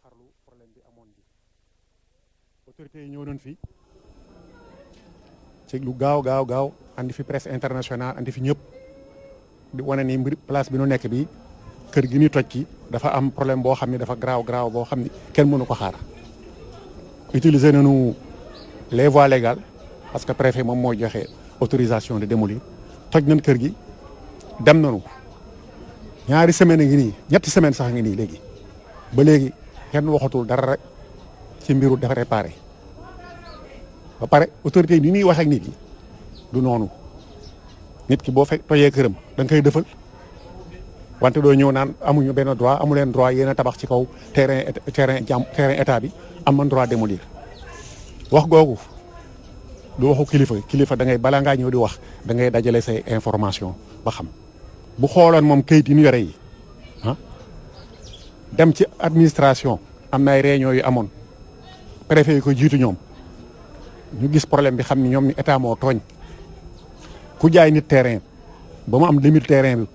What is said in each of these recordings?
naqarlu problème bi amoon bi autorités yi ñëw nañ fi ci lu gaaw andi fi presse internationale andi fi ñëpp di wane ni mbir place bi nu nekk bi kër gi ñu toj ki dafa am problème boo xam ne dafa graaw boo xam ne kenn mënu ko xaar utiliser nañu les voies légales parce que préfet moom moo joxe autorisation de démolir toj nañ kër gi dem nañu ñaari semaine ngi nii ñetti semaine sax ngi nii léegi ba léegi kenn waxatul dara rek ci mbiru dafa réparé ba pare autorité yi ni ñuy wax ak nit yi du noonu nit ki boo fekk tojee këram da nga koy dëfal wante doo ñëw naan amuñu benn droit amu leen droit yéen a tabax ci kaw terrain état bi am man droit démolir wax googu du waxu kilifa da ngay balaa ngaa ñëw di wax da ngay dajale say information ba xam bu xooloon moom kayit yi ñu yore yi dem ci administration am na ay réunion yu amoon préfet yi ko jiitu ñoom ñu gis problème bi xam ni ñoom ni état moo tooñ ku jaay nit terrain ba mu am limite terrain bi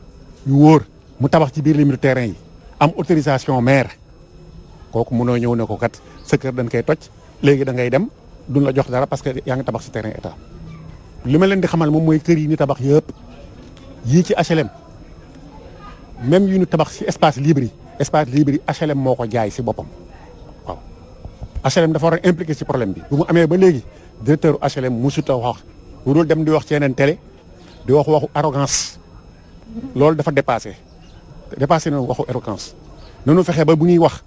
yu wóor mu tabax ci biir limite terrain yi am autorisation maire kooku mënoo ñëw ne ko kat sa kër dañ koy toj léegi da ngay dem duñ la jox dara parce que yaa ngi tabax ci terrain état li ma leen di xamal moom mooy kër yi ñu tabax yëpp yii ci HLM même yu ñu tabax ci espace libre yi HLM moo ko jaay ci boppam waaw HLM dafa war a impliqué ci problème bi bu mu amee ba léegi directeur HLM musut a wax lu dul dem di wax ci yeneen télé di wax waxu arrogance loolu dafa dépassé na waxu arrogance nanu fexe ba bu ñuy wax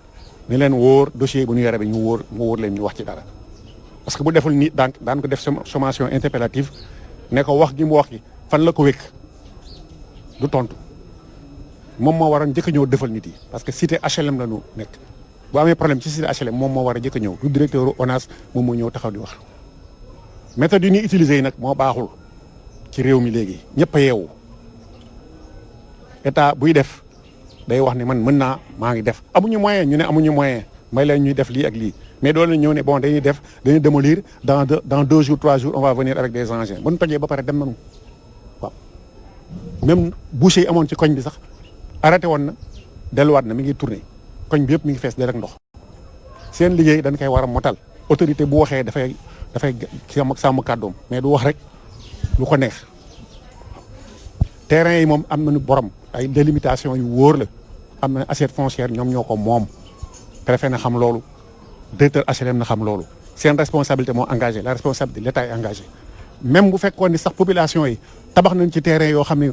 ni leen wóor dossier bu ñu yore bi ñu wóor leen ñu wax ci dara parce que bu deful ni daan ko def sommation interpellative ne ko wax gi mu wax gi fan la ko wékk du tontu moom moo waroon njëkk a ñëw defal nit yi parce que cité HLM la ñu nekk bu amee problème ci cité HLM moom moo war a njëkk a ñëw du directeur ONAS moom moo ñëw taxaw di wax méthode yi ñuy utiliser yi nag moo baaxul ci réew mi léegi ñëpp a yeewu état buy def day wax ne man mën naa maa ngi def amuñu moyen ñu ne amuñu moyen may leen ñuy def lii ak lii mais doon nañ ñëw ne bon dañuy démolir dans 2 jours 3 jours on va venir avec des engins bu ñu tojee ba pare dem nañu waaw même boucher yi amoon ci koñ bi sax arrêté woon na delluwaat na mi ngi tourné koñ bi yëpp mi ngi fees del ak ndox seen liggéey dañ koy war a motal autorité bu waxee dafay sàmm kàddoom mais du wax rek lu ko neex terrain yi moom am nañu borom ay délimitation yu wóor la am na assiette foncière ñoom ñoo ko moom préfet na xam loolu directeur HLM na xam loolu seen responsabilité moo engagé la responsabilité de l'État est engagée même bu fekkoon ni sax population yi tabax nañ ci terrain yoo xam ne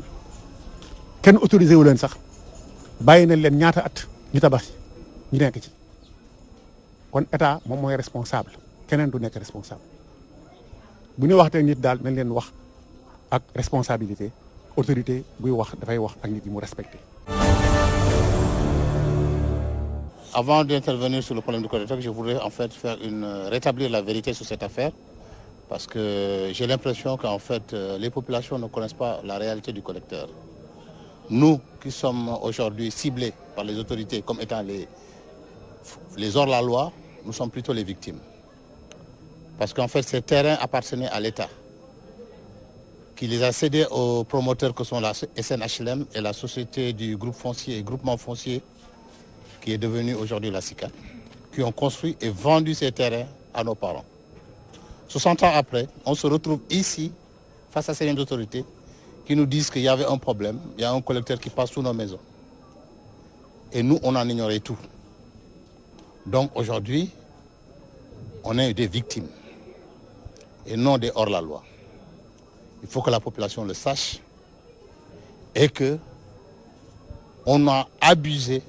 kenn autorisé wu leen sax bàyyi nañ leen ñaata at ñu tabax ñu nekk ci kon état moom mooy responsable keneen du nekk responsable bu ñu waxtee nit daal nañ leen wax ak responsabilité autorité buy wax dafay wax ak nit yi mu respecté. Avant d'intervenir sur le problème du collecteur, je voudrais en fait rétablir la vérité sur cette affaire parce que j'ai l'impression qu'en fait les populations ne connaissent pas la réalité du collecteur. Nous qui sommes aujourd'hui ciblés par les autorités comme étant les hors-la-loi, nous sommes plutôt les victimes. Parce qu'en fait ces terrains appartenaient à l'État qui les a cédés aux promoteurs que sont la SNHLM et la société du groupement foncier qui est devenu aujourd'hui la SICA, qui ont construit et vendu ces terrains à nos parents. 60 ans après, on se retrouve ici, face à ces mêmes autorités, qui nous disent qu'il y avait un problème, il y a un collecteur qui passe sous nos maisons. Et nous, on en ignorait tout. Donc aujourd'hui, on est des victimes et non des hors-la-loi. Il faut que la population le sache et que on a abusé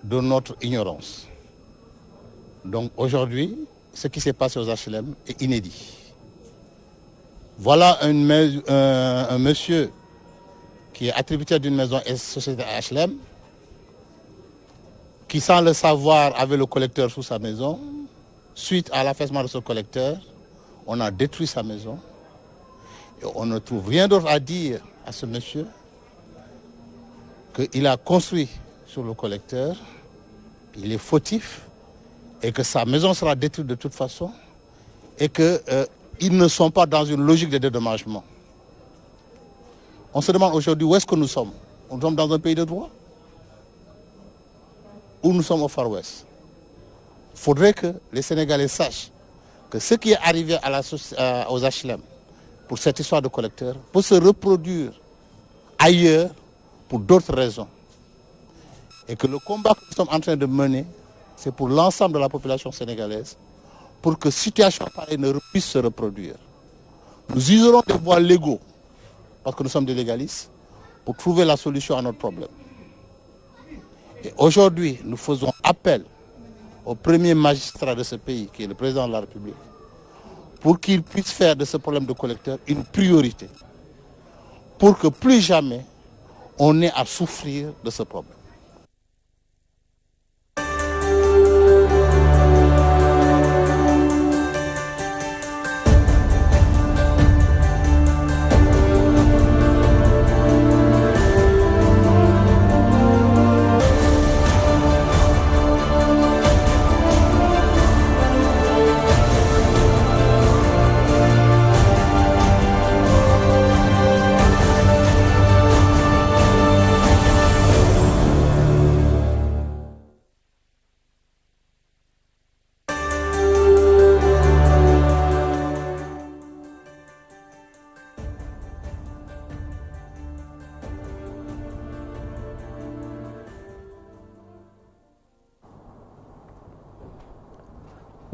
de notre ignorance. Donc aujourd'hui, ce qui s'est passé aux HLM est inédit. Voilà un monsieur qui est attributaire d'une maison et société HLM, qui sans le savoir avait le collecteur sous sa maison. Suite à l'affaissement de ce collecteur, on a détruit sa maison. Et on ne trouve rien d'autre à dire à ce monsieur qu'il a construit sur le collecteur, il est fautif et que sa maison sera détruite de toute façon et qu'ils ne sont pas dans une logique de dédommagement. On se demande aujourd'hui où est-ce que nous sommes. Nous sommes dans un pays de droit ou nous sommes au Far West. faudrait que les Sénégalais sachent que ce qui est arrivé aux HLM pour cette histoire de collecteurs peut se reproduire ailleurs pour d'autres raisons. Et que le combat que nous sommes en train de mener, c'est pour l'ensemble de la population sénégalaise, pour que situation pareille ne puisse se reproduire. Nous userons des voies légaux, parce que nous sommes des légalistes, pour trouver la solution à notre problème. Et aujourd'hui, nous faisons appel au premier magistrat de ce pays, qui est le président de la République, pour qu'il puisse faire de ce problème de collecteurs une priorité, pour que plus jamais on ait à souffrir de ce problème.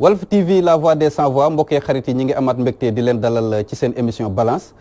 Walf TV la voix des sans voix mbokkee xarit yi ñi ngi amaat mbégte di leen dalal ci seen émission balance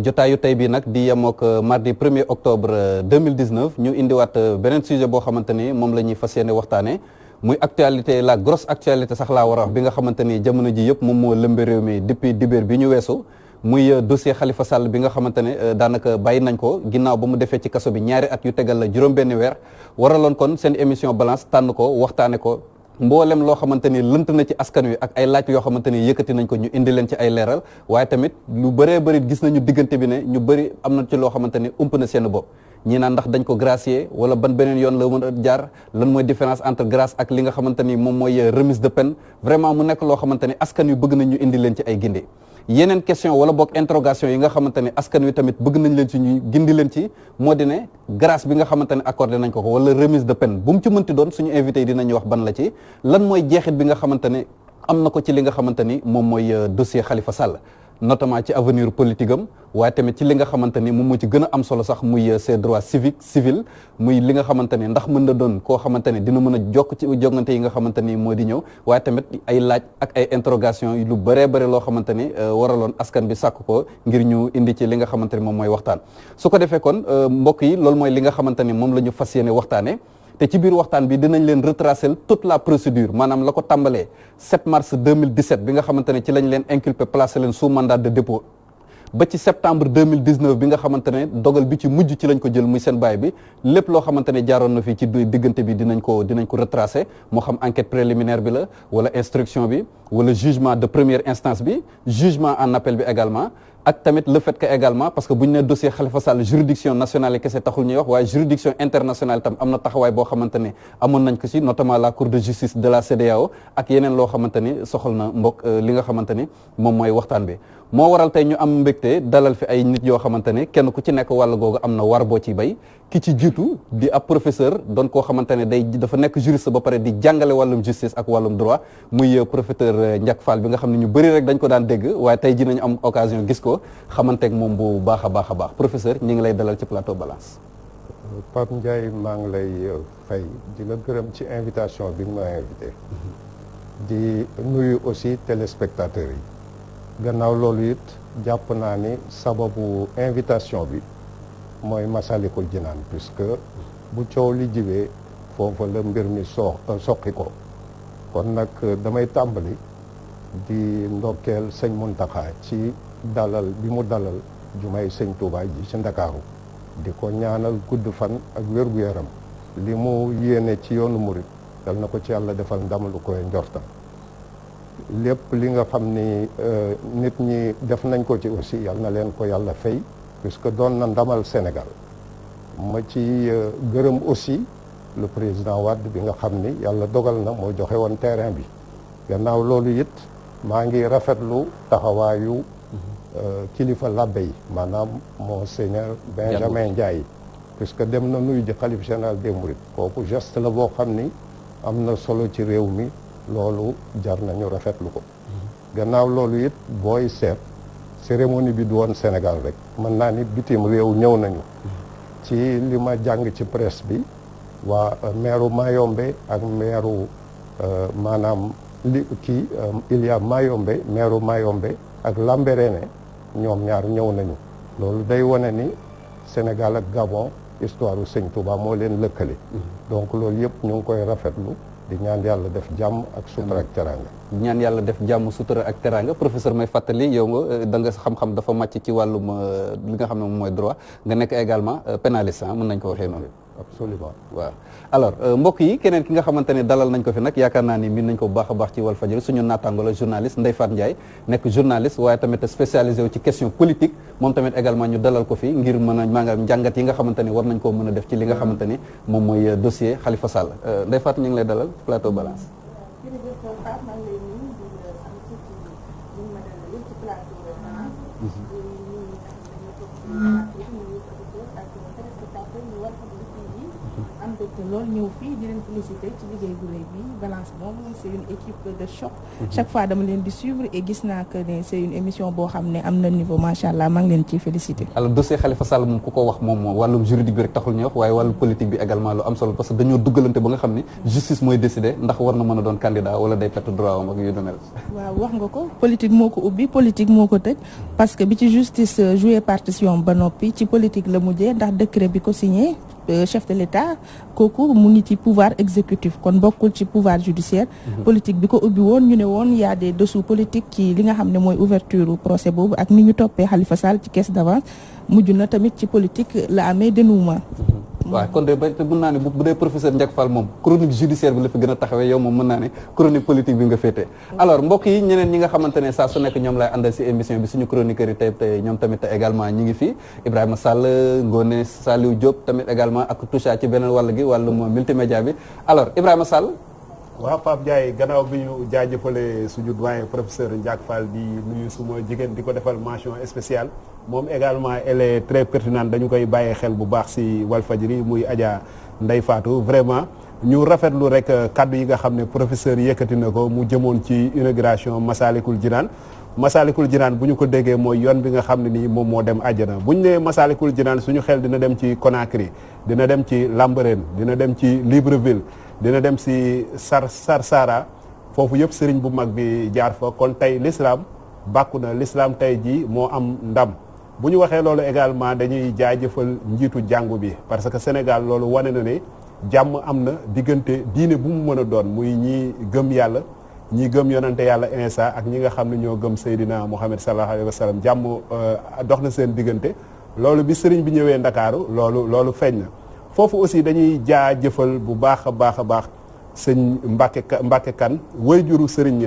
jotaayu tey bi nag di yemook mardi 1er octobre 2019 ñu indiwaat beneen sujet boo xamante ni moom la ñuy fas yéene waxtaane muy actualité la grosse actualité sax laa war a wax bi nga xamante ni jamono ji yëpp moom moo lëmbe réew mi depuis dibéer bi ñu weesu muy dossier Khalifa Sall bi nga xamante ne daanaka bàyyi nañ ko ginnaaw ba mu defee ci kaso bi ñaari at yu tegal la juróom-benni weer waraloon kon seen émission balance tànn ko waxtaane ko mboolem loo xamante ni lënt na ci askan wi ak ay laaj yoo xamante ni yëkkati nañ ko ñu indi leen ci ay leeral waaye tamit lu bëree bëri gis nañu diggante bi ne ñu bëri am na ci loo xamante ni ump na seen bopp ñii naan ndax dañ ko gracier wala ban beneen yoon la mën a jaar lan mooy différence entre grâce ak li nga xamante ni moom mooy remise de peine vraiment mu nekk loo xamante ni askan wi bëgg nañ ñu indi leen ci ay gindi yeneen question wala boog interrogation yi nga xamante ne askan wi tamit bëgg nañ leen ci ñu gindi leen ci moo di ne grâce bi nga xamante ne accordé nañ ko wala remise de peine bu mu ci mënti doon suñu invité yi dinañu wax ban la ci lan mooy jeexit bi nga xamante ne am na ko ci li nga xamante ni moom mooy dossier Khalifa Sall notamment ci avenir politique am waaye tamit ci li nga xamante ni moom moo ci gën a am solo sax muy ses droits civiques civils muy li nga xamante ni ndax mën na doon koo xamante ni dina mën a jokk ci jongante yi nga xamante ni moo di ñëw waaye tamit ay laaj ak ay interrogation lu bëree bëri loo xamante ni waraloon askan bi sàkk ko ngir ñu indi ci li nga xamante ni moom mooy waxtaan su ko defee kon mbokk yi loolu mooy li nga xamante ni moom la ñu fas yéene waxtaane te ci biir waxtaan bi dinañ leen retracer toute la procédure maanaam la ko tàmbalee 7 mars 2017 bi nga xamante ne ci lañ leen inculpé placé leen sous mandat de dépôt ba ci septembre 2019 bi nga xamante ne dogal bi ci mujj ci lañ ko jël muy seen baay bi lépp loo xamante ne jaaroon na fii ci diggante bi dinañ ko retracer moo xam enquête préliminaire bi la wala instruction bi wala jugement de première instance bi jugement en appel bi également ak tamit le fait que également parce que bu ñu nee dossier Khalifa Sall juridiction nationale yi kese taxul ñuy wax waaye juridiction internationale tam am na taxawaay boo xamante ne amoon nañ ko ci notamment la cour de justice de la CEDEAO ak yeneen loo xamante ni soxal na mbokk li nga xamante ni moom mooy waxtaan bi moo waral tey ñu am mbégte dalal fi ay nit yoo xamante ne kenn ku ci nekk wàll googu am na war boo ci bay ki ci jiitu di ab professeur doon koo xamante ne dafa nekk juriste ba pare di jàngale wàllum justice ak wàllum droit muy professeur Ndiak Fall bi nga xam ne ñu bëri rek dañ ko daan dégg waaye tey ji nañu am occasion gis ko xamanteeg moom bu baax a baax professeur ñi ngi lay dalal ci plateau balance. Pape Ndiaye maa ngi lay fay di la gërëm ci invitation bi nga ma invité di nuyu aussi téléspectateurs yi gannaaw loolu it jàpp naa ni sababu invitation bi mooy Masalikul Jinaan puisque bu coow li jibee foofa la mbir mi soqi ko kon nag damay tàmbali di ndokkeel sëñ Muntaxa ci dalal bi mu dalal jumay sëñ Tuubaa ji ci Ndakaaru di ko ñaanal gudd fan ak wér-gu-yaram li mu yéene ci yoonu murit dal na ko ci yàlla defal ndam lu koy njortam lépp li nga xam ni nit ñi def nañ ko ci aussi yal na leen ko yàlla fay puisque doon na ndamal Sénégal ma ci gërëm aussi le président Wade bi nga xam ni yàlla dogal na moo joxe woon terrain bi gannaaw loolu it maa ngi rafetlu taxawaayu kilifa labbe yi maanaam monseigneur Benjamin Ndiaye puisque dem na nuyu ji xalif général des Mourides kooku geste la boo xam ni am na solo ci réew mi loolu jar nañu rafetlu ko. gannaaw loolu it booy seet cérémonie bi du woon Sénégal rek mën naa ni bitim réew ñëw nañu. ci li ma jàng ci presse bi waa meeru Mayombe ak meeru maanaam Ilia Mayombe meeru Mayombe ak Lambaréné ñoom ñaar ñëw nañu. loolu day wane ni Sénégal ak Gabon histoire u Sëñ Touba moo leen lëkkale. donc loolu yëpp ñu ngi koy rafetlu di ñaan yàlla def jàmm ak sutura ak teranga. ñaan yàlla def jàmm sutura ak teranga professeur may fàttali yow nga da nga xam-xam dafa màcc ci wàllum li nga xam ne moom mooy droit nga nekk également pénaliste mën nañ ko waxee noonu. absolument waaw alors mbokk yi keneen ki nga xamante ne dalal nañ ko fi nag yaakaar naa ni miin nañ ko bu baax a baax ci Walfadjri suñu naataango la journaliste Ndeye Fatou Ndiaye nekk journaliste waaye tamit spécialisé wu ci question politique moom tamit également ñu dalal ko fi ngir mën a maa nga njàngat yi nga xamante ni war nañ koo mën a def ci li nga xamante ni moom mooy dossier Khalifa Sall Ndeye Fatou ñu ngi lay dalal plateau balance. loolu ñëw fii di leen félicité ci liggéey bu rëy bi balance moom c'est une équipe de choc chaque fois dama leen di suivre et gis naa que ne c'est une émission boo xam ne am na niveau macha allah maa ngi leen ciy félicité. alors dossier Khalifa Sall moom ku ko wax moom wàllum juridique bi rek taxul ñu wax waaye wàllum politique bi également lu am solo parce que dañoo duggalante ba nga xam ne justice mooy décider ndax war na mën a doon candidat wala day perte droit am ak yu du mel. waaw wax nga ko politique moo ko ubbi politique moo ko tëj parce que bi ci justice joué partition ba noppi ci politique la mujjee ndax décret bi ko signé. chef de l'État kooku mu ngi ci pouvoir exécutif kon bokkul ci pouvoir judiciaire politique bi ko ubbi woon ñu ne woon y a des dessous politiques ci li nga xam ne mooy ouverture procès boobu ak ni ñu toppee Khalifa Sall ci caisse d'avance mujj na tamit ci politique la amee dénouement. waaw kon de ba mën naa ne bu dee professeur Ndiack Fall moom chronique judiciaire bi la fi gën a taxawee yow moom mën naa ne chronique politique bi nga féetee alors mbokk yi ñeneen ñi nga xamante ne saa su nekk ñoom lay àndal si émission bi suñu chroniqueurs yi tey ñoom tamit également ñi ngi fi Ibrahima Sall Ngoné Saliou Diop tamit également ak Toucha ci beneen wàll gi wàllum multimédia bi alors Ibrahima Sall. waaw Pape Ndiaye gannaaw bi ñu jaajëfalee suñu doyen professeur Ndiack Fall di nuyu suma jigéen di ko defal mention spéciale moom également elle est très pertinente dañu koy bàyyee xel bu baax si Walfadjri muy Adja Ndeye Fatou vraiment ñu rafetlu rek kaddu yi nga xam ne professeur yëkkati na ko mu jëmoon ci inauguration Massalikul Jinaan bu ñu ko déggee mooy yoon bi nga xam ne nii moom moo dem àjjana bu ñu nee Massalikul Jinaan suñu xel dina dem ci Conakry dina dem ci Lambaréné dina dem ci Libreville dina dem si Sarsara foofu yëpp sëriñ bu mag bi jaar fa kon tey l'islam bàkku na l'islam tey ji moo am ndam bu ñu waxee loolu également dañuy jaajëfal njiitu jàngu bi parce que Sénégal loolu wane na ne jàmm am na diggante diine bu mu mën a doon muy ñi gëm yàlla ñi gëm yonante yàlla Insa ak ñi nga xam ne ñoo gëm Seydina Muhammad sallallahu alayhi wa sallam jàmm dox na seen diggante loolu bi sëriñ bi ñëwee Ndakaaru loolu feeñ na foofu aussi dañuy jaajëfal bu baax a baax sëñ Mbacke Kan way juru sëriñ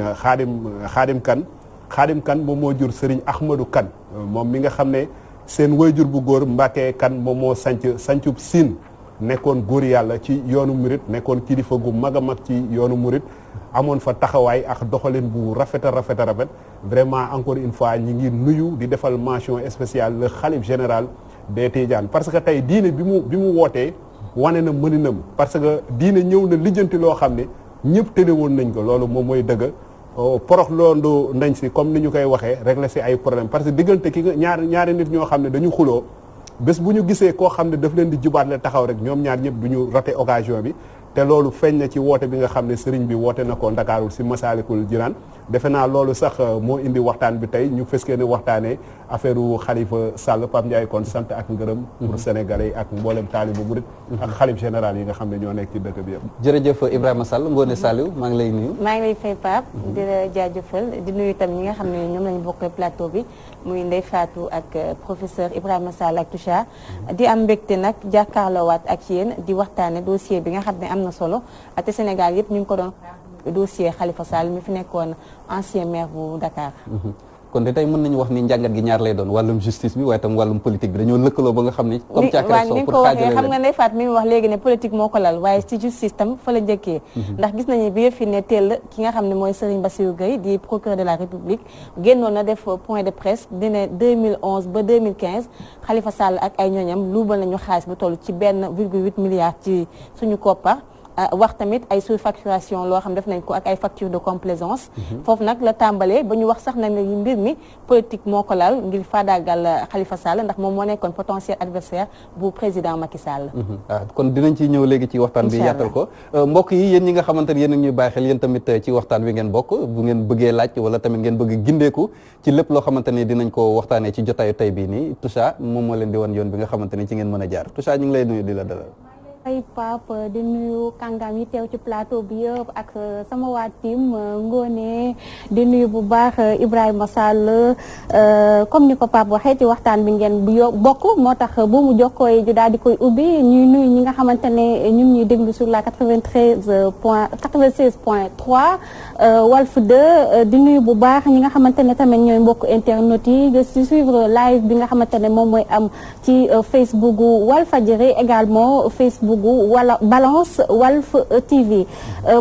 Xaadim Kan moom moo jur sëriñ Ahmadou Kan moom mi nga xam ne seen way jur bu góor Mbacke Kan moom moo sancub Siin nekkoon góor yàlla ci yoonu murit nekkoon kilifa gu mag a mag ci yoonu murit amoon fa taxawaay ak doxalin bu rafet vraiment encore une fois ñi ngi nuyu di defal mention spéciale le khalife général des Tidianes parce que tey diine bi mu wootee wane na mëninam parce que diine ñëw na lijjanti loo xam ne ñëpp tële woon nañ ko loolu moom mooy dëgg porox loondu nañ si comme ni ñu koy waxee régler si ay problème parce que diggante ki nga ñaari nit ñoo xam ne dañu xuloo bés bu ñu gisee koo xam ne daf leen di jubaat la taxaw rek ñoom ñaar ñëpp du ñu raté occasion bi te loolu feeñ na ci woote bi nga xam ne sëriñ bi woote na ko Ndakaarul si Massalikul Jinaan defe naa loolu sax moo indi waxtaan bi tey ñu feskee ne waxtaanee affaire u Khalifa Sall Pape Ndiaye kon sant ak ngërëm pour sénégalais yi ak mboolem taalibu murit ak xalif général yi nga xam ne ñoo nekk ci dëkk bi yëpp. jërëjëf Ibrahima Sall Ngoné Saliou maa ngi lay nuyu. maa ngi lay fay Pape di la jaajëfal di nuyu itam ñi nga xam ne ñoom lañu bokk plateau bi muy Ndeye Fatou ak professeur Ibrahima Sall ak Toucha di am mbégte nag jàkkaarloowaat ak yéen di waxtaane dossier bi nga xam ne am na solo te Sénégal yëpp ñu ngi ko doon dossier Khalifa Sall mi fi nekkoon ancien maire bu Dakar. kon de tey mën nañu wax ni njàngat gi ñaar lay doon wàllum justice bi waaye tam wàllum politique bi dañoo lëkkaloo ba nga xam ni. comme caakiri sow pour xaajale leen xam nga Ndeye Fatou mi ngi wax léegi ne politique moo ko lal waaye ci justice tam fa la njëkkee. ndax gis nañu bi yëf fi ne teel ki nga xam ne mooy Serigne Bassirou Gueye di procureur de la République génnoon na def point de presse di ne 2011 ba 2015 Khalifa Sall ak ay ñooñam luubal nañu xaalis bu toll ci 1,8 milliard ci suñu koppar. wax tamit ay surfacturation loo xam def nañ ko ak ay facture de complaisance foofu nag la tàmbalee ba ñu wax sax na ne mbir mi politique moo ko laal ngir faadaagal Khalifa Sall ndax moom moo nekkoon potentiel adversaire bu président Macky Sall. kon dinañ ci ñëw léegi ci waxtaan bi yaatal ko mbokk yi yéen ñi nga xamante ne yéen a ñuy bàyyi xel yéen tamit ci waxtaan wi ngeen bokk bu ngeen bëggee laaj wala tamit ngeen bëgg gindeeku ci lépp loo xamante ne dinañ ko waxtaanee ci jotaayu tey bii nii Toucha moom moo leen di wan yoon bi nga xamante ne ci ngeen mën a jaar Toucha ñu ngi lay nuyu di la dalal. ay Pape di nuyu kàngam yi teew ci plateau bi yëpp ak sama waa team Ngone di nuyu bu baax Ibrahima Sall comme ni ko Pape waxee ci waxtaan bi ngeen bokk moo tax bu mu jokkooy ju daal di koy ubbi ñuy nuyu ñi nga xamante ne ñu ngi ñuy déglu sur la 96.3 Walf 2 di nuyu bu baax ñi nga xamante ne tamit ñooy mbokk internautes yi de suivre live bi nga xamante ne moom mooy am ci Facebook Walfadjri également Facebook wala Balance Walf TV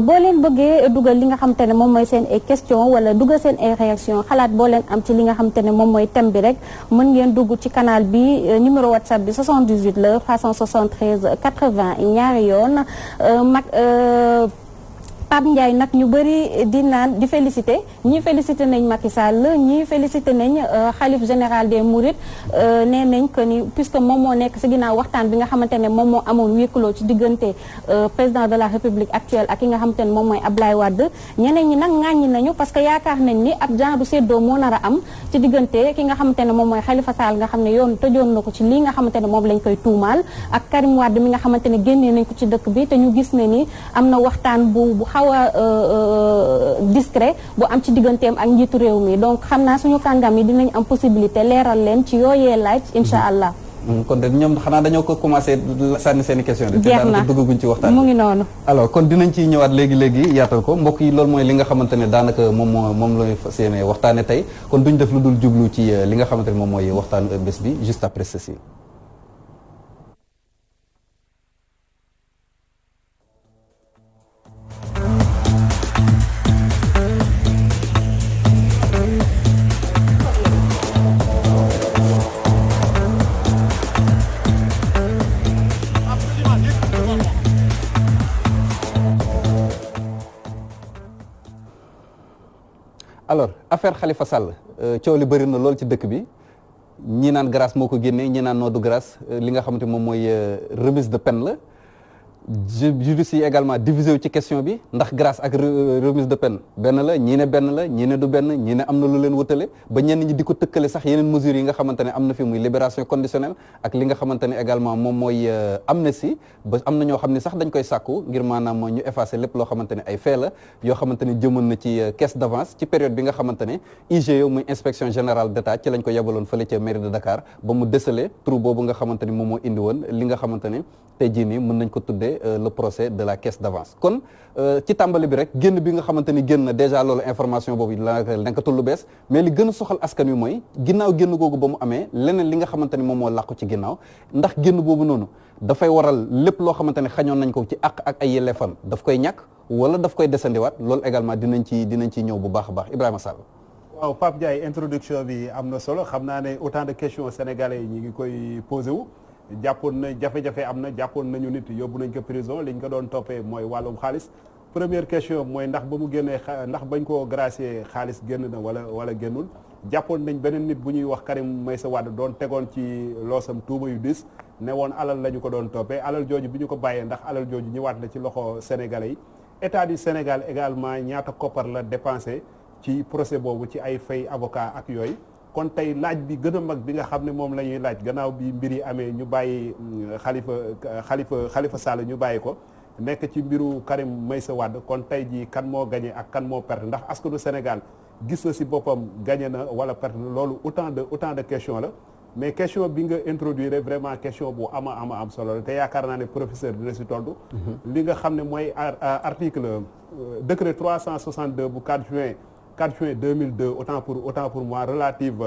boo leen bëggee dugal li nga xamante ne moom mooy seen ay question wala dugal seen ay réaction xalaat boo leen am ci li nga xamante ne moom mooy thème bi rek mën ngeen dugg ci canal bi numéro WhatsApp bi 78 la 373 80 ñaari yoon Pape Ndiaye nag ñu bëri di naan di félicité ñii félicité nañ Macky Sall ñii félicité nañ xalif général des Mourides nee nañ que ni puisque moom moo nekk si ginnaaw waxtaan bi nga xamante ne moom moo amoon wékkaloo ci diggante président de la République actuelle ak ki nga xamante ne moom mooy Ablaye Wade ñeneen ñi nag ŋàññi nañu parce que yaakaar nañ ni ab genre séddoo moo nar a am ci diggante ki nga xamante ne moom mooy Khalifa Sall nga xam ne yoon tëjoon na ko ci lii nga xamante ne moom lañ koy tuumaal ak Karim Wade mi nga xamante ne génnee nañ ko ci dëkk bi te ñu gis ne ni am na waxtaan bu xaw a discret bu am ci digganteem ak njiitu réew mi donc xam naa suñu kàngam yi dinañ am possibilité leeral leen ci yooyee laaj incha allah. kon de ñoom xanaa dañoo ko commencé sànni seen i question de. jeex na te duggaguñ ci waxtaan mu ngi noonu. alors kon dinañ ciy ñëwaat léegi yaatal ko mbokk yi loolu mooy li nga xamante ne daanaka moom la fas yéene waxtaane tey kon duñ def lu dul jublu ci li nga xamante ne moom mooy waxtaan bés bi juste après ceci. alors affaire Khalifa Sall coow li bëri na lool ci dëkk bi ñi naan grâce moo ko génnee ñi naan noo du grâce li nga xamante moom mooy remise de peine la judice yi également divisé wu ci question bi ndax grâce ak remise de peine benn la ñii ne benn la ñii ne du benn ñii ne am na lu leen wutale ba ñenn ñi di ko tëkkale sax yeneen mesures yi nga xamante ne am na fi muy libération conditionnelle ak li nga xamante ne également moom mooy amnistie ba am na ñoo xam ne sax dañ koy sàkku ngir maanaam ñu effacer lépp loo xamante ne ay fait la yoo xamante ne jëmoon na ci caisse d'avance ci période bi nga xamante ne IGE muy inspection générale d'État ci lañ ko yebaloon fële ca mairie de Dakar ba mu déceler trou boobu nga xamante ni moom moo indi woon li nga xamante ne tey jii nii mën nañ ko tuddee le procès de la caisse d'avance kon ci tàmbali bi rek génn bi nga xamante ni génn na déjà loolu information boobu la nekkatul lu bees mais li gën a soxal askan wi mooy ginnaaw génn googu ba mu amee leneen li nga xamante ni moom moo làqu ci ginnaaw ndax génn boobu noonu dafay waral lépp loo xamante ne xañoon nañ ko ci àq ak ay yelleefam daf koy ñàkk wala daf koy desandiwaat loolu également dinañ ci ñëw bu baax a baax Ibrahima Sall. waaw Pape Ndiaye introduction bi am na solo xam naa ne autant de questions sénégalais yi ñi ngi koy posé wu. jàppoon na jafe-jafe am na jàppoon nañu nit yóbbu nañ ko prison liñ ko doon toppee mooy wàllum xaalis première question mooy ndax ba mu génnee ndax bañ koo gracier xaalis génn na wala génnul jàppoon nañ beneen nit bu ñuy wax Karim Meïssa Wade doon tegoon ci loosam tuuma yu dis ne woon alal la ñu ko doon toppee alal jooju bi ñu ko bàyyee ndax alal jooju ñëwaat na ci loxo sénégalais yi état du Sénégal également ñaata koppar la dépensé ci procès boobu ci ay fay avocat ak yooyu kon tey laaj bi gën a mag bi nga xam ne moom la ñuy laaj gannaaw bi mbir yi amee ñu bàyyi Khalifa Sall ñu bàyyi ko nekk ci mbiru Karim Meïssa Wade kon tey jii kan moo gagné ak kan moo perte ndax askanu Sénégal gis na si boppam gagné na wala perte na loolu autant de question la mais question bi nga introduire vraiment question bu ama am solo la te yaakaar naa ne professeur dina si tontu. li nga xam ne mooy article décret 362 bu 4 juin 2002 autant pour moi relative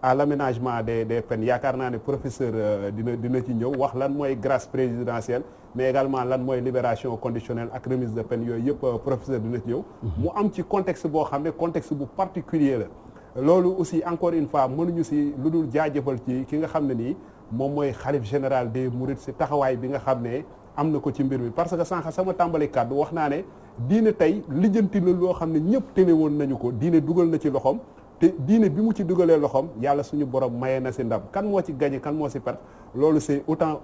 à l'aménagement des peines yaakaar naa ne professeur dina ci ñëw wax lan mooy grâce présidentielle mais également lan mooy libération conditionnelle ak remise de peine yooyu yëpp professeur dina ci ñëw. mu am ci contexte boo xam ne contexte bu particulier la. loolu aussi encore une fois mënuñu si lu dul jaajëfal ci ki nga xam ne nii moom mooy xalif général des Mourides si taxawaay bi nga xam ne am na ko ci mbir mi parce que sànq sama tàmbali kàddu wax naa ne diine tey lijjanti la loo xam ne ñëpp tene woon nañu ko diine dugal na ci loxoom te diine bi mu ci dugalee loxoom yàlla suñu borom mayee na si ndam kan moo ci gagné kan moo si perte loolu c'est autant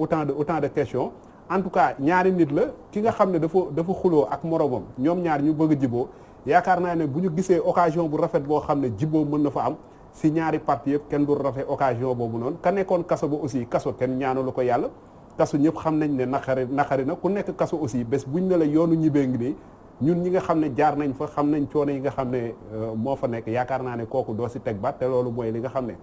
de questions en tout cas ñaari nit la ki nga xam ne dafa xuloo ak moromam ñoom ñaar ñu bëgg a jiboo yaakaar naa ne bu ñu gisee occasion bu rafet boo xam ne jiboo mën na fa am si ñaari parti yëpp kenn du rate occasion boobu noonu ka nekkoon kaso ba aussi kaso kenn ñaanalu ko yàlla kaso ñëpp xam nañ ne naqari na ku nekk kaso aussi bés buñ ne la yoonu ñibbee ngi nii ñun ñi nga xam ne jaar nañ fa xam nañ coono yi nga xam ne moo fa nekk yaakaar naa ne kooku doo si teg baat te loolu mooy li nga xam ne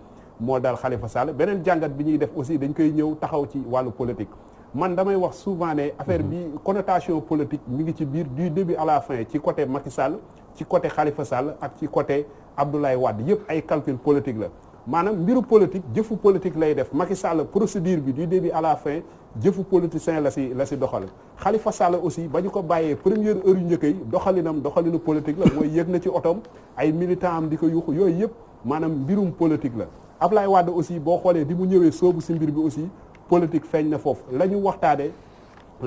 moo dal Khalifa Sall beneen jàngat bi ñuy def aussi dañ koy ñëw taxaw ci wàllu politique man damay wax souvent ne affaire bi connotation politique mi ngi ci biir du début à la fin ci côté Macky Sall ci côté Khalifa Sall ak ci côté Abdoulaye Wade yëpp ay calcul politique la maanaam mbiru politique jëfu politique lay def Macky Sall procédure bi du début à la fin jëfu politicien la si doxal Khalifa Sall aussi ba ñu ko bàyyee première heure yu njëkk yi doxalinu politique la mooy yëg na ci otoom ay militant am di ko yuuxu yooyu yëpp maanaam mbirum politique la Abdoulaye Wade aussi boo xoolee di mu ñëwee soobu si mbir bi aussi politique feeñ na foofu la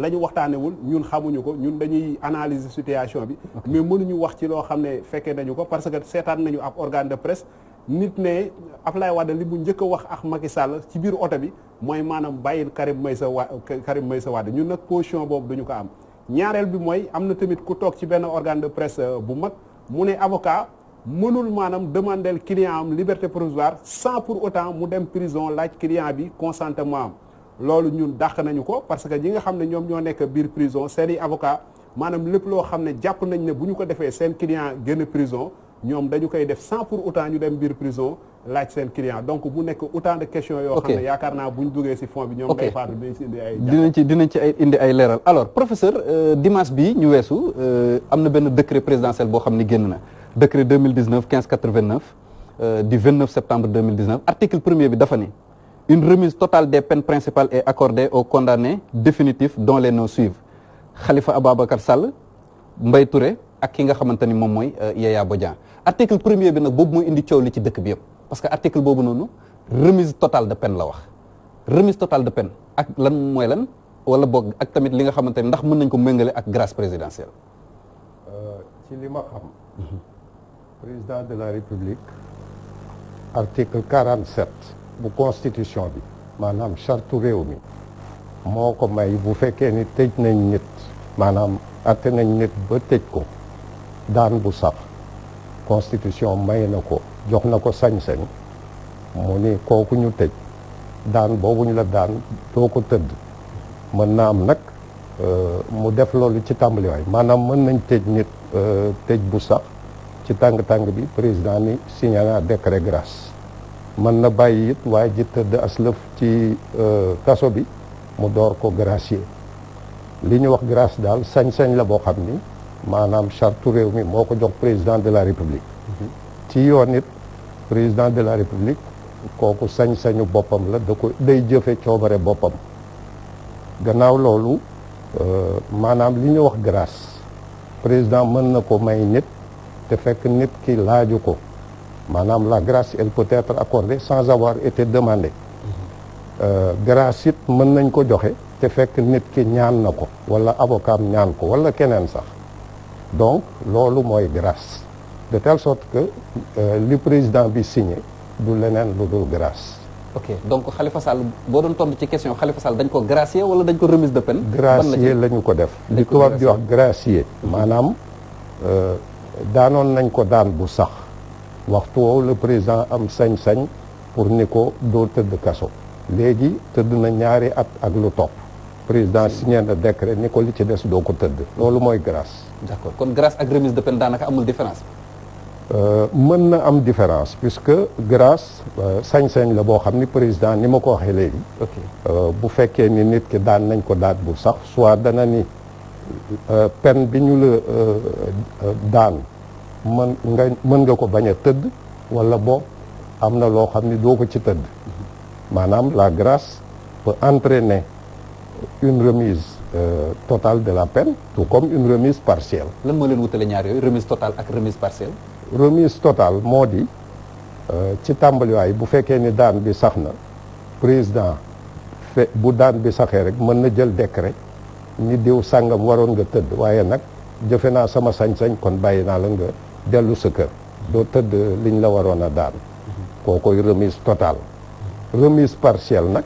ñu waxtaanewul ñun xamuñu ko ñun dañuy analyser situation bi mais mënuñu wax ci loo xam ne fekkee nañu ko parce que seetaan nañu ab organe de presse nit ne Abdoulaye Wade li mu njëkk a wax ak Macky Sall ci biir oto bi mooy maanaam bàyyil Karim Meïssa Wade ñun nag position boobu duñu ko am ñaareel bi mooy am na tamit ku toog ci benn organe de presse bu mag mu ne avocat mënul maanaam demandel client am liberté provisoire sans pour autant mu dem prison laaj client bi consentement am loolu ñun dàq nañu ko parce que ñi nga xam ne ñoom ñoo nekk biir prison seeni avocat maanaam lépp loo xam ne jàpp nañ ne bu ñu ko defee seen client génn prison ñoom dañu koy def sans pour autant ñu dem biir prison laaj seen client donc bu nekk autant de questions yoo xam ne yaakaar naa bu ñu duggee ci fond bi ñoom day faatu dinañ ci indi ay dinañ ci indi ay leeral alors professeur dimanche bi ñu weesu am na benn décret présidentiel boo xam ne génn na décret 2019 1589 du 29 septembre 2019 article 1er bi dafa ni une remise totale des peines principales est accordée aux condamnés définitifs dont les noms suivent Khalifa Ababacar Sall Mbaye Touré ak ki nga xamante ni moom mooy Yaya Bodian article 1er bi nag boobu mooy indi coow li ci dëkk bi yëpp parce que article boobu noonu remise totale de peine la wax remise totale de peine ak lan mooy lan wala boog ak tamit li nga xamante ni ndax mën nañ ko méngale ak grâce présidentielle. ci li ma xam. président de la république article 47 bu constitution bi maanaam charte réew mi moo ko may bu fekkee ni tëj nañ nit maanaam atte nañ nit ba tëj ko daan bu sax constitution may na ko jox na ko sañ-sañ mu ni kooku ñu tëj daan boobu ñu la daan doo ko tëdd mën na am nag mu def loolu ci tàmbaliwaay maanaam mën nañ tëj nit tëj bu sax ci tàng-tàng bi président ni signé na décret grâce mën na bàyyi it waaye ji tëdd aslëf ci kaso bi mu door ko gracier li ñu wax grâce daal sañ-sañ la boo xam ni maanaam charte réew mi moo ko jox président de la république ci yoon it président de la république kooku sañ-sañu boppam la da ko day jëfe coobare boppam gannaaw loolu maanaam li ñu wax grâce président mën na ko may nit te fekk nit ki laaju ko maanaam la grâce elle peut être accordée sans avoir été demandée grâce it mën nañ ko joxe te fekk nit ki ñaan na ko wala avocat ñaan ko wala keneen sax donc loolu mooy grâce de telle sorte que li président bi signé du leneen lu dul grâce. ok donc Khalifa Sall boo doon tontu ci question Khalifa Sall dañ ko gracier wala dañ ko remise de peine. gracier la ñu ko def. li tubaab di wax gracier. maanaam daanoon nañ ko daan bu sax waxtu woowu le président am sañ-sañ pour ni ko doo tëdd kaso. léegi tëdd na ñaari at ak lu topp président signé na décret ni ko li ci des doo ko tëdd loolu mooy grâce. d'accord kon grâce ak remise de peine daanaka amul différence. mën na am différence puisque grâce sañ-sañ la boo xam ni président ni ma ko waxee léegi. bu fekkee ni nit ki daan nañ ko daat bu sax soit dana ni peine bi ñu la daan mën nga ko bañ a tëdd wala boo am na loo xam ni doo ko ci tëdd. maanaam la grâce peut entraîner une remise totale de la peine tout comme une remise partielle. lan moo leen wutale ñaar yooyu remise totale ak remise partielle. remise totale moo di ci tàmbaliwaay bu fekkee ni daan bi sax na président bu daan bi saxee rek mën na jël décret ni diw sàngam waroon nga tëdd waaye nag jëfe naa sama sañ-sañ kon bàyyi naa la nga dellu sa kër doo tëdd liñ la waroon a daan koo koy remise totale remise partielle nag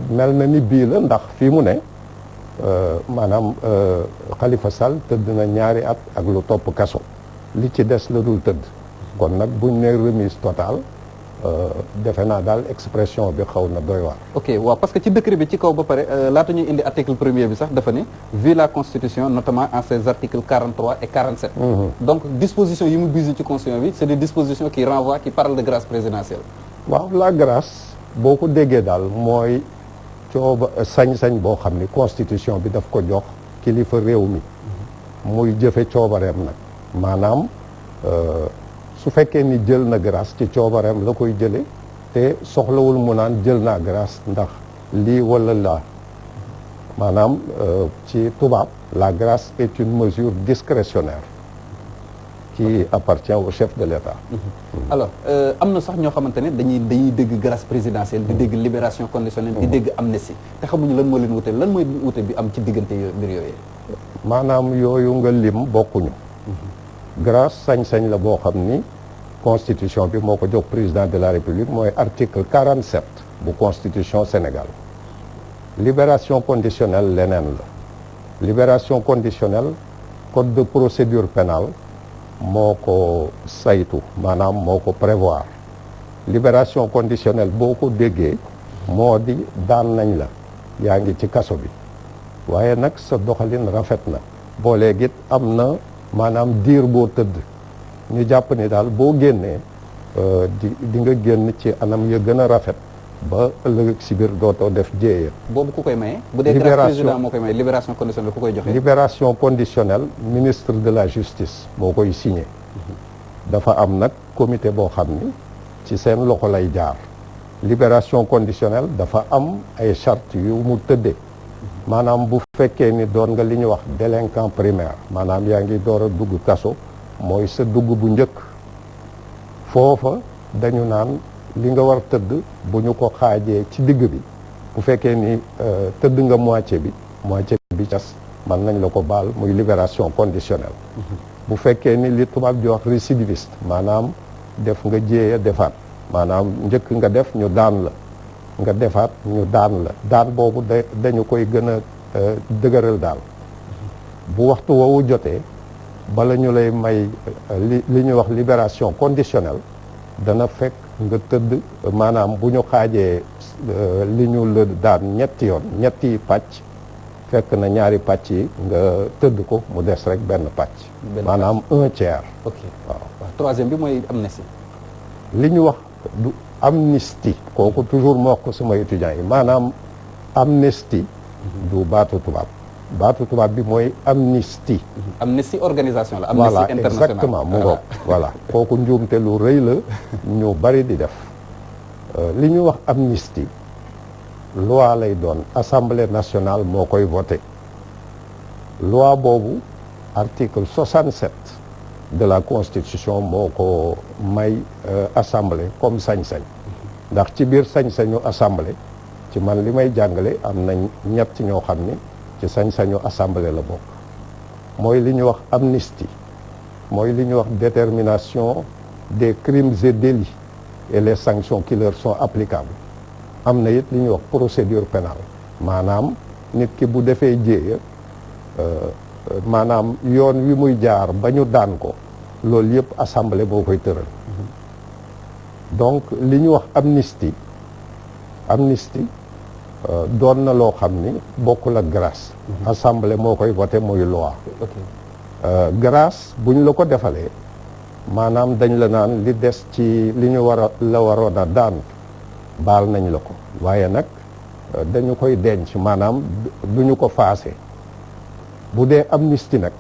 mel na ni bii la ndax fii mu ne maanaam Khalifa Sall tëdd na 2 at ak lu topp kaso li ci des la dul tëdd kon nag buñ ne remise totale defe naa daal expression bi xaw na doy waar. ok waaw parce que ci décret bi ci kaw ba pare laata ñuy indi article 1er bi sax dafa ne vu la constitution notamment en ses articles 43 et 47. donc disposition yi mu visé ci constitution bi c'est des dispositions qui renvoient qui parlent de grâce présidentielle. waaw la grâce boo ko déggee daal mooy sañ-sañ boo xam ni constitution bi daf ko jox kilifa réew mi muy jëfe coobareem nag maanaam su fekkee ni jël na grâce ci coobareem la koy jële te soxlawul mu naan jël naa grâce ndax lii wala laa maanaam ci tubaab la grâce est une mesure discrétionnaire qui appartient au chef de l'État. alors am na sax ñoo xamante ne dañuy dégg grâce présidentielle di dégg libération conditionnelle di dégg amnistie te xamuñu lan moo leen wute lan mooy wute bi am ci diggante mbir yooyu. maanaam yooyu nga lim bokkuñu. grâce sañ-sañ la boo xam ni constitution bi moo ko jox président de la république mooy article 47 bu constitution Sénégal. libération conditionnelle leneen la libération conditionnelle code de procédure pénale moo ko saytu maanaam moo ko prévoir libération conditionnelle boo ko déggee moo di daan nañ la yaa ngi ci kaso bi waaye nag sa doxalin rafet na boo léegi am na maanaam diir boo tëdd ñu jàpp ni daal boo génnee di nga génn ci anam ya gën a rafet ba ëllëg si biir dootoo def jéeya. boobu ku koy maye. bu dee grâce président moo koy maye libération conditionnelle ku koy joxe. libération conditionnelle ministre de la justice moo koy signé. dafa am nag comité boo xam ni ci seen loxo lay jaar. libération conditionnelle dafa am ay chartes yu mu tëddee. maanaam bu fekkee ni doon nga li ñuy wax délinquant primaire maanaam yaa ngi door a dugg kaso mooy sa dugg bu njëkk foofa dañu naan li nga war tëdd bu ñu ko xaajee ci digg bi bu fekkee ni tëdd nga moitié bi cas man nañ la ko baal muy libération conditionnelle bu fekkee ni li tubaab di wax récidiviste maanaam def nga jéeya defaat maanaam njëkk nga def ñu daan la nga defaat ñu daan la daan boobu dañu koy gën a dëgëral daal bu waxtu woowu jotee bala ñu lay may li ñuy wax libération conditionnelle dana fekk nga tëdd maanaam bu ñu xaajee li ñu la daan ñetti pàcc fekk na 2 pàcc yi nga tëdd ko mu des rek benn pàcc maanaam 1/3 ok waaw 3e bi mooy amnistie li ñu wax du amnistie kooku toujours moo ko sama étudiants yi maanaam amnistie du baatu tubaab bi mooy amnistie amnistie organisation la amnistie internationale voilà exactement mu ngoog voilà kooku njuumte lu rëy la ñu bari di def li ñu wax amnistie loi lay doon assemblée nationale moo koy voté loi boobu article 67 de la constitution moo ko may assemblée comme sañ-sañ ndax ci biir sañ-sañu assemblée ci man li may jàngale am nañ ñett ñoo xam ni ci sañ-sañu assemblée la bokk mooy li ñuy wax amnistie mooy li ñuy wax détermination des crimes et délits et les sanctions qui leur sont applicables am na it li ñuy wax procédure pénale maanaam nit ki bu defee jéeya maanaam yoon wi muy jaar ba ñu daan ko loolu yëpp assemblée boo koy tëral donc li ñu wax amnistie doon na loo xam ni bokkul ak grâce assemblée moo koy voté muy loi grâce buñ la ko defalee maanaam dañ la naan li des ci li ñu waroon a daan baal nañ la ko waaye nag dañu koy denc maanaam duñu ko faase bu dee amnistie nag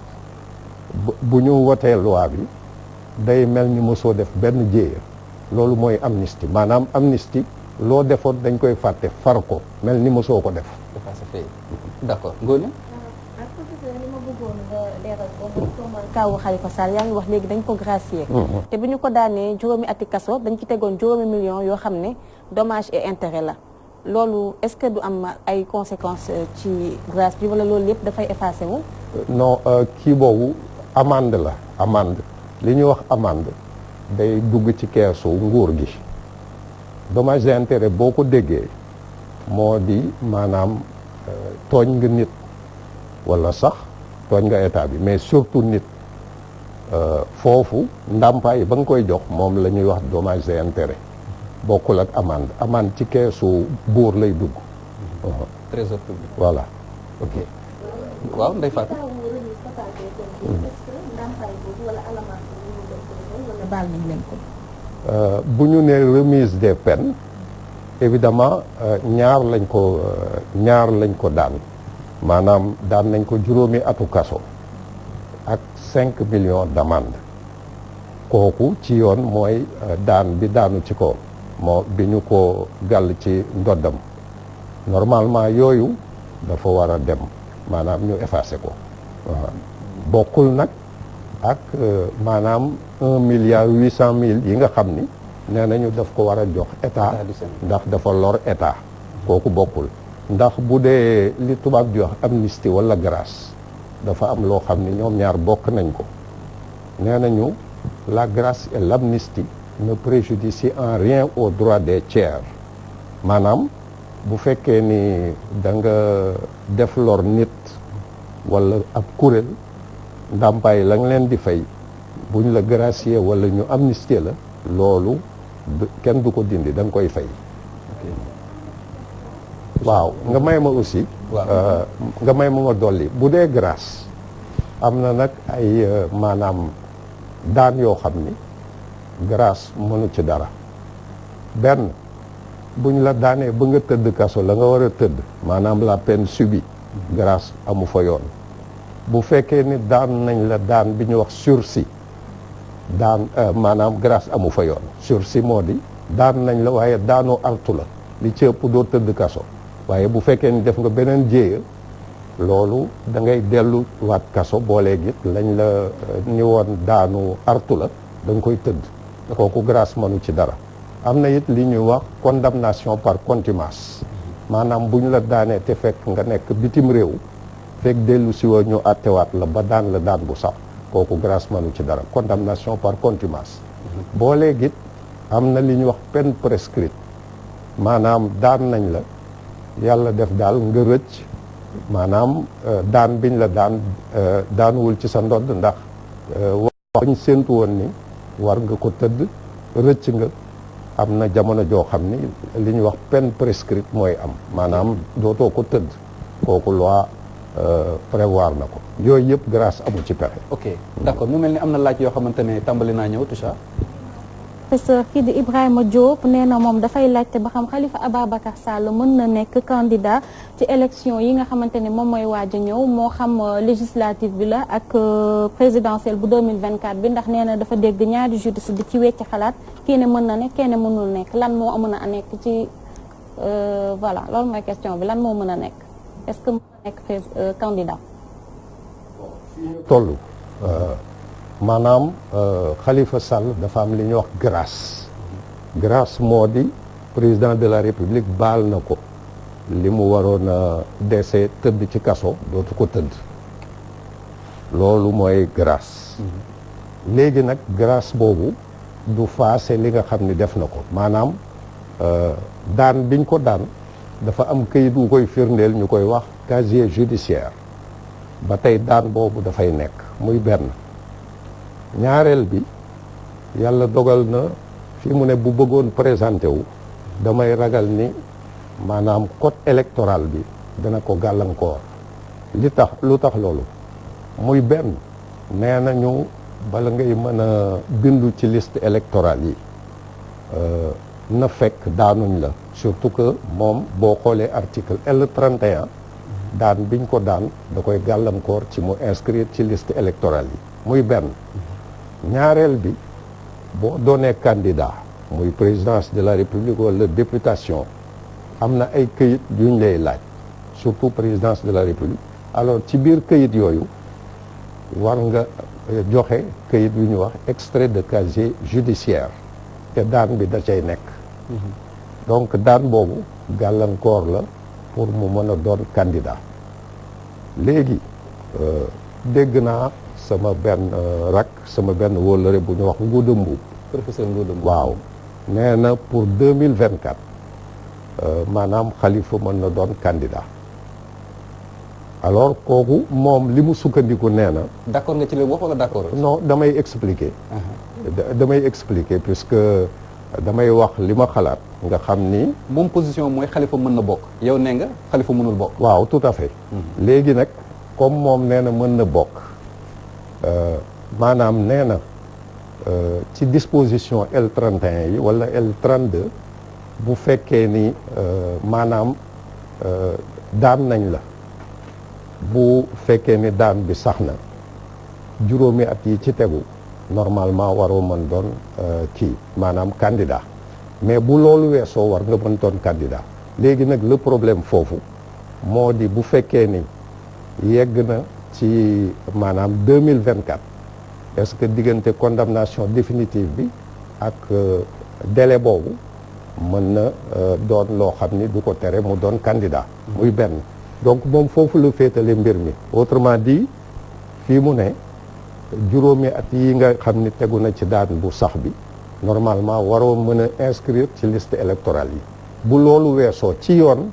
bu ñu wotee loi bi day mel ni mosoo def benn jéeya loolu mooy amnistie maanaam amnistie loo defoon dañ koy fàtte far ko mel ni mosoo ko def. d'accord Ngoné. professeur li ma bëggoon nga leeral ko mooy kaawu Khalifa Sall yaa ngi wax léegi dañ ko gracier. te bi ñu ko daanee juróomi ati kaso dañ ci tegoon juróomi millions yoo xam ne dommage et intérêt la loolu est-ce que du am ay conséquences ci grâce bi wala loolu yëpp dafay effacé wu. non kii boobu amende la amende li ñuy wax amende day dugg ci keesu nguur gi dommage et intérêt boo ko déggee moo di maanaam tooñ nga nit wala sax tooñ nga état bi mais surtout nit foofu ndàmpaay ba nga koy jox moom la ñuy wax dommage et intérêt bokkul ak amende ci keesu buur lay dugg. trésor public. voilà. ok waaw Ndeye Fatou. baal nañ leen ko. bu ñu nee remise des peines évidemment ñaar lañ ko daan maanaam daan nañ ko juróomi atu kaso ak 5 millions d'amende kooku ci yoon mooy daan bi daanu ci ko moo bi ñu ko gàll ci ndoddam normalement yooyu dafa war a dem maanaam ñu effacé ko bokkul nag ak maanaam 1,8 milliard yi nga xam ni nee nañu daf ko war a jox état ndax dafa lor état kooku bokkul ndax bu dee li tubaab di wax amnistie wala grâce dafa am loo xam ni ñoom ñaar bokk nañ ko nee nañu la grâce et l'amnistie ne préjudicient en rien aux droits des tiers maanaam bu fekkee ni da nga def lor nit wala ab kuréel ndàmpaay la nga leen di fay buñ la gracier wala ñu amnistier la loolu kenn du ko dindi da nga koy fay. waaw nga may ma aussi. nga may ma dolli bu dee grâce am na nag ay maanaam daan yoo xam ni grâce mënu ci dara benn buñ la daanee ba nga tëdd kaso la nga war a tëdd maanaam la peine subie grâce amu fa yoon bu fekkee ni daan nañ la daan bi ñu wax sursis daan maanaam grâce amu fa yoon sursis moo di daan nañ la waaye daanoo artu la li ci ëpp doo tëdd kaso waaye bu fekkee ni def nga beneen jéeya loolu da ngay dellu waat kaso booleeg it lañ la ni woon daanu artu la da nga koy tëdd kooku grâce mënu ci dara am na it li ñuy wax condamnation par contumace maanaam bu ñu la daanee te fekk nga nekk bitim réew fekk dellu si woo ñu attewaat la ba daan la daan bu sax kooku grâce mënu ci dara condamnation par contumace boo léegi it am na li ñuy wax peine prescrite maanaam daan nañ la yàlla def daal nga rëcc maanaam daan biñ la daanuwul ci sa ndodd ndax wañ séentu woon ni war nga ko tëdd rëcc nga am na jamono joo xam ni li ñuy wax peine prescrite mooy am maanaam dootoo ko tëdd kooku loi prévoir na ko yooyu yëpp grâce amu ci pexe. ok d'accord mu mel ni am na laaj yoo xamante ne tàmbali naa ñëw Toucha. professeur kii di Ibrahima Diop nee na moom dafay laajte ba xam Khalifa Ababacar Sall mën na nekk candidat ci élection yi nga xamante ne moom mooy waaj a ñëw moo xam législative bi la ak présidentielle bu 2024 bi ndax nee na dafa dégg ñaari juriste di ci wecc xalaat kii ne mën na nekk kii ne mënul nekk lan moo mën a nekk ci voilà loolu mooy question bi lan moo mën a nekk est-ce que mën na nekk candidat. toll maanaam Khalifa Sall dafa am li ñuy wax grâce moo di président de la République baal na ko li mu waroon a dese tëdd ci kaso dootu ko tëdd loolu mooy grâce léegi nag grâce boobu du faase li nga xam ni def na ko maanaam daan biñ ko daan dafa am këyit wu koy firndeel ñu koy wax casier judiciaire ba tey daan boobu dafay nekk muy benn ñaareel bi yàlla dogal na fi mu ne bu bëggoon présenté wu damay ragal ni maanaam code électoral bi dana ko gàllankoor lu tax loolu muy benn nee nañu bala ngay mën a bindu ci liste électorale yi na fekk daanuñ la surtout que moom boo xoolee article L31 daan biñ ko daan da koy gàllankoor ci mu inscrire ci liste électorale yi muy benn ñaareel bi boo doonee candidat muy présidence de la république wala députation am na ay këyit yuñ lay laaj surtout présidence de la république alors ci biir këyit yooyu war nga joxe këyit yu ñu wax extrait de casier judiciaire te daan bi da cay nekk donc daan boobu gàllankoor la pour mu mën a doon candidat léegi dégg naa sama benn rak sama benn wóllëre bu ñu wax Ngouda Mboup professeur Ngouda Mboup waaw nee na pour 2024 maanaam Khalifa mën na doon candidat alors kooku moom li mu sukkandiku nee na d'accord nga ci li wax wala d'accord non damay expliquer damay expliquer puisque damay wax li ma xalaat nga xam ni moom position mooy Khalifa mën na bokk yow nee nga Khalifa mënul bokk waaw tout à fait léegi nag comme moom nee na mën na bokk maanaam nee na ci disposition L31 yi wala L32 bu fekkee ni maanaam daan nañ la bu fekkee ni daan bi sax na juróomi at yi ci tegu normalement waroo mën doon kii maanaam candidat mais bu loolu weesoo war nga mën doon candidat léegi nag le problème foofu moo di bu fekkee ni yegg na ci maanaam 2024 est-ce que diggante condamnation définitive bi ak délai boobu mën na doon loo xam ni du ko tere mu doon candidat muy benn donc moom foofu la féetale mbir mi autrement dit fii mu ne juróomi at yi nga xam ni tegu na ci daan bu sax bi normalement waroo mën a inscrire ci liste électorale yi bu loolu weesoo ci yoon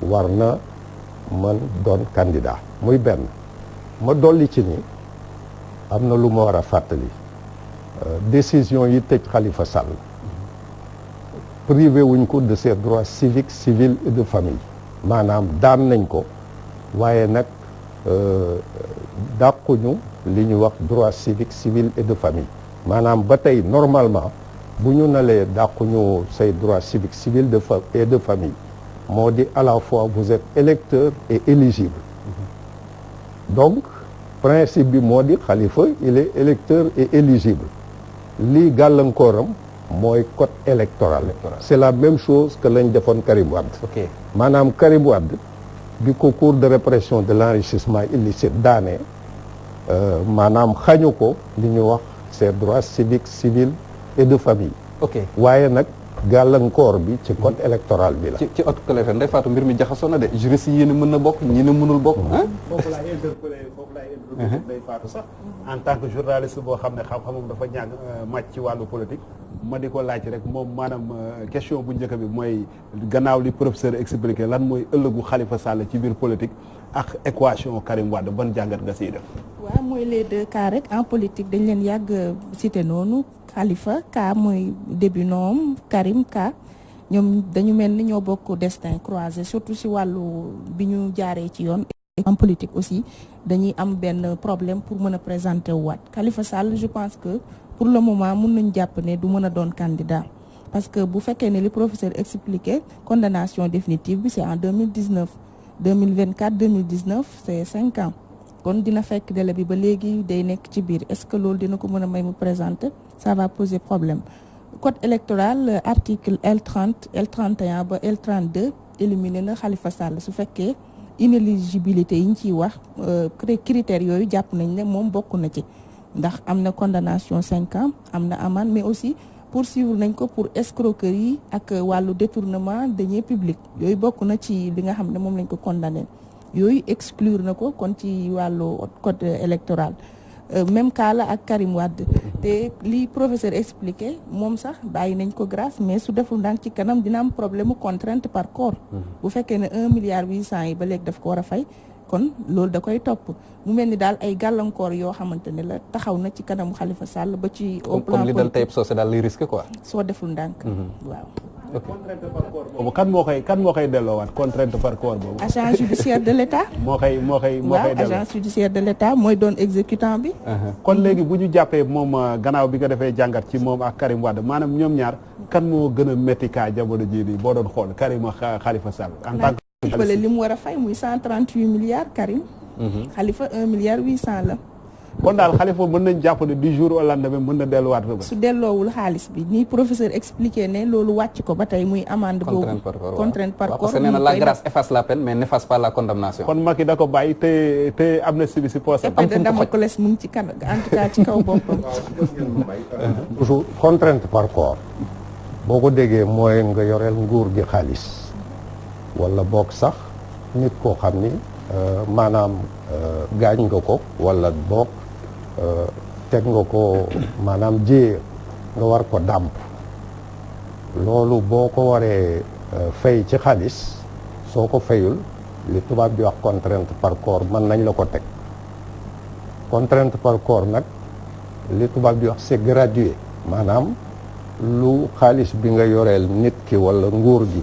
war na mën doon candidat muy benn ma dolli ci ni am na lu ma war a fàttali décision yi tëj Khalifa Sall privé wuñ ko de ses droits civiques civils et de famille maanaam daan nañ ko waaye nag dàquñu li ñu wax droit civique civil et de famille maanaam ba tey normalement bu ñu nalee dàquñu say droit civique civil et de famille moo di à la fois vous êtes électeur et éligible donc principe bi moo di Khalifa il est électeur et éligible lii gàllankooram mooy code électoral c'est la même chose que lañ defoon Karim Wade maanaam Karim Wade bi ko cour de répression de l'enrichissement illicite daanee maanaam xañu ko li ñu wax ses droits civiques civils et de famille waaye nag gàllankoor bi ci code électoral bi la ci code électoral Ndeye Fatou mbir mi jaxasoo na de juriste yi ne mën na bokk ñi ne mënul bokk foofu laay interpellé Ndeye Fatou sax en tant que journaliste boo xam ne xam-xamam dafa ñàkk màcc ci wàllu politique ma di ko laaj rek moom maanaam question bu njëkk bi mooy gannaaw li professeur expliqué lan mooy ëllëgu Khalifa Sall ci biir politique ak équation Karim Wade ban jàngat nga siy def. waaw mooy les deux cas rek en politique dañ leen yàgg cité noonu Khalifa cas mooy début noom Karim cas ñoom dañu mel ni ñoo bokk destin croisé surtout si wàllu bi ñu jaaree ci yoon. en politique aussi dañuy am benn problème pour mën a présenter wu waat Khalifa Sall je pense que pour le moment mun nañu jàpp ne du mën a doon candidat parce que bu fekkee ne li professeur expliqué condamnation définitive bi c'est en 2019 2024 2019 c'est 5 ans kon dina fekk délai bi ba léegi day nekk ci biir est-ce que loolu dina ko mën a may mu présenter ça va poser problème code électoral article L30 L31 ba L32 éliminé na Khalifa Sall su fekkee inéligibilité yi ñu ciy wax critères yooyu jàpp nañ ne moom bokk na ci ndax am na condamnation 5 ans am na amende mais aussi poursuivre nañ ko pour escroquerie ak wàllu détournement de deniers publics yooyu bokk na ci li nga xam ne moom lañ ko condamné yooyu exclure na ko kon ci wàllu code électoral même cas la ak Karim Wade te li professeur expliqué moom sax bàyyi nañ ko grâce mais su deful ndànk ci kanam dina am problème mu contrainte par corps bu fekkee ne 1 milliard 800 yi ba léegi daf ko war a fay kon loolu da koy topp mu mel ni daal ay gàllankoor yoo xamante ne la taxaw na ci kanamu Khalifa Sall ba ci au plan comme li dal Taïb Socé daal li risque quoi soo deful ndànk waaw contrainte par corps boobu kan moo koy delloowaat contrainte par corps boobu agent judiciaire de l'État moo koy waaw agent judiciaire de l'État mooy doon exécutant bi kon léegi bu ñu jàppee moom gannaaw bi nga defee jàngat ci moom ak Karim Wade maanaam ñoom ñaar kan moo gën a métti kaa jamono jii nii boo doon xool Karim ak Khalifa Sall en tant que li mu war a fay muy 138 milliards Karim Khalifa 1 milliard 800 la kon daal Khalifa mën nañ jàpp ne du jour au lendemain mën na delluwaat rëbës su delloowul xaalis bi ni professeur expliqué ne loolu wàcc ko ba tey muy amende boobu contrainte par corps parce que nee na la grâce efface la peine mais n'efface pas la condamnation kon Macky da ko bàyyi te amnistie bi si poosam épée de Damoclès mu ngi ci kan en tout cas ci kaw boppam toujours contrainte par corps boo ko déggee mooy nga yoreel nguur gi xaalis wala boog sax nit koo xam ni maanaam gaañ nga ko wala boog teg nga ko maanaam jéye nga war ko dàmp loolu boo ko waree fay ci xaalis soo ko fayul li tubaab di wax contrainte par corps mën nañ la ko teg contrainte par corps nag li tubaab di wax c'est gradué maanaam lu xaalis bi nga yoreel nit ki wala nguur gi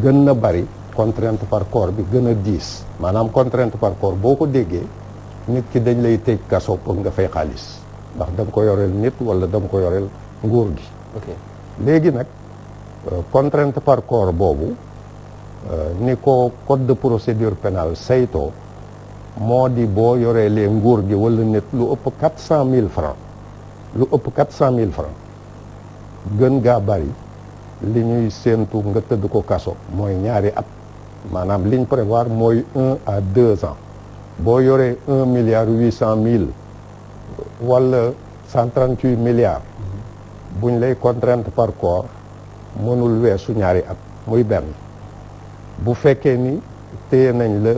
gën na bari contrainte par corps bi gën a diis maanaam contrainte par corps boo ko déggee nit ki dañ lay tëj kaso pour nga fay xaalis ndax da nga ko yoreel nit wala da nga ko yoreel nguur gi léegi nag contrainte par corps boobu ni ko code de procédure pénale saytoo moo di boo yoreelee nguur gi wala nit lu ëpp 400 000 francs lu ëpp 400 000 francs gën gaa bari li ñuy séentu nga tëdd ko kaso mooy ñaari at maanaam liñ prévoir mooy 1 à 2 ans boo yoree 1 milliard 800 000 wala 138 milliards buñ lay contrainte par corps mënul weesu ñaari at muy benn bu fekkee ni téye nañ la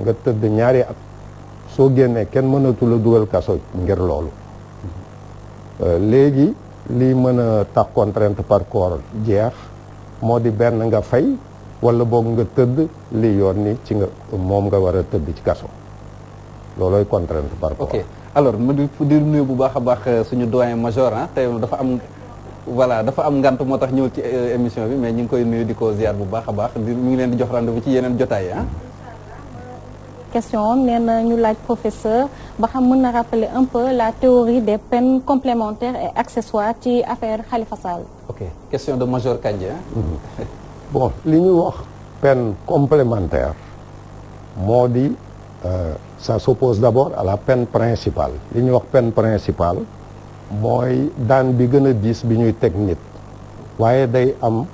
nga tëdd ñaari at soo génnee kenn mënatu la dugal kaso ngir loolu léegi lii mën a tax contrainte par corps jeex moo di benn nga fay wala boog nga tëdd li yoon ni ci nga moom nga war a tëdd ci kaso loolooy contrainte par corps. ok alors ma di nuyu bu baax a baax suñu doyen major tey dafa am voilà dafa am ngant moo tax ñëwul ci émission bi mais ñu ngi koy nuyu di ko ziar bu baax a baax ñu ngi leen di jox rendez-vous ci yeneen jotaay question nee na ñu laaj professeur ba xam mën na rappeler un peu la théorie des peines complémentaires et accessoires ci affaire Khalifa Sall. ok question de major Kandji. bon li ñuy wax peine complémentaire moo di ça s'oppose d'abord à la peine principale li ñuy wax peine principale mooy daan bi gën a diis bi ñuy teg nit waaye day am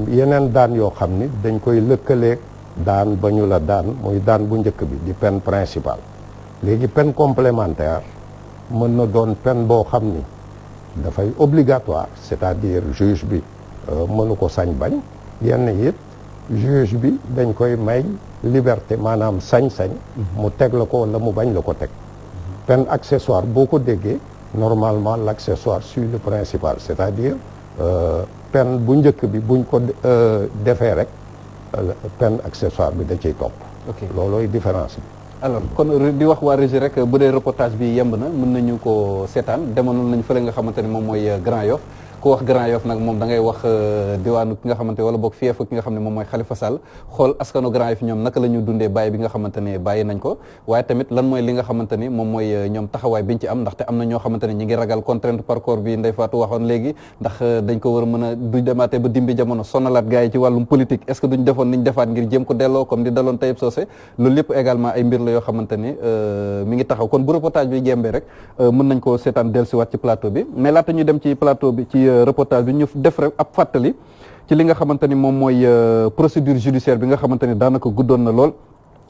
yeneen daan yoo xam ni dañ koy lëkkaleeg daan ba ñu la daan muy daan bu njëkk bi di peine principale léegi peine complémentaire mën na doon peine boo xam ni dafay obligatoire c'est-à-dire juge bi mënu ko sañ bañ yenn it juge bi dañ koy may liberté maanaam sañ-sañ mu teg la ko wala mu bañ la ko teg peine accessoire boo ko déggee normalement l'accessoire suit le principal c'est-à-dire peine bu njëkk bi buñ ko defee rek peine accessoire bi da ciy topp. ok loolooy différence bi. alors kon di wax waa régie rek bu dee reportage bi yemb na mën nañu ko seetaan demoon nañu fële nga xamante ne moom mooy Grand Yoff ku wax Grand Yoff nag moom da ngay wax diwaanu ki nga xamante wala boog fiefu ki nga xam ne moom mooy Khalifa Sall xool askanu Grand Yoff ñoom naka la ñu dundee bàyyi bi nga xamante ne bàyyi nañ ko waaye tamit lan mooy li nga xamante ni moom mooy ñoom taxawaay biñ ci am ndaxte am na ñoo xamante ne ñi ngi ragal contrainte par corps bi Ndeye Fatou waxoon léegi ndax dañ ko war a mën a du demaatee ba dimbi jamono sonalaat gars yi ci wàllum politique est-ce que duñ defoon niñ defaat ngir jéem ko delloo comme di daloon Taïb Socé loolu lépp également ay mbir la yoo xamante ni mi ngi taxaw kon bu reportage bi jembee rek mën nañ ko seetaan dellusiwaat ci plateau bi mais laata ñu dem ci plateau bi ci reportage bi ñu def rek ab fàttali ci li nga xamante ni moom mooy procédure judiciaire bi nga xamante ni daanaka guddoon na lool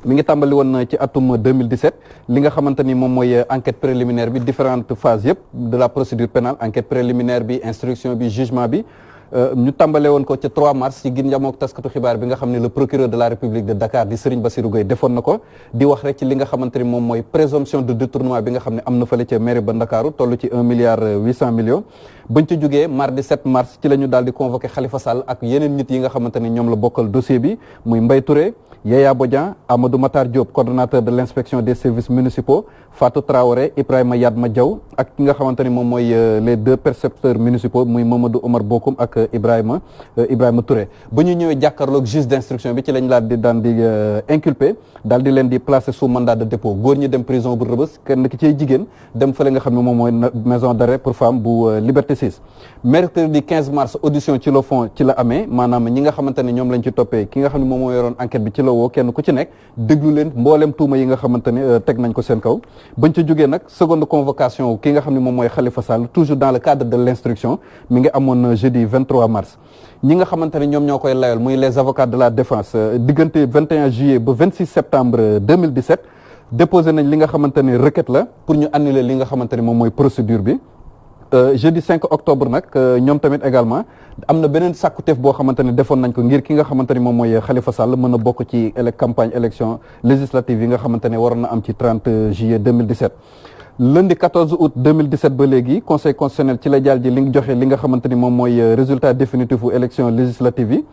mi ngi tàmbali woon ci atum 2017 li nga xamante ni moom mooy enquête préliminaire bi différentes phases yëpp de la procédure pénale enquête préliminaire bi instruction bi jugement bi ñu tàmbale woon ko ca 3 mars ci gin njamook taskatu xibaar bi nga xam ne le procureur de la République de Dakar di Serigne Bassirou Gueye defoon na ko di wax rek ci li nga xamante ni moom mooy présomption de détournement bi nga xam ne am na fële ca mairie ba Ndakaaru toll ci 1 milliard 800 millions bañ ci jógee mardi 7 mars ci la ñu daal di convoqué Khalifa Sall ak yeneen nit yi nga xamante ni ñoom la bokkal dossier bi muy Mbaye Touré Yaya Bodian Amadou Matar Diop coordonnateur de l'inspection des services municipaux Fatou Traoré Ibrahima Yadma Diaw ak ki nga xamante ni moom mooy les 2 percepteurs municipaux muy Mamadou Omar Bokoum ak Ibrahima Touré ba ñu ñëwee jàkkaarloog juge d'instruction bi ci lañ laa di daan di inculpé daal di leen di placer sous mandat de dépôt góor ñi dem prison bu Rebeuss kenn ki ciy jigéen dem fële nga xam ne moom mooy maison d'arrêt pour femmes bu Liberté 6 mercredi 15 mars audition ci le fond ci la amee maanaam ñi nga xamante ne ñoom lañ ci toppee ki nga xam ne moom moo yoroon enquête bi ci la woo kenn ku ci nekk déglu leen mboolem tuuma yi nga xamante ne teg nañ ko seen kaw bañ ca jógee nag seconde convocation ki nga xam ne moom mooy Khalifa Sall toujours dans le cadre de l'instruction mi ngi amoon jeudi 23 mars ñi nga xamante ne ñoom ñoo koy layal muy les avocats de la défense diggante 21 juillet ba 26 septembre 2017 déposé nañ li nga xamante ne requête la pour ñu annuler li nga xamante ne moom mooy procédure bi jeudi 5 octobre nag ñoom tamit également am na beneen sàkkuteef boo xamante ne defoon nañ ko ngir ki nga xamante ni moom mooy Khalifa Sall mën a bokk ci campagne élection législative yi nga xamante ne waroon na am ci 30 juillet 2017. lundi 14 août 2017 ba léegi conseil constitutionnel ci la jàll ji li nga joxe li nga xamante ni moom mooy résultat définitif u élection législative yi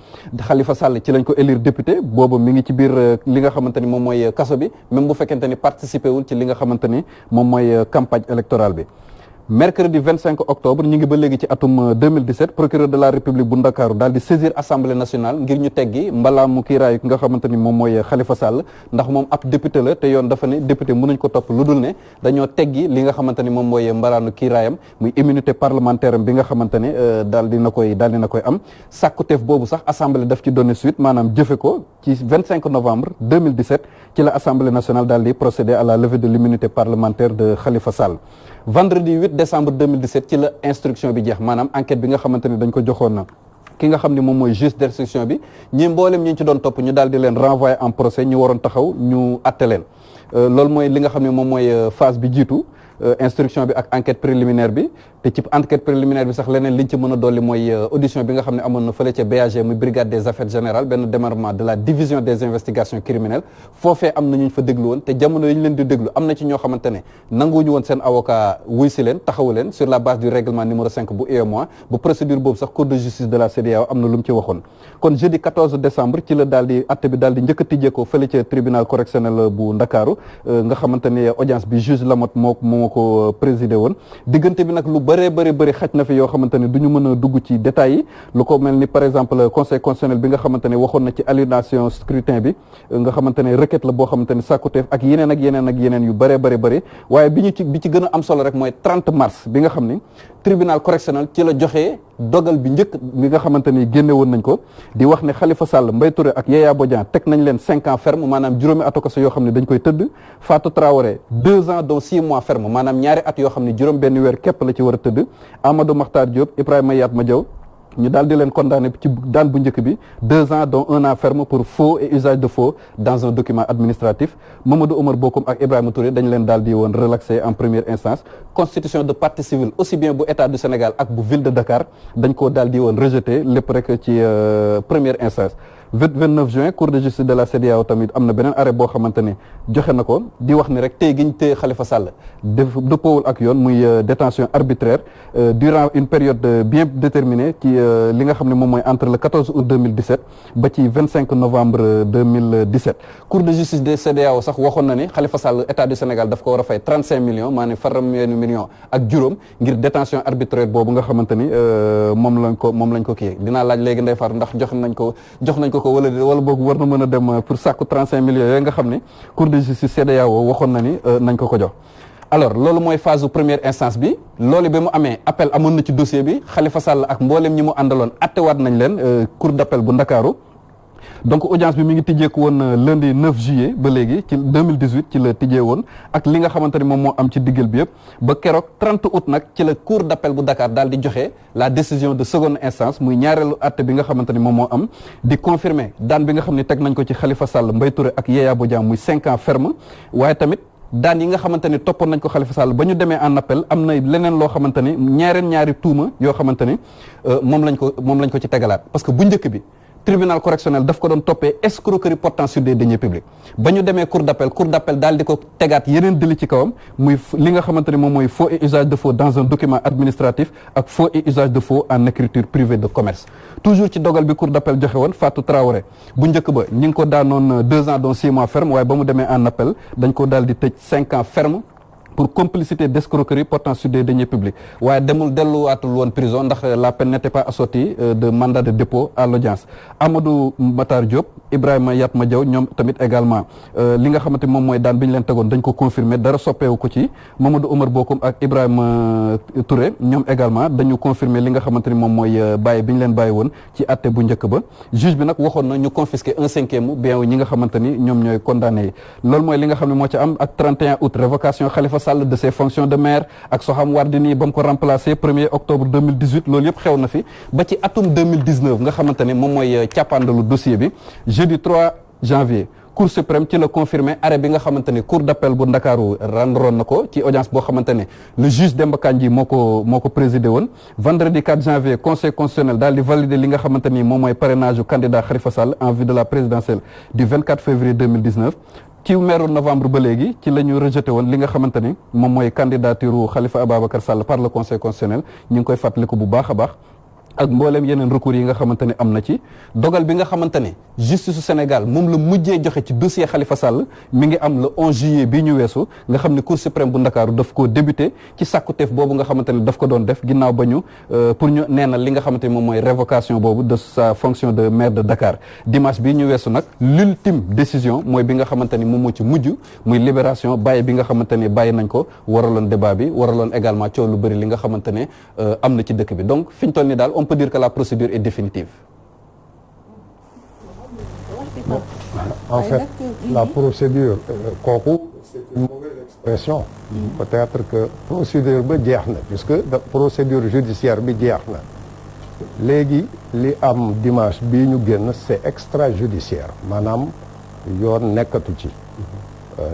Khalifa Sall ci lañ ko élire député boobu mi ngi ci biir li nga xamante ni moom mooy kaso bi même bu fekkente ni participé wul ci li nga xamante ni moom mooy campagne électorale bi. mercredi 25 octobre ñu ngi ba léegi ci atum 2017 procureur de la république bu Ndakaaru daal di saisir assemblée nationale ngir ñu teggi mbalaamu kiiraayu ki nga xamante ni moom mooy Khalifa Sall ndax moom ab député la te yoon dafa ne député mënuñ ko topp lu dul ne dañoo teggi li nga xamante ni moom mooy mbalaanu kiiraayam muy immunité parlementaire am bi nga xamante ne daal dina koy am sàkkuteef boobu sax assemblée daf ci donné suite maanaam jëfe ko ci 25 novembre 2017 ci la assemblée nationale daal di procéder à la levée de l'immunité parlementaire de Khalifa Sall. vendredi 8 décembre 2017 ci la instruction bi jeex maanaam enquête bi nga xamante ni dañ ko joxoon na ki nga xam ne moom mooy juge d'instruction bi ñi mboolem ñi ci doon topp ñu daal di leen renvoyer en procès ñu waroon taxaw ñu atte leen loolu mooy li nga xam ne moom mooy phase bi jiitu instruction bi ak enquête préliminaire bi te ci enquête préliminaire bi sax leneen liñ ci mën a dolli mooy audition bi nga xam ne amoon na fële ca BAG muy brigade des affaires générales benn démembrement de la division des investigations criminelles foofee am na ñu fa déglu woon te jamono yi ñu leen di déglu am na ci ñoo xamante ne nanguwuñu woon seen avocat wuy si leen taxawu leen sur la base du règlement numéro 5 bu UEMOA bu procédure boobu sax cour de justice de la CEDEAO am na lu mu ci waxoon kon jeudi 14 décembre ci la daal di atte bi daal di njëkk a tijjee ko fële ca tribunal correctionnel bu Ndakaaru nga xamante ne audience bi juge Lamotte moo ko présidé woon diggante bi nag lu bëri xaj na fi yoo xamante ne du ñu mën a dugg ci détails yi lu ko mel ni par exemple conseil constitutionnel bi nga xamante ne waxoon na ci annulation scrutin bi nga xamante ne requête la boo xamante ne sàkkuteef ak yeneen yu bëri waaye bi ci gën a am solo rek mooy 30 mars bi nga xam ni tribunal correctionnel ci la joxee dogal bi njëkk bi nga xamante ni génne woon nañ ko di wax ne Khalifa Sall Mbaye Touré ak Yaya Bodian teg nañ leen 5 ans ferme maanaam juróomi atu kaso yoo xam ne dañ koy tëdd Fatou Traoré 2 ans dont 6 mois ferme maanaam ñaari at yoo xam ne juróom benn weer képp la ci war a tëdd Amadou Makhtar Diop Ibrahima Yatma Diaw ñu daal di leen condamné ci daan bu njëkk bi 2 ans dont 1 an ferme pour faux et usage de faux dans un document administratif Mamadou Omar Bokoum ak Ibrahima Touré dañ leen daal di woon relaxé en première instance constitution de partie civile aussi bien bu état du Sénégal ak bu ville de Dakar dañ koo daal di woon rejeté lépp rek ci première instance 29 juin cour de justice de la CEDEAO tamit am na beneen arrêt boo xamante ne joxe na ko di wax ni rek tey gi ñu téye Khalifa Sall dëppoowul ak yoon muy détention arbitraire durant une période bien déterminée ci li nga xam ne moom mooy entre le 14 août 2017 ba ci 25 novembre 2017 cour de justice de CEDEAO sax waxoon na ni Khalifa Sall état du Sénégal daf ko war a fay 35 millions maanaam fanweeri millions ak juróom ngir détention arbitraire boobu nga xamante ni moom lañ ko kii dinaa laaj léegi Ndeye Fatou ndax jox nañ ko wala boog war na mën a dem pour sàkku 35 millions yooyu nga xam ne cour de justice CEDEAO waxoon na ni nañ ko jox alors loolu mooy phase u première instance bi loolu bi mu amee appel amoon na ci dossier bi Khalifa Sall ak mboolem ñi mu àndaloon attewaat nañ leen cour d'appel bu Ndakaaru donc audience bi mi ngi tijjeeku woon lundi 9 juillet ba léegi ci 2018 ci la tijjee woon ak li nga xamante ni moom moo am ci diggal bi yëpp ba keroog 30 août nag ci la cour d'appel bu Dakar daal di joxe la décision de seconde instance muy ñaareelu atte bi nga xamante ni moom moo am di confirmer daan bi nga xam ne teg nañ ko ci Khalifa Sall Mbaye Touré ak Yaya Bodian muy 5 ans ferme waaye tamit daan yi nga xamante ni toppoon nañ ko Khalifa Sall ba ñu demee en appel am na leneen loo xamante ni ñaari tuuma yoo xamante ni moom lañ ko ci tegalaat parce que bu njëkk bi tribunal correctionnel daf ko doon toppee escroquerie portant sur des deniers publics ba ñu demee cour d'appel daal di ko tegaat yeneen délit ci kawam muy li nga xamante ne moom mooy faux et usage de faux dans un document administratif ak faux et usage de faux en écriture privée de commerce toujours ci dogal bi cour d'appel joxe woon Fatou Traoré bu njëkk ba ñi ngi ko daanoon 2 ans dont 6 mois ferme waaye ba mu demee en appel dañ ko daal di tëj 5 ans ferme pour complicité d'escroquerie portant sur des deniers publics waaye delluwaatul woon prison ndax la peine n'était pas assortie de mandat de dépôt à l'audience Amadou Matar Diop Ibrahima Yatma Diaw ñoom tamit également li nga xamante moom mooy daan bi ñu leen tegoon dañ ko confirmer dara soppeewu ko ci Mamadou Omar Bokoum ak Ibrahima Touré ñoom également dañu confirmer li nga xamante ni moom mooy bàyyi bi ñu leen bàyyi woon ci àtte bu njëkk ba juge bi nag waxoon na ñu confisquer 1/5 bien ñi nga xamante ni ñoom ñooy condamné yi loolu mooy li nga xam ne moo ci am ak 31 août révocation Khalifa Sall de ses fonctions de maire ak Soham Wardini ba mu ko remplacé 1er octobre 2018 loolu yëpp xew na fi ba ci atum 2019 nga xamante ne moom mooy càppaandalu dossier bi jeudi 3 janvier Cour suprême ci la confirmé arrêt bi nga xamante ne cour d'appel bu Ndakaaru rendroon na ko ci audience boo xamante ne le juge Demba Kandji moo ko présidé woon vendredi 4 janvier conseil constitutionnel daal di valider li nga xamante ni moom mooy parrainage u candidat Khalifa Sall en vue de la présidentielle du 24 février 2019 ci weeru novembre ba léegi ci la ñu rejeté woon li nga xamante ni moom mooy candidature Khalifa Ababacar Sall par le conseil constitutionnel ñu ngi koy fàttaliku bu baax a baax ak mboolem yeneen recours yi nga xamante ne am na ci dogal bi nga xamante ne justice su Sénégal moom la mujjee joxe ci dossier Khalifa Sall mi ngi am le 11 juillet bii ñu weesu nga xam ne cour suprême bu Ndakaaru daf koo débuté ci sàkkuteef boobu nga xamante ne daf ko doon def ginnaaw ba ñu pour ñu neenal li nga xamante ne moom mooy révocation boobu de sa fonction de maire de Dakar dimanche bii ñu weesu nag l'ultime décision mooy bi nga xamante ni moom moo ci mujj muy libération bàyyi bi nga xamante ne bàyyi nañ ko waraloon débat bi waraloon également coow lu bëri li nga xamante ne am na ci dëkk bi donc fi ñu toll ni daal on peut dire que la procédure est définitive. En fait, la procédure kooku c'est une mauvaise expression. Peut-être que procédure ba jeex na puisque procédure judiciaire bi jeex na léegi li am dimanche bii ñu génn c'est extrajudiciaire maanaam yoon nekkatu ci.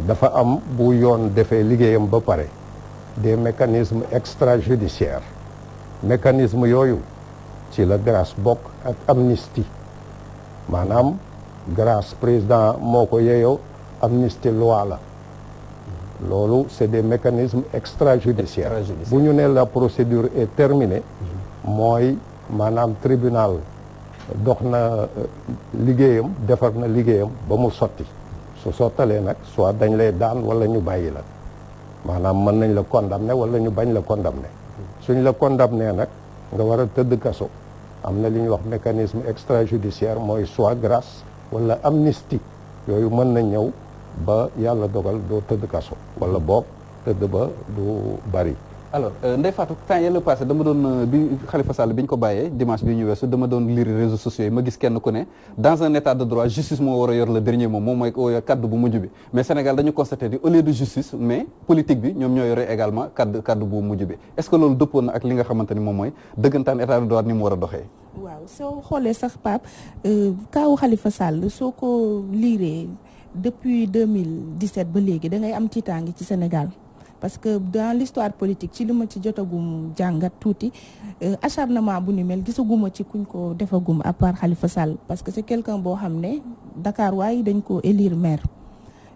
dafa am bu yoon defee liggéeyam ba pare des mécanismes extrajudiciaires mécanisme yooyu ci la grâce bokk ak amnistie maanaam grâce président moo ko yeyoo amnistie loi la loolu c'est des mécanismes extrajudiciaires bu ñu ne la procédure est terminée mooy maanaam tribunal dox na liggéeyam defar na liggéeyam ba mu sotti su sottalee nag soit dañ lay daan wala ñu bàyyi la maanaam mën nañ la condamner wala ñu bañ la condamner suñ la condamner nag nga war a tëdd kaso am na li ñuy wax mécanisme extrajudiciaire mooy soit grâce wala amnistie yooyu mën na ñëw ba yàlla dogal doo tëdd kaso wala boog tëdd ba du bari. alors Ndeye Fatou temps yële passé dama doon bi Khalifa Sall bi ñu ko bàyyee dimanche bi ñu weesu dama doon lire réseaux sociaux yi ma gis kenn ku ne dans un état de droit justice moo war a yor le dernier mot moom mooy kaddu bu mujj bi mais Sénégal dañu constaté di au lieu de justice mais politique bi ñoom ñoo yore également kaddu bu mujj bi est-ce que loolu dëppoon na ak li nga xamante ni moom mooy dëggantaan état de droit ni mu war a doxee. waaw soo xoolee sax Pape kaawu Khalifa Sall soo ko liiree depuis 2017 ba léegi da ngay am tiitaange ci Sénégal. parce que dans l'histoire politique ci li ma ci jotagum jàngat tuuti acharnement bu ni mel gisaguma ci kuñ ko defagum à part Khalifa Sall parce que c'est quelqu'un boo xam ne Dakar waaye dañ ko élire maire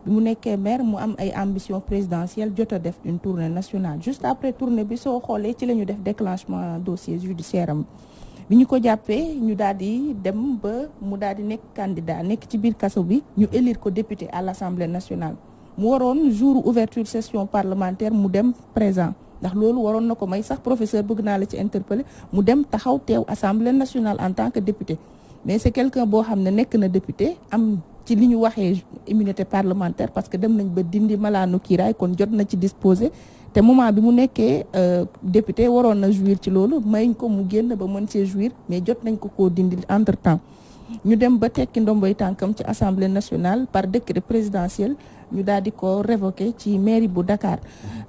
bi mu nekkee maire mu am ay ambition présidentielle jot a def une tournée nationale juste après tournée bi soo xoolee ci la ñu def déclenchement dossier judiciaire am bi ñu ko jàppee ñu daal di dem ba mu daal di nekk candidat nekk ci biir kaso bi ñu élire ko député à l'Assemblée nationale mu waroon jour ouverture session parlementaire mu dem présent ndax loolu waroon na ko may sax professeur bëgg naa la ci interpeller mu dem taxaw teew assemblée nationale en tant que député mais c'est quelqu'un boo xam ne nekk na député am ci li ñu waxee immunité parlementaire parce que dem nañ ba dindi malaanu kiiraay kon jot na ci disposer te moment bi mu nekkee député waroon na jouir ci loolu mayñ ko mu génn ba mën cee jouir mais jot nañ ko koo dindi entre temps ñu dem ba tekki ndomboy tànkam ci assemblée nationale par décret présidentiel ñu daal di ko révoqué ci mairie bu Dakar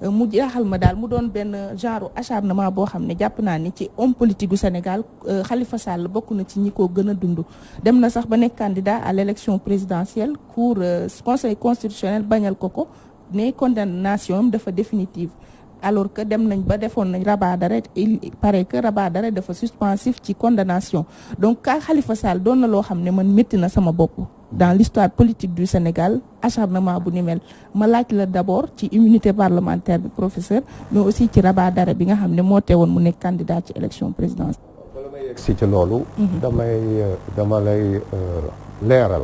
mu jaaxal ma daal mu doon benn genre acharnement boo xam ne jàpp naa ni ci homme politique gu Sénégal Khalifa Sall bokk na ci ñi ko gën a dund dem na sax ba nekk candidat à l'élection présidentielle conseil constitutionnel bañal ko ne condamnation am dafa définitive alors que dem nañ ba defoon nañ rabat d'arrêt il paraît que rabat d'arrêt dafa suspensif ci condamnation donc ka Khalifa Sall doon na loo xam ne man métti na sama bopp dans l'histoire politique du Sénégal acharnement bu ni mel ma laaj la d'abord ci immunité parlementaire bi professeur mais aussi ci rabat d'arrêt bi nga xam ne moo teewoon mu nekk candidat ci élection présidentielle. bala may yegg si ci loolu. dama lay leeral.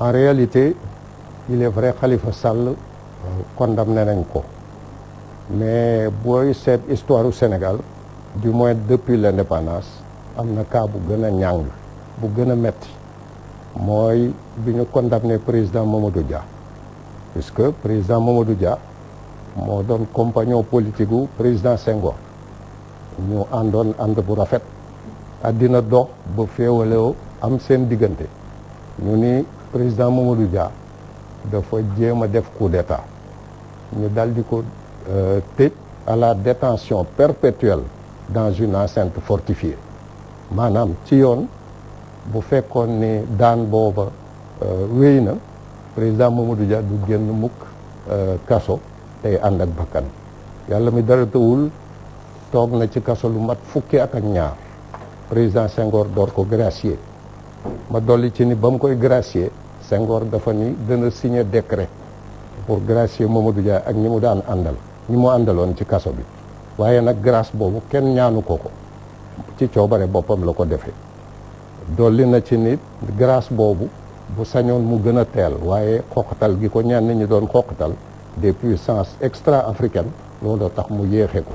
en réalité il est vrai Khalifa Sall condamné nañ ko. mais booy seet histoire du Sénégal du moins depuis l'indépendance am na cas bu gën a ñàng bu gën a metti mooy bi ñu condamné président Mamadou Dia puisque président Mamadou Dia moo doon compagnon politique gu président Senghor ñu àndoon ànd bu rafet àddina dox ba féewaloo am seen diggante ñu ni président Mamadou Dia dafa jéem a def coup d'état ñu dal di ko tëj à la détention perpétuelle dans une enceinte fortifiée maanaam ci yoon bu fekkoon ni daan booba wéy na président Mamadou Dia du génn mukk kaso tey ànd ak bakkan yàlla mi dara tawul toog na ci kaso lu mat fukki at ak ñaar président Senghor door ko gracier ma dolli ci ni ba mu koy gracier Senghor dafa ni dana signer décret pour gracier Mamadou Dia ak ñi mu daan àndal ñi mu àndaloon ci kaso bi waaye nag grâce boobu kenn ñaanu ko ci coobare boppam la ko defee dolli na ci nit grâce boobu bu sañoon mu gën a teel waaye xoqatal gi ko ñenn ñi doon xoqatal des puissances extra-africaines looloo tax mu yéexe ko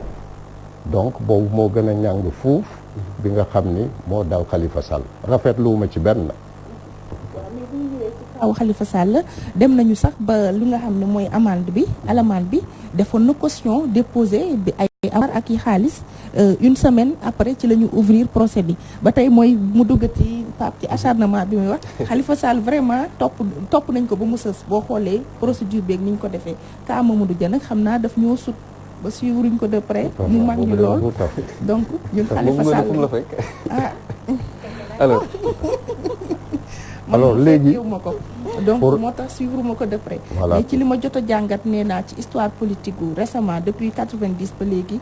donc boobu moo gën a ñàng fuuf bi nga xam ni moo dal Khalifa Sall rafetluwuma ci benn. waaw Khalifa Sall dem nañu sax ba li nga xam ne mooy amende bi defoon na caution déposé bi ay amar ak yi xaalis une semaine après ci la ñu ouvrir procès bi ba tey mooy mu duggati Pape ci acharnement bi muy wax Khalifa Sall vraiment topp nañ ko ba mu sës boo xoolee procédure beeg ni ñu ko defee ka Mamadou Dia nag xam naa daf ñoo sut ba suivruñ ko de près mu mag ñu lool donc ñun Khalifa Sall ah alors léegi ma ko donc moo tax suivre ma ko de près mais ci li ma jot a jàngat nee naa ci histoire politique gu récemment depuis 90 ba léegi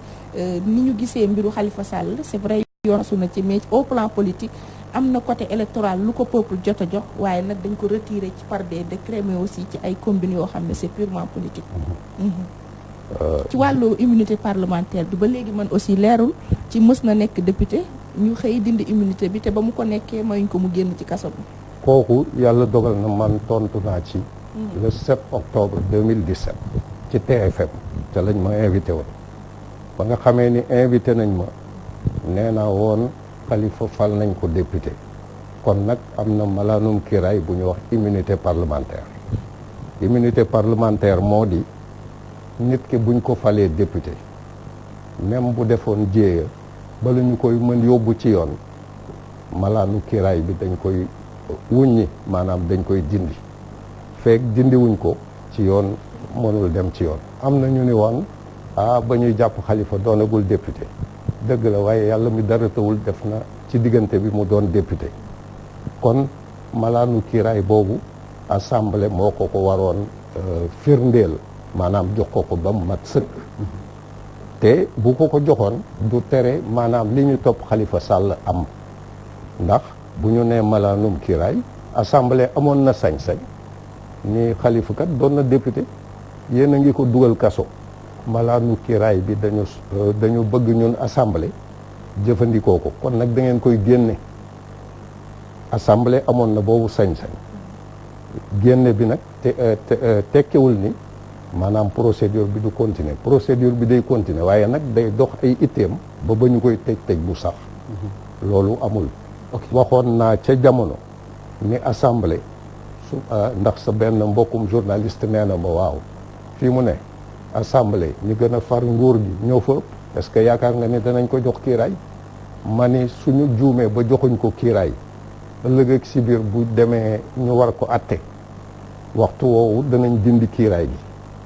ni ñu gisee mbiru Khalifa Sall c'est vrai yoon su na ci mais au plan politique am na côté électoral lu ko peuple jot a jox waaye nag dañ ko retirer ci par des décrets mais aussi ci ay combines yoo xam ne c'est purement politique ci wàllu immunité parlementaire bi ba léegi man aussi leerul ci mës na nekk député ñu xëy dindi immunité bi te ba mu ko nekkee mayuñ ko mu génn ci kaso bi kooku yàlla dogal na man tontu naa ci le 7 octobre 2017 ci TFM te lañ ma invité woon ba nga xamee ni invité nañ ma nee naa woon Khalifa fal nañ ko député kon nag am na malaanum kiiraay bu ñu wax immunité parlementaire immunité parlementaire moo di nit ki buñ ko falee député même bu defoon jéeya bala ñu koy mën yóbbu ci yoon malaanu kiiraay bi dañ koy wuññi maanaam dañ koy dindi feek dindi wuñ ko ci yoon mënul dem ci yoon am na ñu ni woon ba ñuy jàpp Khalifa doonagul député dëgg la waaye yàlla mi dara tawul def na ci diggante bi mu doon député kon malaanu kiiraay boobu assemblée moo ko waroon firndeel maanaam jox ko ba mu mat sëkk te bu ko joxoon du tere maanaam li ñu topp Khalifa Sall am ndax bu ñu nee malaanum kiiraay assemblée amoon na sañ-sañ ni Khalifa kat doon na député yéen a ngi ko dugal kaso malaanu kiiraay bi dañu bëgg ñun assemblée jëfandikoo ko kon nag da ngeen koy génne assemblée amoon na boobu sañ-sañ génne bi nag tekkiwul ni maanaam procédure bi du continuer procédure bi day continuer waaye nag day dox ay itteem ba ñu koy tëj bu sax loolu amul waxoon naa ca jamono ni assemblée ndax sa benn mbokkum journaliste nee na ma waaw fii mu ne assemblée ñu gën a far nguur gi ñoo fa est-ce que yaakaar nga ni danañ ko jox kiiraay ma ni suñu juumee ba joxuñ ko kiiraay ëllëg ak si biir bu demee ñu war ko atte waxtu woowu danañ dindi kiiraay gi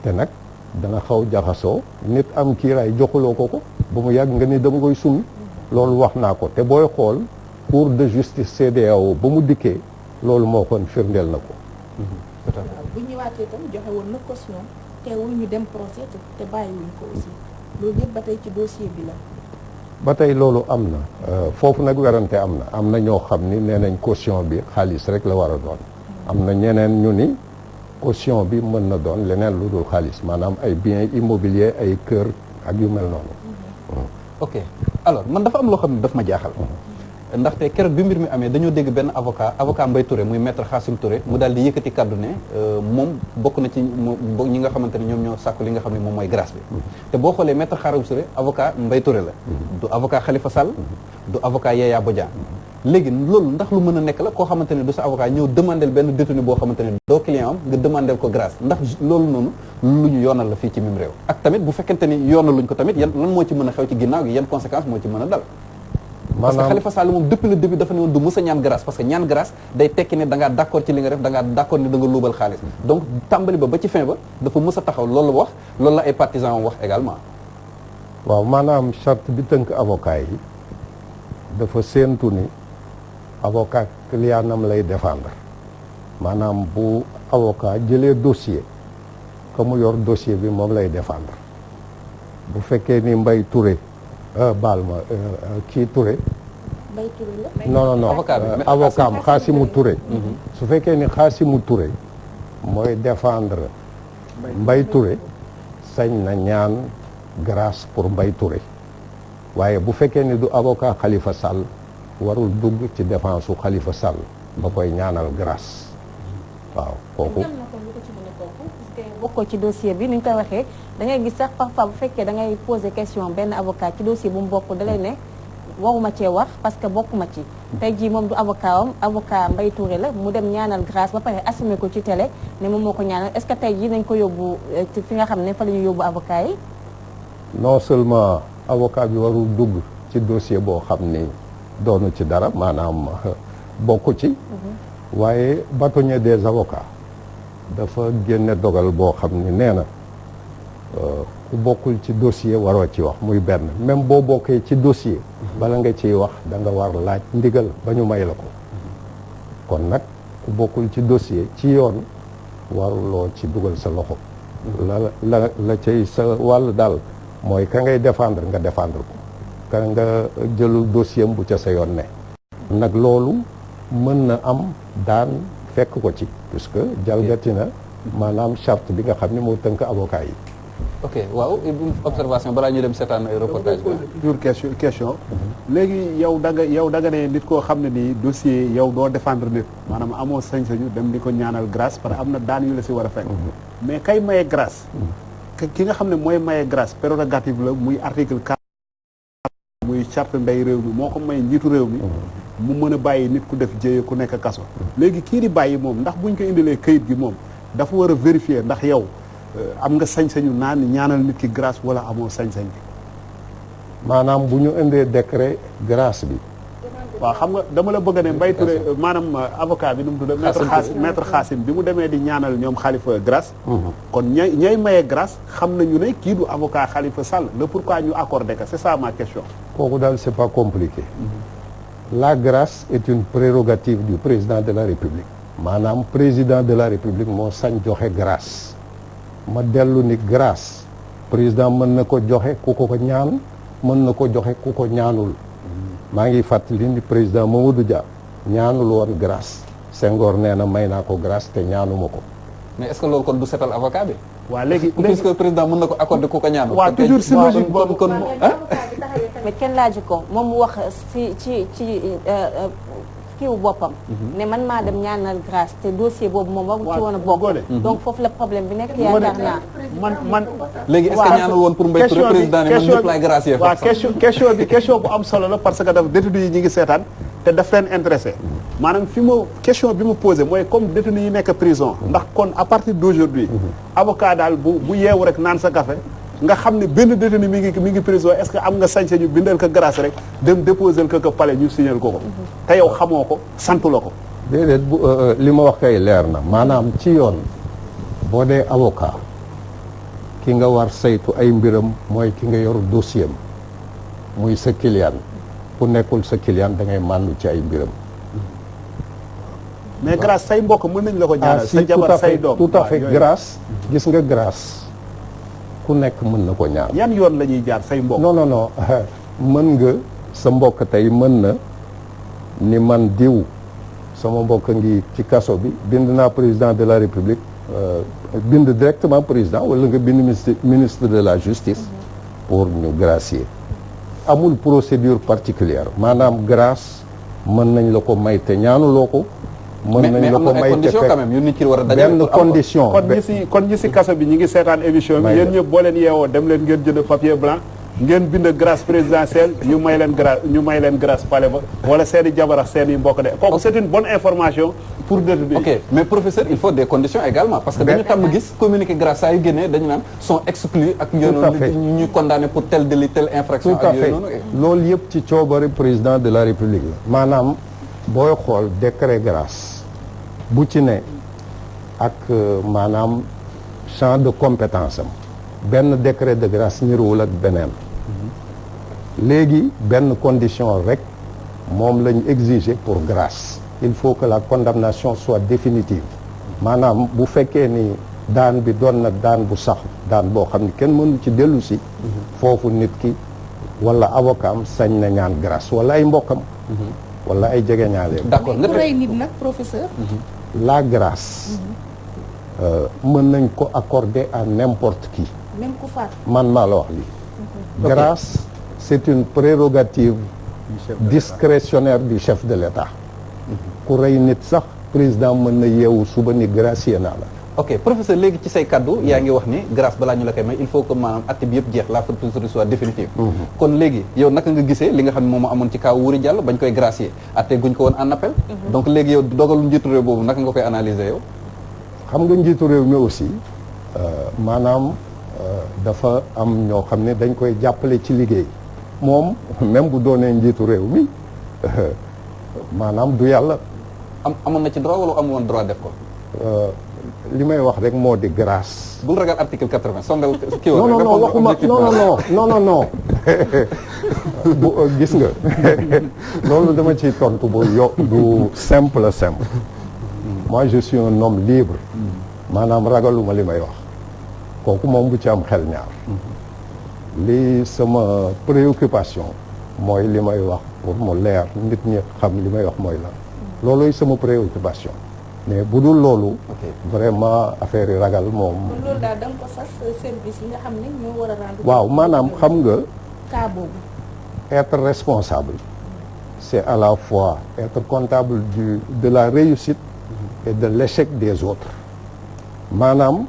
te nag dana xaw jaxasoo nit am kiiraay joxuloo ko ba mu yàgg nga ni dama koy summi loolu wax naa ko te booy xool cour de justice CEDEAO ba mu dikkee loolu moo kon firndeel na ko bu ñëwaatee tam joxe woon na caution teewul ñu dem procès te bàyyiwuñ ko aussi loolu yëpp ba tey ci dossier bi la ba tey loolu am na foofu nag werante am na ñoo xam ni nee nañ caution bi xaalis rek la war a doon am na ñeneen ñu ni caution bi mën na doon leneen lu dul xaalis maanaam ay biens immobiliers ay kër ak yu mel noonu ok alors man dafa am loo xam ne daf ma jaaxal ndaxte keroog bi mbir mi amee dañoo dégg benn avocat Mbaye Touré muy maître Khassim Touré mu daal di yëkkati kaddu ne moom bokk na ci ñi nga xamante ne ñoom ñoo sàkku li nga xam ne moom mooy grâce bi te boo xoolee maître Khassim Touré avocat Mbaye Touré la du avocat Khalifa Sall du avocat Yaya Bodian léegi loolu ndax lu mën a nekk la koo xamante ne du sa avocat ñëw demandel benn détenu boo xamante ne doo client am nga demandel ko grâce ndax loolu noonu lu ñu yoonal la fii ci mim réew ak tamit bu fekkente ni yoonaluñ ko tamit yan lan moo ci mën a xew ci ginnaaw gi yan conséquences moo ci mën a dal parce que Khalifa Sall moom depuis le début dafa ne woon du mës a ñaan grâce parce que ñaan grâce day tekki ne da ngaa d'accord ci li nga def da ngaa d'accord ni da nga luubal xaalis donc tàmbali ba ci fin ba dafa mës a taxaw loolu wax loolu la ay partisans wax également waaw maanaam charte bi tënk avocat yi dafa séentu ni avocat clientam lay défendre maanaam bu avocat jëlee dossier ka mu yor dossier bi moom lay défendre bu fekkee ni Mbaye Touré baal ma kii Touré. Mbaye Touré la. non avocat am Khassimou Touré. su fekkee ni Khassimou Touré mooy défendre Mbaye Touré sañ na ñaan grâce pour Mbaye Touré waaye bu fekkee ni du avocat Khalifa Sall warul dugg ci défense su Khalifa Sall ba koy ñaanal grâce waaw kooku. bokkoo ci dossier bi ni ñu koy waxee da ngay gis sax parfois bu fekkee da ngay poser question benn avocat ci dossier bu mu bokk da lay ne waruma cee wax parce que bokkuma ci tey jii moom du avocat am avocat Mbaye Touré la mu dem ñaanal grâce ba pare assumer ko ci télé ne moom moo ko ñaanal est-ce que tey jii nañ ko yóbbu fi nga xam ne fa la ñu yóbbu avocat yi. non seulement avocat bi warul dugg ci dossier boo xam ni doonu ci dara maanaam bokku ci. waaye bâtonnier des avocats dafa génne dogal boo xam ni nee na ku bokkul ci dossier waroo ci wax muy benn même boo bokkee ci dossier bala nga ciy wax da nga war laaj ndigal ba ñu may la ko kon nag ku bokkul ci dossier ci yoon waruloo ci dugal sa loxo la cay sa wàll daal mooy ka ngay défendre nga défendre ko ka nga jëlul dossier bu ca sa yoon ne nag loolu mën na am daan fekk ko ci puisque jalgati na maanaam charte bi nga xam ne moo tënk avocat yi. ok waaw observation balaa ñu dem seetaan reportage bi. toujours question léegi yow da nga ne nit koo xam ne nii dossier yow doo défendre nit maanaam amoo sañ-sañu dem di ko ñaanal grâce parce que am na daan yu la si war a fekk. mais kay maye grâce. ki nga xam ne mooy maye grâce prérogative la muy article 4 muy charte ndey réew mi moo ko may njiitu réew mi. mu mën a bàyyi nit ku def jéye ku nekk kaso léegi kii di bàyyi moom ndax buñ ko indilee kayit gi moom dafa war a vérifier ndax yow am nga sañ-sañu naan ñaanal nit ki grâce wala amoo sañ-sañ bi maanaam bu ñu indee décret grâce bi waaw xam nga dama la bëgg a ne Mbaye Touré maanaam avocat bi nu mu tudd maître Khassim bi mu demee di ñaanal ñoom Khalifa grâce kon ñay maye grâce xam nañu ne kii du avocat Khalifa Sall le pourquoi ñu accordé que c'est ça ma question kooku daal c'est pas compliqué la grâce est une prérogative du président de la République maanaam président de la République moo sañ joxe grâce ma dellu ni grâce président mën na ko joxe ku ko ñaan mën na ko joxe ku ko ñaanul maa ngi fàttali ni président Mamadou Dia ñaanul woon grâce Senghor nee na may naa ko grâce te ñaanuma ko mais est-ce que loolu kon du setal avocat bi. waaw léegi puisque président mën na ko accorder ku ko ñaanul. waaw toujours si logique boobu kon mais kenn laaju ko moom mu wax ci kiiwu boppam ne man maa dem ñaanal grâce te dossier boobu moom waru ci woon a bokk donc foofu la problème bi nekk yaakaar naa man léegi est-ce que ñaanul woon pour Mbaye Touré président ne man ñëpp laay gracier waaw question bu am solo la parce que daf détenu yi ñi ngi seetaan te daf leen intéressé maanaam question bi ma posé mooy comme détenu yi nekk prison ndax kon à partir d'aujourd'hui avocat daal bu yeewu rek naan sa café nga xam ne benn détenu mi ngi prison est-ce que am nga sañ ñu bindal ko grâce rek dem déposer ko palais ñu signal ko te yow xamoo ko santu la ko déedéet li ma wax kay leer na maanaam ci yoon boo dee avocat ki nga war saytu ay mbiram mooy ki nga yor dossier am muy sa client ku nekkul sa client da ngay màndu ci ay mbiram mais grâce say mbokk mën nañ la ko ñaanal sa jabar say doom tout à fait grâce gis nga grâce ku nekk mën na ko ñaan yan yoon la ñuy jaar say mbokk non mën nga sa mbokk tey mën na ni man diw sama mbokk ngi ci kaso bi bind naa président de la république bind directement président wala nga bind ministre de la justice pour ñu gracier amul procédure particulière maanaam grâce mën nañ la ko may te ñaanuloo ko mën nañ la ko may te fekk benn condition kon ñi si kaso bi ñi ngi seetaan émission bi yéen ñëpp boo leen yeewoo dem leen ngeen jënd papier blanc ngeen bind grâce présidentielle ñu may leen grâce palais ba wala seeni jabar ak seeni mbokk de kooku c'est une bonne information pour détenu. ok mais professeur il faut des conditions également parce que dañu tàmm gis communiqué grâce saa yu génnee dañu naan sont exclus ak ñuy condamné pour tel délit telle infraction tout à fait loolu yëpp ci coobari président de la république la maanaam booy xool décret grâce bu ci ne ak maanaam champ de compétence am benn décret de grâce niruwul ak beneen léegi benn condition rek moom lañu exiger pour grâce il faut que la condamnation soit définitive maanaam bu fekkee ni daan bi doon na daan bu sax daan boo xam ni kenn mënu ci dellu si foofu nit ki wala avocat am sañ na ñaan grâce wala ay mbokkam wala ay jegeñaaleem. d'accord ku rey nit nag professeur. la grâce mën nañ ko accorder à n'importe qui. même ku faat. man maa la wax lii. grâce c'est une prérogative discrétionnaire du chef de l'État. ku rey nit sax président mën na yeewu suba ni gracier naa la. ok professeur léegi ci say kaddu yaa ngi wax ni grâce balaa ñu la koy may il faut que maanaam acte bi yëpp jeex la procédure soit définitive. kon léegi yow naka nga gisee li nga xam ne moom moo amoon ci kaw Wuri Diallo bañ koy gracier atte guñ ko woon en appel. donc léegi yow dogalu njiitu réew boobu naka nga koy analyser yow. xam nga njiitu réew mi aussi maanaam dafa am ñoo xam ne dañ koy jàppale ci liggéey moom même bu doonee njiitu réew mi maanaam du yàlla. amoon na ci droit wala amu woon droit def ko. li may wax rek moo di grâce. bul ragal article 80 songal kii non non non waxuma non bu gis nga loolu dama ciy tontu bu du simple. moi je suis un homme libre. maanaam ragaluma li may wax. kooku moom bu ci am xel ñaar. li sama préoccupation mooy li may wax pour mu leer nit ñi xam li may wax mooy la. looluy sama préoccupation. mais bu dul loolu. vraiment affaire yi ragal moom. loolu daal da nga ko sas service yi nga xam ne ñoo war a rendre. waaw maanaam xam nga. cas boobu. être responsable. c'est à la fois être comptable de la réussite. et de l'échec des autres. maanaam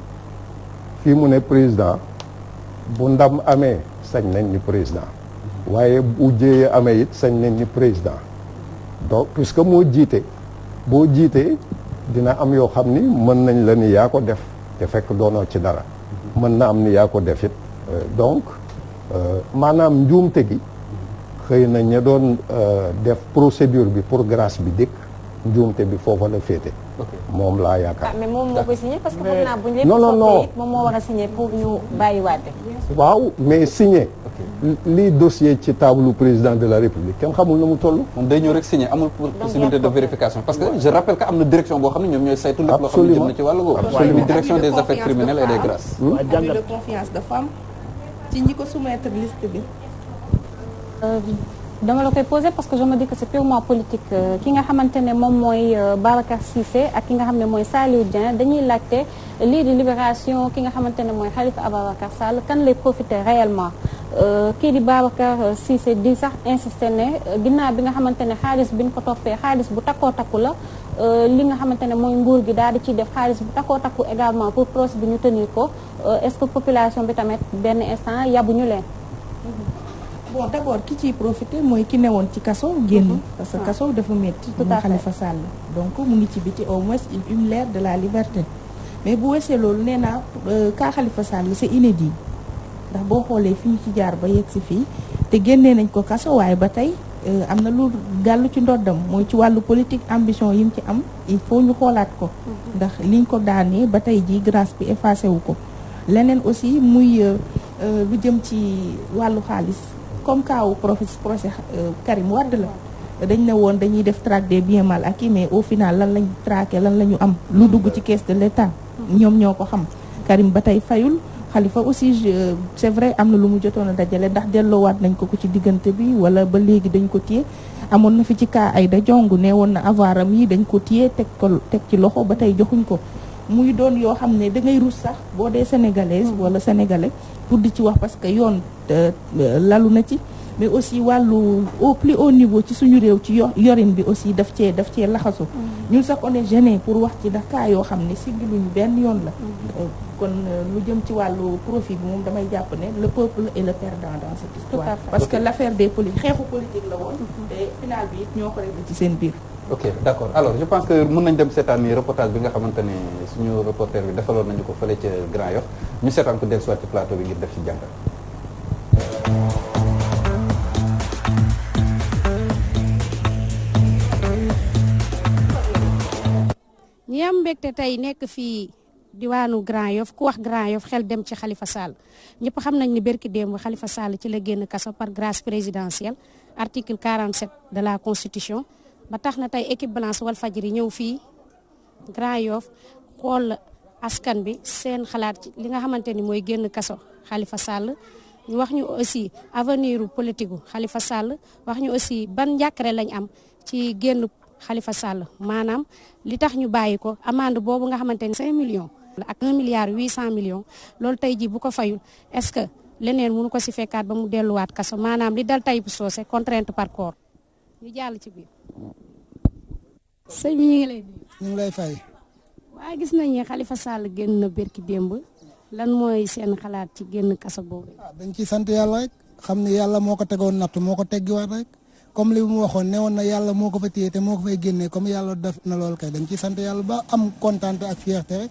fii mu ne président bu ndam amee sañ nañ ni président. waaye bu jéyee amee it sañ nañ ni président. donc puisque moo jiite boo jiitee. dina am yoo xam ni mën nañ la ni yaa ko def te fekk doonoo ci dara mën na am ni yaa ko def it donc maanaam njuumte gi xëy na ña doon def procédure bi pour grâce bi dikk njuumte bi foofa la féete moom laa yaakaar. mais moom moo koy signé parce que xam naa bu ñu non moom moo war a signé pour ñu bàyyi waate. waaw mais signé. lii dossier ci table président de la république kenn xamul na mu toll. moom day ñëw rek signé amul possibilité de vérification parce que je rappelle que am na direction boo xam ne ñoom ñooy saytu lépp loo xam ne jëm na ci wàllu boobu. absolument direction des affaires criminelles et des grâces. abus de confiance dafa am ci ñi ko soumettre liste bi. dama la koy poser parce que je me dis que c'est purement politique ki nga xamante ne moom mooy Babacar Cissé ak ki nga xam ne mooy Saliou Dieng dañuy laajte lii di libération ki nga xamante ne mooy Khalifa Ababacar Sall kan lay profiter réellement kii di Babacar Cissé di sax insister ne ginnaaw bi nga xamante ne xaalis bi ñu ko toppee xaalis bu takkoo takku la li nga xamante ne mooy nguur gi daal di ciy def xaalis bu takkoo takku également pour procès bi ñu tenir ko est-ce que population bi tamit benn instant yabuñu leen. bon d'abord ki ciy profité mooy ki newoon ci kaso génn. parce que kaso dafa métti. tout à fait Khalifa Sall. donc mu ngi ci biti au moins une l'air de la liberté mais bu weesee loolu nee naa cas Khalifa Sall c'est inédit ndax boo xoolee fi ñu ci jaar ba yegg si fii te génnee nañ ko kaso waaye ba tey am na lu gàllu ci ndoddam mooy ci wàllu politique ambition yi mu ci am il faut ñu xoolaat ko. ndax liñ ko daanee ba tey ji grâce bi effacé wu ko leneen aussi muy lu jëm ci wàllu xaalis. comme kaawu procès Karim Wade la dañ ne woon dañuy def traque des biens mal acquis mais au final lan lañ traqué lan la ñu am lu dugg ci caisse de l'État ñoom ñoo ko xam Karim ba tey fayul Khalifa aussi c'est vrai am na lu mu jotoon a dajale ndax delloowaat nañ ko ci diggante bi wala ba léegi dañ ko téye amoon na fi ci cas ay da jong ne woon na avaram yi dañ ko téye teg ci loxo ba tey joxuñ ko muy doon yoo xam ne da ngay rus sax boo dee sénégalaise wala sénégalais pour di ci wax parce que yoon lalu na ci mais aussi wàllu au plus haut niveau ci suñu réew ci yorin bi aussi daf cee laxasu ñun sax on est gêné pour wax ci ndax cas yoo xam ne siggiluñu benn yoon la kon lu jëm ci wàllu profit bi moom damay jàpp ne le peuple est le perdant dans cette histoire parce que l'affaire des politiques xeexu politique la woon te final bi it ñoo ko réglé ci seen biir ok d'accord alors je pense que mën nañ dem seetaan ni reportage bi nga xamante ne suñu reporter bi defaloon nañu ko fële ca Grand Yoff ñu seetaan ko dellu soit ci plateau bi ngir def ci jàngat. ñi am mbégte tey nekk fii diwaanu Grand Yoff ku wax Grand Yoff xel dem ci Khalifa Sall ñëpp xam nañ ni berki démb Khalifa Sall ci la génn kaso par grâce présidentielle article 47 de la constitution ba tax na tey équipe balance Walfadjri ñëw fii Grand Yoff xool askan bi seen xalaat ci li nga xamante ni mooy génn kaso Khalifa Sall ñu wax ñu aussi avenir politique gu Khalifa Sall wax ñu aussi ban njàkkare lañ am ci génn Khalifa Sall maanaam li tax ñu bàyyi ko amende boobu nga xamante ni 5 millions ak 1 milliard 800 millions loolu tey jii bu ko fayul est-ce que leneen mënu ko si fekkaat ba mu delluwaat kaso maanaam li dal Tahibou Socé contrainte par corps ñu jàll ci biir. sëñ bi ñu ngi lay nuyu. ñu ngi lay fay. waaye gis nañ ne Khalifa Sall génn na berki démb lan mooy seen xalaat ci génn kaso boobu. dañ ciy sant yàlla rek xam ne yàlla moo ko tegoon natt moo ko teggiwaat rek comme li mu waxoon ne woon na yàlla moo ko fa téye te moo ko fay génnee comme yàlla def na lool kay dañ ciy sant yàlla ba am kontaan ak fierté rek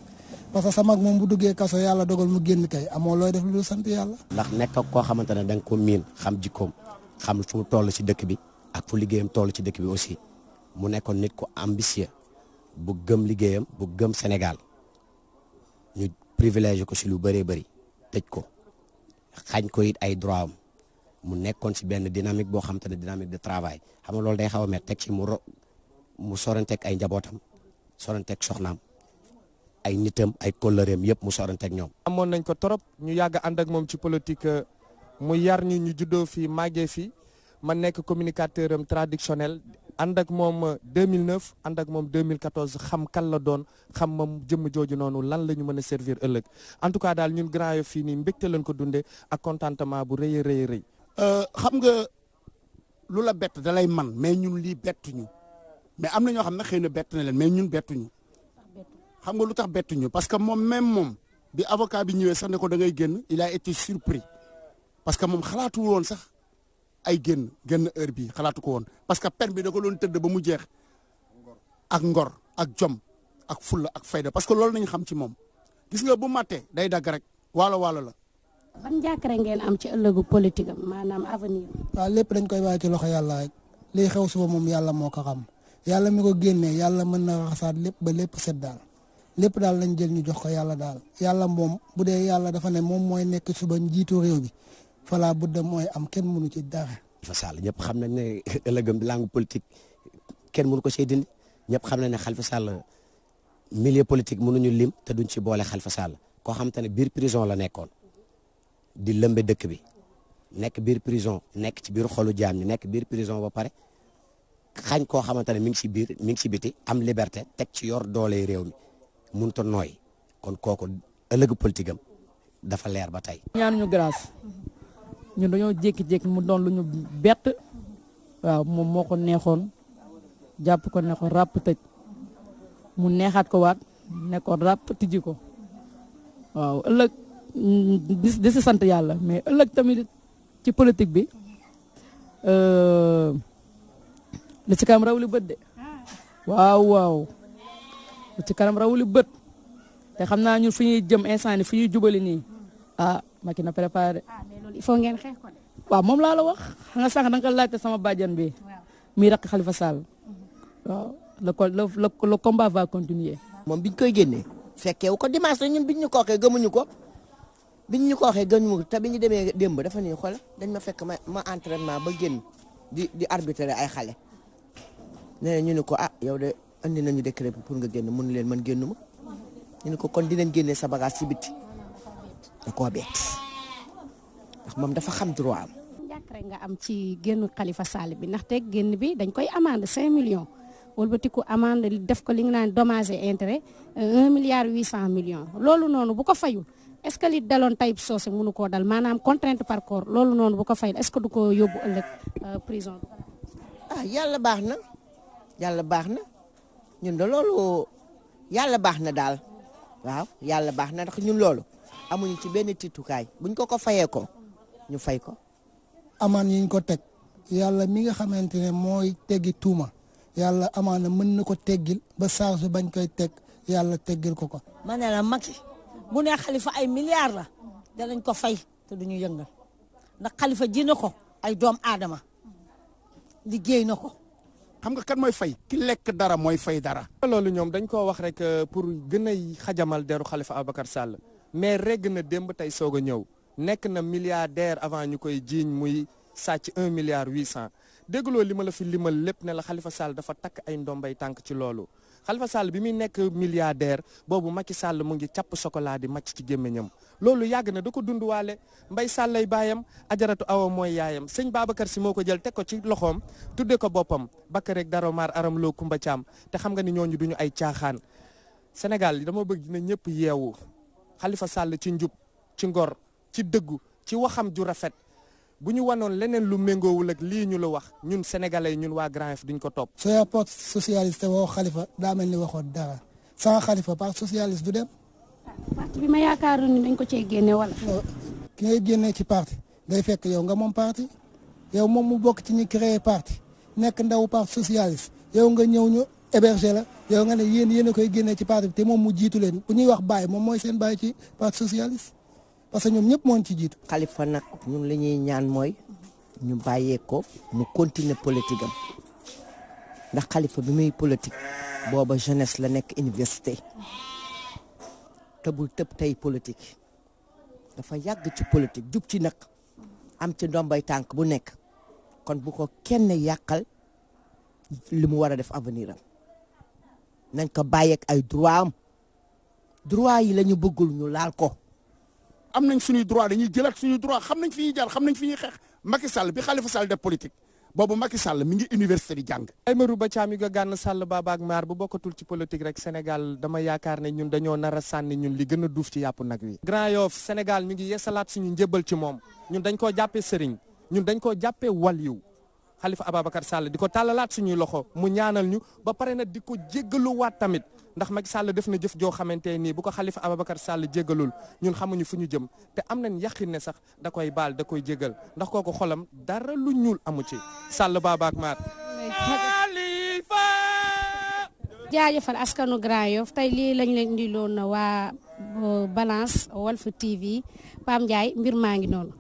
parce que sa mag moom bu duggee kaso yàlla dogal mu génn kay amoo looy def lu sant yàlla. ndax nekk ak koo xamante ne da nga ko miin xam jikkoom xam fu mu toll ci dëkk bi ak fu liggéeyam toll ci dëkk bi aussi mu nekkoon nit ku ambitieux bu gëm liggéeyam bu gëm Sénégal ñu privilégié ko ci lu bëree bëri tëj ko xañ ko it ay droit am mu nekkoon ci benn dynamique boo xamante ne dynamique de travail xam nga loolu day xaw a met teg ci mu soranteeg ay njabootam soranteeg soxnaam ay nitam ay kóllëreem yëpp mu soranteeg ñoom. amoon nañ ko trop ñu yàgg ànd ak moom ci politique mu yar ñu juddoo fii màggee fii ma nekk communicateur am traditionnel ànd ak moom 2009 ànd ak moom 2014 xam kan la doon xam moom jëmm jooju noonu lan la ñu mën a servir ëllëg en tout cas daal ñun Grand Yoff fii nii mbégte lañ ko dundee ak contentement bu rëy a rëy rëy. xam nga lu la bett da lay man mais ñun lii bettuñu mais am na ñoo xam ne xëy na bett na leen mais ñun bettuñu xam nga lu tax bettuñu parce que moom bi avocat bi ñëwee sax ne ko da ngay génn il a été surpris parce que moom xalaatu woon sax ay génn heure bii xalaatu ko woon parce que peine bi da ko doon tëdd ba mu jeex ak ngor ak jom ak fulla ak fayda parce que loolu nañu xam ci moom gis nga bu mattee day dagg rek waalo la. ban jàkkare ngeen am ci ëllëgu politique am maanaam avenir. waaw lépp dañ koy bàyyi ci loxo yàlla rek liy xew suba moom yàlla moo ko xam yàlla mi ko génnee yàlla mën na raxasaat lépp ba lépp set daal lépp daal lañ jël ñu jox ko yàlla daal yàlla moom bu dee yàlla dafa ne moom mooy nekk suba njiitu réew bi fala budda mooy am kenn mënu ci dara. Khalifa Sall ñëpp xam nañ ne ëllëgam langue politique kenn mënu ko see dindi ñëpp xam nañ ne Khalifa Sall milieu politique mënuñu lim te duñ ci boole Khalifa Sall koo xam te ne biir prison la nekkoon di lëmbe dëkk bi nekk biir prison nekk ci biir xolu jaam ñi nekk biir prison ba pare xañ koo xamante ne mi ngi ci biti am liberté teg ci yor doole réew mi mënut a nooy kon kooku ëllëgu politique am dafa leer ba tey. ñaanuñu grâce ñun dañoo jékki-jékki mu doon lu ñu bett waaw moom moo ko neexoon jàpp ko ne ko ràpp tëj mu neexaat ko waat ne ko ràpp tijji ko waaw ëllëg di si sant yàlla mais ëllëg tamit ci politique bi li ci kanam raw li bët de waaw li ci kanam raw li bët te xam naa ñun fi ñuy jëm instant ni fi ñuy jubali nii Macky na préparé. mais loolu il faut ngeen xeex ko de. waaw moom laa la wax xam nga sànq da nga ko laajte sama bàjjan bi. muy rakk Khalifa Sall. waaw le combat va continuer. moom biñ koy génnee fekkee wu ko dimanche la ñun biñ ñu ko waxee gëmuñu ko biñ ñu ko waxee gëmuñu ko te bi ñu demee démb dafa ni xool dañ ma fekk ma entraînement ba génn di arbitrer ay xale. nee ñu ne ko yow de andi nañu décret pour nga génn mënu leen man génnu ma ñu ne ko kon dinañ génnee sa bagage ci bitti. da koo bett ndax moom dafa xam droit am. njàkkare nga am ci génn Khalifa Sall bi ndaxte génn bi dañ koy amende 5 millions wëlbatiku amende def ko li nga naan dommage et intérêt 1 milliard 800 millions loolu noonu bu ko fayul est-ce que li daloon Tahibou Socé mënu koo dal maanaam contrainte par corps loolu noonu bu ko fayul est-ce que du ko yóbbu ëllëg prison. yàlla baax na ñun de loolu yàlla baax na daal waaw yàlla baax na ndax ñun loolu. amuñu ci benn tiitukaay buñ ko fayee ko ñu fay ko. amaan yi ñu ko teg yàlla mi nga xamante ne mooy teggi tuuma yàlla amaana mën na ko teggil ba saa su bañ koy teg yàlla teggil ko ko. ma ne la Macky bu ne Khalifa ay milliards la danañ ko fay te duñu yëngal ndax Khalifa ji na ko ay doom aadama liggéey na ko. xam nga kan mooy fay ki lekk dara mooy fay dara. loolu ñoom dañ koo wax rek pour gën a xajamal deru Khalifa Ababacar Sall. mais regg na démb tey soog a ñëw nekk na milliardaire avant ñu koy jiiñ muy sàcc 1 milliard 800 déggloo li ma la fi limal lépp ne la Khalifa Sall dafa takk ay ndombay tànk ci loolu Khalifa Sall bi muy nekk milliardaire boobu Macky Sall mu ngi capp chocolat di màcc ci gémmiñam loolu yàgg na da ko dunduwaale Mbay Sall lay baayam Ajaratu Awa mooy yaayam sëñ Babacar Si moo ko jël teg ko ci loxoom tudde ko boppam Bakar rek Daro Maar Aram Loo Kumba Caam te xam nga ni ñooñu duñu ay caaxaan Sénégal dama bëgg na ñëpp yeewu Khalifa Sall ci njub ci ngor ci dëggu ci waxam ju rafet bu ñu wanoon leneen lu méngoowul ak lii ñu la wax ñun sénégalais ñun waa Grand Yoff duñ ko topp. soo yaa parti socialiste woo Khalifa daa mel ni waxoon dara sans Khalifa parti socialiste du dem. parti bi ma yaakaaroon ni dañ ko cee génne wala. ki ngay génnee ci parti day fekk yow nga moom parti yow moom mu bokk ci ñi créé parti nekk ndaw parti socialiste yow nga ñëw ñu héberger la yow nga ne yéen a koy génnee ci parti bi te moom mu jiitu leen bu ñuy wax baay moom mooy seen baay ci parti socialiste. parce que ñoom ñëpp moon ci jiitu. Khalifa nag ñun li ñuy ñaan mooy ñu bàyyee ko mu continuer politique am ndax Khalifa bi muy politique booba jeunesse la nekk université tëbul tëb tey politique dafa yàgg ci politique jub ci nag am ci ndombay tànk bu nekk kon bu ko kenn yàqal li mu war a def avenir am nañ ko bàyyeek ay droit yi la ñu bëggul ñu laal ko. am nañ suñuy droit dañuy jëlaat suñuy droit xam nañ fi ñuy jaar xam nañ fi ñuy xeex Macky Sall bi Khalifa Sall def politique boobu Macky Sall mi ngi université di jàng. Aymerou Ba Thiam yi nga gànn Sall Baba ak Maar bu bokkatul ci politique rek Sénégal dama yaakaar ne ñun dañoo nar a sànni ñun li gën a duuf ci yàpp nag wi. Grand Yoff Sénégal ñu ngi yeesalaat suñu njëbal ci moom ñun dañ koo jàppee sëriñ ñun dañ koo jàppee waliyu Khalifa Ababacar Sall di ko tàllalaat suñuy loxo mu ñaanal ñu ba pare nag di ko jéggaluwaat tamit ndax Macky Sall def na jëf joo xamante nii bu ko Khalifa Ababacar Sall jéggalul ñun xamuñu fu ñu jëm te am nañ yaqin ne sax da koy baal da koy jéggal ndax kooku xolam dara lu ñuul amu ci Sall Baba ak Maar. jaajëfal askanu Grand Yoff tey lii lañ leen di loon waa Balance Walf TV Pam Ndiaye mbir maa ngi noonu.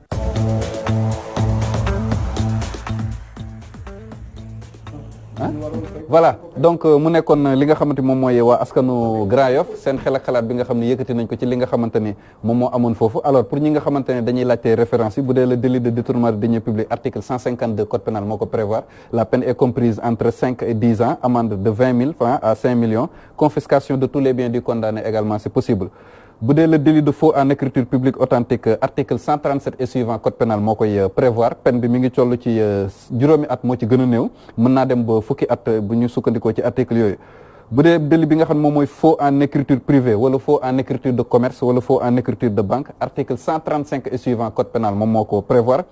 voilà donc mu nekkoon li nga xamante moom mooy waa askanu Grand Yoff seen xel ak xalaat bi nga xam ne yëkkati nañ ko ci li nga xamante ni moom moo amoon foofu alors pour ñi nga xamante ne dañuy laajte référence yi bu dee le délit de détournement de deniers publics article 152 code pénal moo ko prévoir la peine est comprise entre 5 et 10 ans amende de 20 000 francs à 5 millions confiscation de tous les biens du condamné également c'est possible. bu dee le délit de faux en écriture publique authentique article 137 et suivant code pénal moo koy prévoir peine bi mi ngi toll ci juróomi at moo ci gën a néew mën naa dem ba fukki at bu ñu sukkandikoo ci article yooyu bu dee délit bi nga xam ne moom mooy faux en écriture privée wala faux en écriture de commerce wala faux en écriture de banque article 135 et suivant code pénal moom moo ko prévoir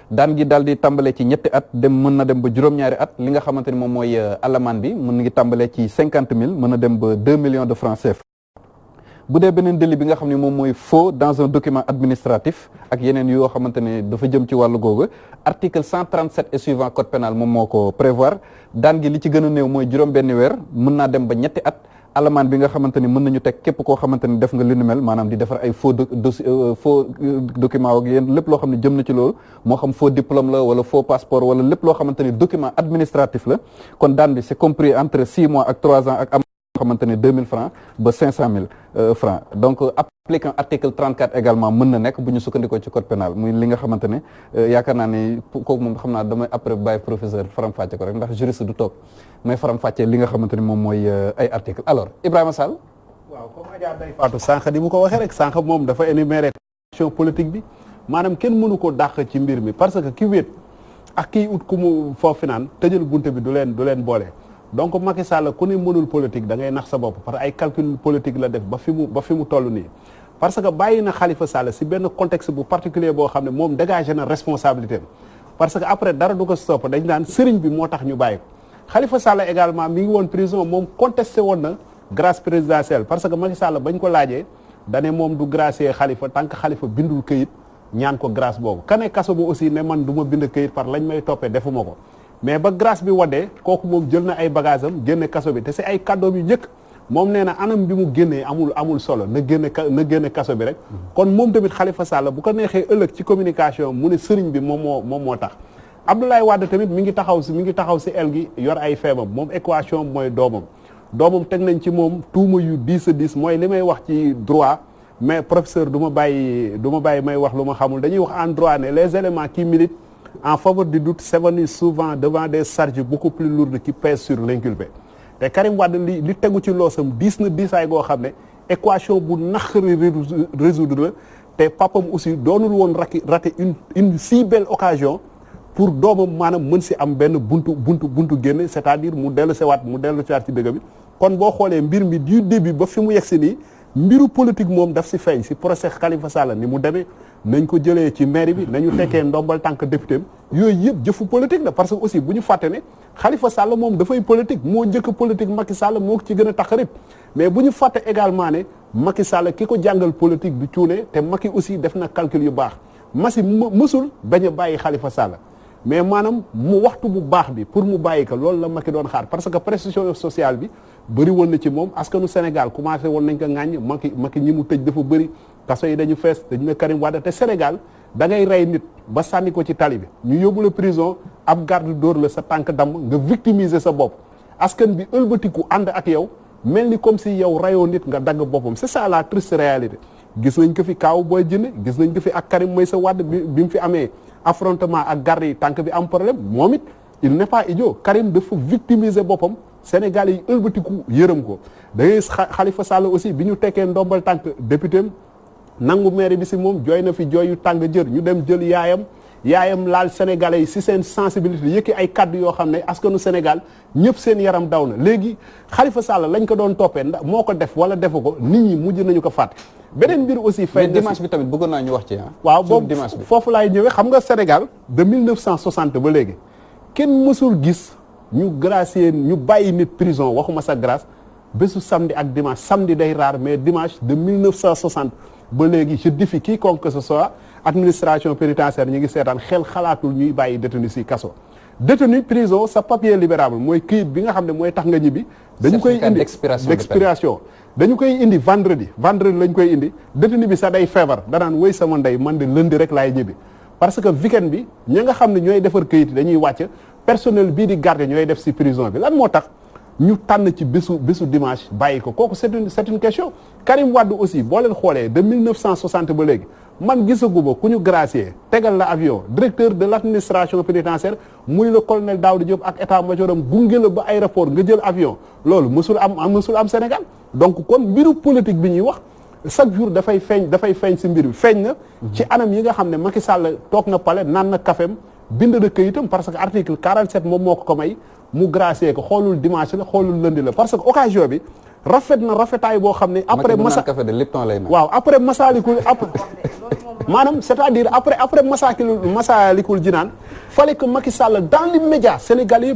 daan gi daal di tàmbalee ci ñetti at mën na dem ba juróom-ñaari at li nga xamante ni moom mooy alamaan bi mën ngi tàmbalee ci 50 000 mën na dem ba 2 millions de francs CFA. bu dee beneen délit bi nga xam ne moom mooy faux dans un document administratif ak yeneen yoo xamante ne dafa jëm ci wàllu googu article 137 et suivant code pénal moom moo ko prévoir daan gi li ci gën a néew mooy juróom benn weer mën naa dem ba ñetti at alamaan bi nga xamante ni mën nañu teg képp koo xamante ni def nga li nu mel maanaam di defar ay faux document ak yéen lépp loo xam ne jëm na ci loolu moo xam faux diplôme la wala faux passeport wala lépp loo xamante ni document administratif la kon daan bi c'est compris entre 6 mois ak 3 ans ak xamante ne 2000 francs ba 500 000 francs donc appliquant article 34 également mën na nekk bu ñu sukkandikoo ci code pénal muy li nga xamante ne yaakaar naa ne kooku moom xam naa damay après bàyyi professeur faram-fàcce ko rek ndax juriste du toog may faram-fàccee li nga xamante ne moom mooy ay article alors Ibrahima Sall. waaw comme Adja Ndeye Fatou sànq di mu ko waxee rek sànq moom dafa énumérer action politique bi maanaam kenn mënu ko dàq ci mbir mi parce que ki wéet ak kiy ut ku mu foofu naan tëjal bunte bi du leen boole. donc Macky Sall ku ne mënul politique da ngay nax sa bopp parce que ay calcul politique la def ba fi mu toll nii parce que bàyyi na Khalifa Sall si benn contexte bu particulier boo xam ne moom dégagé na responsabilité parce que après dara du ko stopp dañ naan sëriñ bi moo tax ñu bàyyi ko Khalifa Sall également mi ngi woon prison moom contesté woon na grâce présidentielle parce que Macky Sall bañ ko laajee dane moom du gracier Khalifa tant que Khalifa bindul këyit ñaan ko grâce boobu kane kaso bi aussi ne man du ma bind këyit par lañ may toppee defuma ko mais ba grâce bi wadee kooku moom jël na ay bagage am génne kaso bi te si ay kàddoom yu njëkk moom nee na anam bi mu génnee amul solo na génne kaso bi rek kon moom tamit Khalifa Sall bu ko neexee ëllëg ci communication mu ne sëriñ bi moom moo tax Abdoulaye Wade tamit mi ngi taxaw si el gi yor ay feebam moom équation mooy doomam teg nañ ci moom tuuma yu 10 mooy li may wax ci droit mais professeur du ma bàyyi may wax lu ma xamul dañuy wax en droit ne les éléments qui militent en faveur du doute s'évanouissent souvent devant des charges beaucoup plus lourdes qui pèsent sur l'inculpé te Karim Wade li tegu ci loosam diis na diisaay goo xam ne équation bu naqari résoudre la te papam aussi doonul woon raté une si belle occasion pour doomam maanaam mën si am benn buntu génne c'est-à-dire mu dellu sewaat ci dëgg bi kon boo xoolee mbir mi du début ba fi mu yegg si nii mbiru politique moom daf si feeñ si procès Khalifa Sall ni mu demee nañ ko jëlee ci mairie bi nañu tekkee ndombal tànk député yooyu yëpp jëfu politique la parce que aussi bu ñu fàtte ne Khalifa Sall moom dafay politique moo njëkk politique Macky Sall moo ko ci gën a taxarib mais bu ñu fàtte également ne Macky Sall ki ko jàngal politique du cuune te Macky aussi def na calcul yu baax Massi mësul bañ a bàyyi Khalifa Sall mais maanaam mu waxtu bu baax bi pour mu bàyyi ko loolu la Macky doon xaar parce que pression sociale bi bëri woon na ci moom askanu Sénégal commencé woon nañ ko ŋàññ Macky ñi mu tëj dafa bëri kaso yi dañu fees dañu ne Karim Wade te Sénégal da ngay rey nit ba sànni ko ci tali bi ñu yóbbu la prison ab garde dóor la sa tànk damm nga victimiser sa bopp askan bi ëlbatiku ànd ak yow mel ni comme si yow rayoo nit nga dagg boppam c'est ça la triste réalité gis nañ ko fi kaaw booy jëne gis nañ ko fi ak Karim Meïssa Wade bi mu fi amee affrontement ak garde yi tànk bi am problème moom it il n'est pas idiot Karim dafa victimiser boppam Sénégal yi ëlbatiku yërëm ko da ngay Khalifa Sall aussi bi ñu tekkee ndombal tànk député nangu maire bi si moom jooy na fi jooy yu tàng jër ñu dem jël yaayam laal sénégalais yi si seen sensibilité yëkki ay kaddu yoo xam ne askanu Sénégal ñëpp seen yaram daw na léegi Khalifa Sall lañ ko doon toppee ndax moo ko def wala defu ko nit ñi mujj nañu ko fàtte beneen mbir aussi fay dimanche bi tamit bëggoon naa ñu wax ci waaw boobu foofu laay ñëwee xam nga Sénégal de 1960 ba léegi kenn mësul gis ñu gracier ñu bàyyi nit prison waxuma sa grâce bésu samedi ak dimanche samedi day rare mais dimanche de 1960 ba léegi je défie quiconque que ce soit administration pénitentiaire ñu ngi seetaan xel xalaatul ñuy bàyyi détenu si kaso détenu prison sa papier libérable mooy këyit bi nga xam ne mooy tax nga ñibbi dañu koy indi d'expiration dañu koy indi vendredi lañ koy indi détenu bi sax day feebar danaan woy sama ndey man de lundi rek laay ñibbi parce que weekend bi ña nga xam ne ñooy defar këyit dañuy wàcc personnel bii di garder ñooy def si prison bi lan moo tax ñu tànn ci bésu dimanche bàyyi ko kooku c'est une question Karim Wade aussi boo leen xoolee de 1960 ba léegi man gisaguma ku ñu gracier tegal la avion directeur de l'administration pénitentiaire muy le colonel Daouda Diop ak état-major am gunge la ba aéroport nga jël avion loolu mësul am Sénégal donc kon mbiru politique bi ñuy wax chaque jour dafay feeñ si mbir bi feeñ na ci anam yi nga xam ne Macky Sall toog na palais naan na kafem bind na këyitam parce que article 47 moom moo ko may mu gracier ko xoolul dimanche la xoolul lundi la parce que occasion bi rafet na rafetaay boo xam ne après après Massalikul maanaam c'est-à-dire après Massalikul Jinaan fallait que Macky Sall dans l'immédiat Sénégalais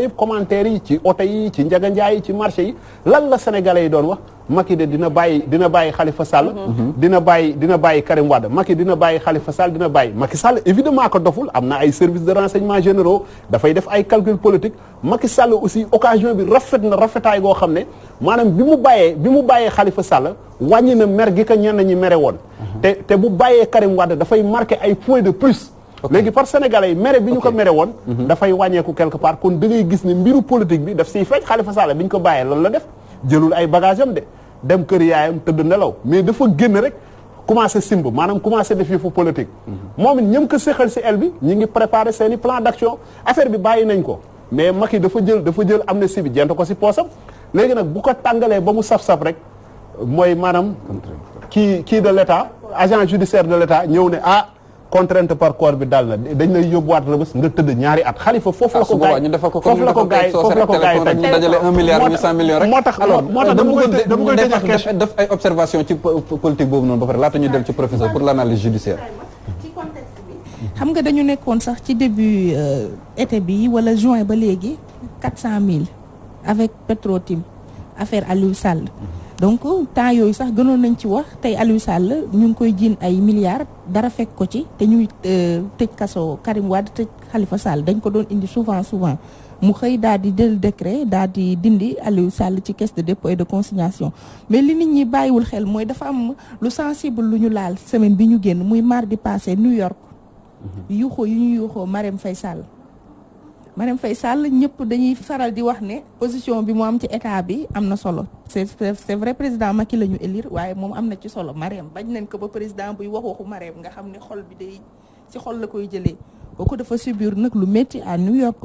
yëpp commentaires yi ci oto yi ci njaganjaay yi ci marché yi lan la Sénégalais yi doon wax Macky de dina bàyyi Khalifa Sall dina bàyyi Karim Wade Macky dina bàyyi Khalifa Sall dina bàyyi Macky Sall évidemment ko doful am na ay services de renseignement généraux dafay def ay calcul politique Macky Sall aussi occasion bi rafet na rafetaay goo xam ne maanaam bi mu bàyyee Khalifa Sall wàññi na mer gi ko ñenn ñi mere woon te bu bàyyee Karim Wade dafay marqué ay points de plus léegi par sénégalais yi mere bi ñu ko mere woon dafay wàññeeku quelque part kon da ngay gis ne mbiru politique bi daf siy feeñ Khalifa Sall bi ñu ko bàyyee lan la def jëlul ay bagage am de dem kër yaayam tëdd nelaw mais dafa génn rek commencé simb maanaam commencé def yëfu politique moom it ñëm ko séxal si el bi ñi ngi préparé seeni plan d'action affaire bi bàyyi nañ ko mais Macky dafa jël amnistie bi jent ko si poosam léegi nag bu ko tàngalee ba mu saf-saf rek mooy maanaam kii de l'état agent judiciaire de l'état ñëw ne contrainte par corps bi daal na dañ lay yóbbuwaat Rebeuss nga tëdd ñaari at Khalifa foofu la ko gaay ñu dajale 1 milliard 800 millions rek moo tax dama koy tëjee def ay observation ci politique boobu noonu ba pare laata ñu dem ci professeur pour l'analyse judiciaire xam nga dañu nekkoon sax ci début été bi wala juin ba léegi 400 000 avec Petro-Tim affaire Aliou Sall donc temps yooyu sax gënoon nañ ci wax tey Aliou Sall ñu ngi koy jiin ay milliards dara fekk ko ci te ñuy tëj kaso Karim Wade tëj Khalifa Sall dañ ko doon indi souvent mu xëy daal di jël décret daal di dindi Aliou Sall ci caisse de dépôt et de consignation mais li nit ñi bàyyiwul xel mooy dafa am lu sensible lu ñu laal semaine bi ñu génn muy mardi passé New York yuuxoo yu ñu yuuxoo Marème Faye Sall ñëpp dañuy faral di wax ne position bi mu am ci état bi am na solo c'est vrai président Macky la ñu élire waaye moom am na ci solo Marème bañ nañ ko ba président buy waxu Marème nga xam ne xol bi day ci xol la koy jëlee kooku dafa subir nag lu métti à New York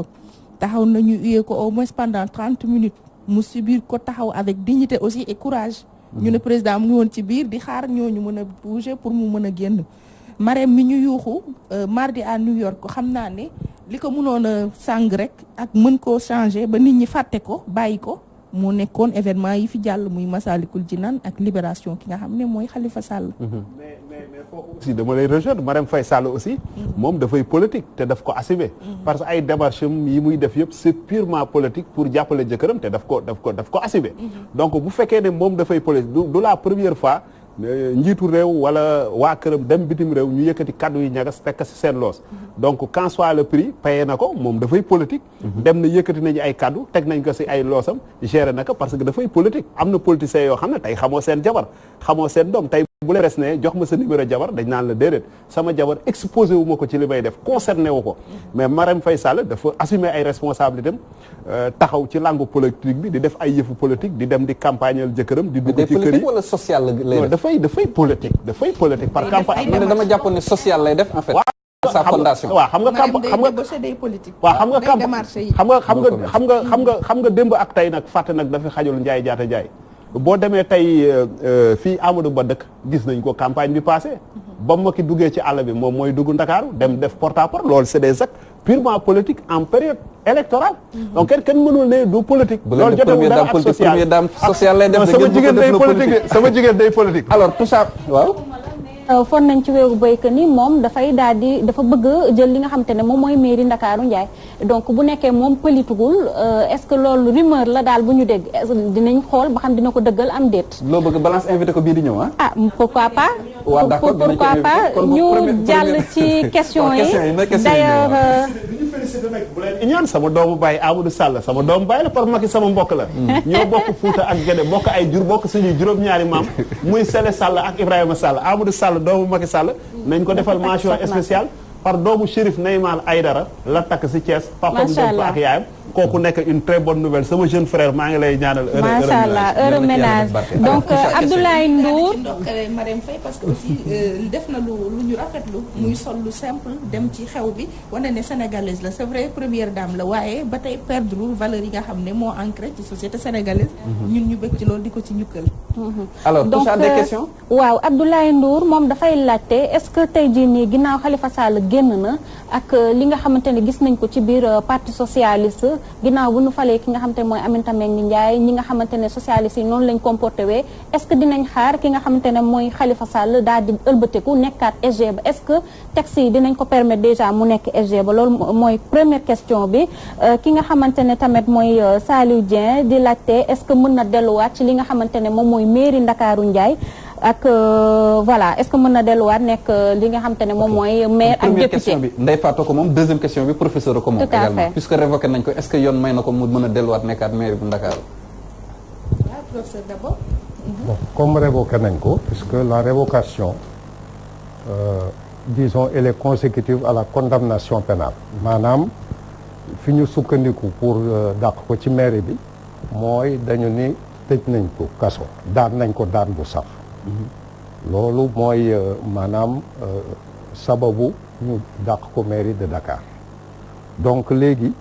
taxaw nañu uyee ko au moins pendant 30 minutes mu subir ko taxaw avec dignité aussi et courage. ñu ne président mu ngi woon ci biir di xaar ñooñu mën a bouger pour mu mën a génn. Marème mi ñu yuuxu mardi à New York ko xam naa ne li ko mënoon a sàng rek ak mën koo changer ba nit ñi fàtte ko bàyyi ko moo nekkoon événement yi fi jàll muy Massalikul Jinaan ak libération ki nga xam ne mooy Khalifa Sall. mais foofu aussi dama lay rejoindre Marème Faye Sall aussi. moom dafay politique te daf ko assumer. parce que ay démarches yi muy def yëpp c'est purement politique pour jàppale jëkkëram te daf ko assumer. donc bu fekkee ne moom dafay politique du la première fois. njiitu réew wala waa këram dem bitim réew ñu yëkkati kaddu yi ñagas tekk ci seen loos donc qu'en soit le prix payé na ko moom dafay politique dem na yëkkati nañu ay kaddu teg nañ ko ci ay loosam géré na ko parce que dafay politique am na politiciens yoo xam ne tey xamoo seen jabar xamoo seen doom tey bu la res ne jox ma sa numéro jabar dañ naan la déedéet sama jabar exposé wu ma ko ci li may def concerné wu ko mais Marème Faye Sall dafa assumer ay responsabilités taxaw ci langue politique bi di def ay yëfu politique di dem di campagnal jëkkëram di dugg ci kër yi wala social lay def dafay politique par campagne dama jàppoon ne social lay def en fait sa fondation waaw xam nga démb ak tey nag fàtte nag dafa xajul njaay jaata njaay boo demee tey fii Amadou Ba dëkk gis nañ ko campagne bi passé ba ma ki duggee ci àll bi moom mooy dugg Ndakaaru dem def porte à porte loolu c'est des actes purement politiques en période électorale donc kenn mënul ne du politique loolu jotewul dara ak social première dame social lay def sama jigéen day politique sama jigéen day politique alors tout ça waaw fon nañ ci weeru béykat ni moom dafay daal di dafa bëgg jël li nga xamante ne moom mooy mairie Ndakaaru Ndiaye donc bu nekkee moom politigul est-ce que loolu rumeur la daal bu ñu dégg dinañ xool ba xam dina ko dëggal am déet. loo bëgg balance invité ko bii di ñëw ah pourquoi pas. waaw d'accord pourquoi pas ñu jàll ci question yi d'ailleurs. bu leen iñaan sama doomu baay Amadou Sall sama doomu baay la par Macky sama mbokk la ñoo bokk Fuuta ak Gédé bokk ay jur bokk suñuy juróom-ñaari maam muy Sele Sall ak Ibrahima Sall Amadou Sall doomu Macky Sall nañ ko defal mention spéciale par doomu Chérif Neymar Aïdara la takk ci Thiès papam dem fa ak yaayam kooku nekk une très bonne nouvelle sama jeune frère maa ngi lay ñaanal macha allah heure ménage donc Abdoulaye Ndour Marème Faye parce que aussi def na lu ñu rafetlu muy sol lu simple dem ci xew bi wane ne sénégalaise la c'est vrai première dame la waaye ba tey perdre valeur yi nga xam ne moo ancré ci société sénégalaise ñun ñu bëgg ci loolu di ko ci ñukkal alors donc des questions waaw Abdoulaye Ndour moom dafay laajte est-ce que tey jii nii ginnaaw Khalifa Sall génn na ak li nga xamante ne gis nañ ko ci biir parti socialiste ginnaaw bu ñu falee ki nga xamante ne mooy Aminata Mbengue Ndiaye ñi nga xamante ne socialiste yi noonu lañ comporté wee est-ce que dinañ xaar ki nga xamante ne mooy Khalifa Sall daal di ëlbateku nekkaat SG ba est-ce que texte yi dinañ ko permettre déjà mu nekk SG ba loolu mooy première question bi ki nga xamante ne tamit mooy Saliou Dieng di laajte est-ce que mën na delluwaat ci li nga xamante ne moom mooy mairie Ndakaaru Ndiaye ak voilà est-ce que mën na delluwaat nekk li nga xamante ne moom mooy maire ak député question bi Ndeye Fatou ko moom deuxième question bi professeur ko moom également puisque révoqué nañ ko est-ce que yoon may na ko mu mën a delluwaat nekkaat maire bu Ndakaaru waaw professeur d'abord bon comme révoqué nañ ko puisque la révocation disons elle est consécutive à la condamnation pénale maanaam fi ñu sukkandiku pour dàq ko ci mairie bi mooy dañu ni tëj nañ ko kaso daan nañ ko daan bu sax loolu mooy maanaam sababu ñu dàq ko mairie de Dakar donc léegi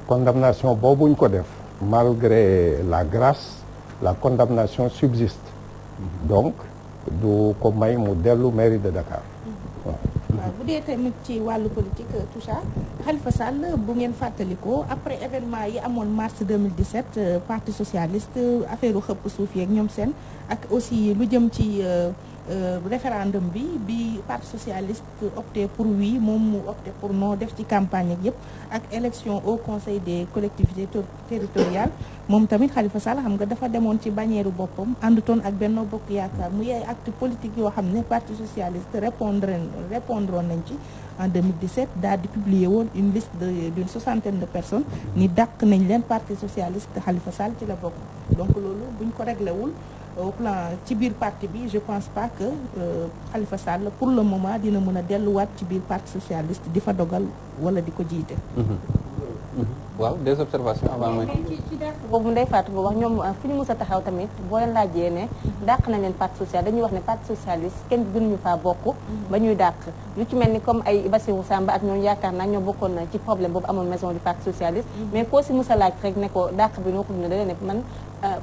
condamnation boobuñ ko def malgré la grâce la condamnation subsiste donc du ko may mu dellu mairie de Dakar waaw bu dee tamit ci wàllu politique tout ça Khalifa Sall bu ngeen fàttalikoo après événement yi amoon mars 2017 parti socialiste affaire xëpp suuf yeeg ñoom seen ak aussi lu jëm ci référendum bi parti socialiste opté pour oui moom mu opté pour non def ci campagne ak yëpp ak élection au conseil des collectivités territoriales moom tamit Khalifa Sall xam nga dafa demoon ci bannière boppam àndutoon ak Benno Bokk Yaakaar mu yaay acte politique yoo xam ne parti socialiste répondroon nañ ci en 2017 daal di publier woon une liste d'une 60aine de personnes ni dàq nañ leen parti socialiste Khalifa Sall ci la bokk donc loolu buñ ko réglé wul au plan ci biir parti bi je pense pas que Khalifa Sall pour le moment dina mën a delluwaat ci biir parti socialiste di fa dogal wala di ko jiite. waaw des observations avant mooy. ci dàq boobu Ndeye Fatou boobu wax ñoom fu ñu mus a taxaw tamit boo leen laajee ne dàq nañ leen parti socialiste dañuy wax ne parti socialiste kenn gënuñu faa bokk ba ñuy dàq lu ci mel ni comme ay Bassirou Samba ak ñoom yaakaar naa ñoo bokkoon na ci problème boobu amoon maison du parti socialiste mais koo si mus a laaj rek ne ko dàq bi noo ko dundee da leen ne man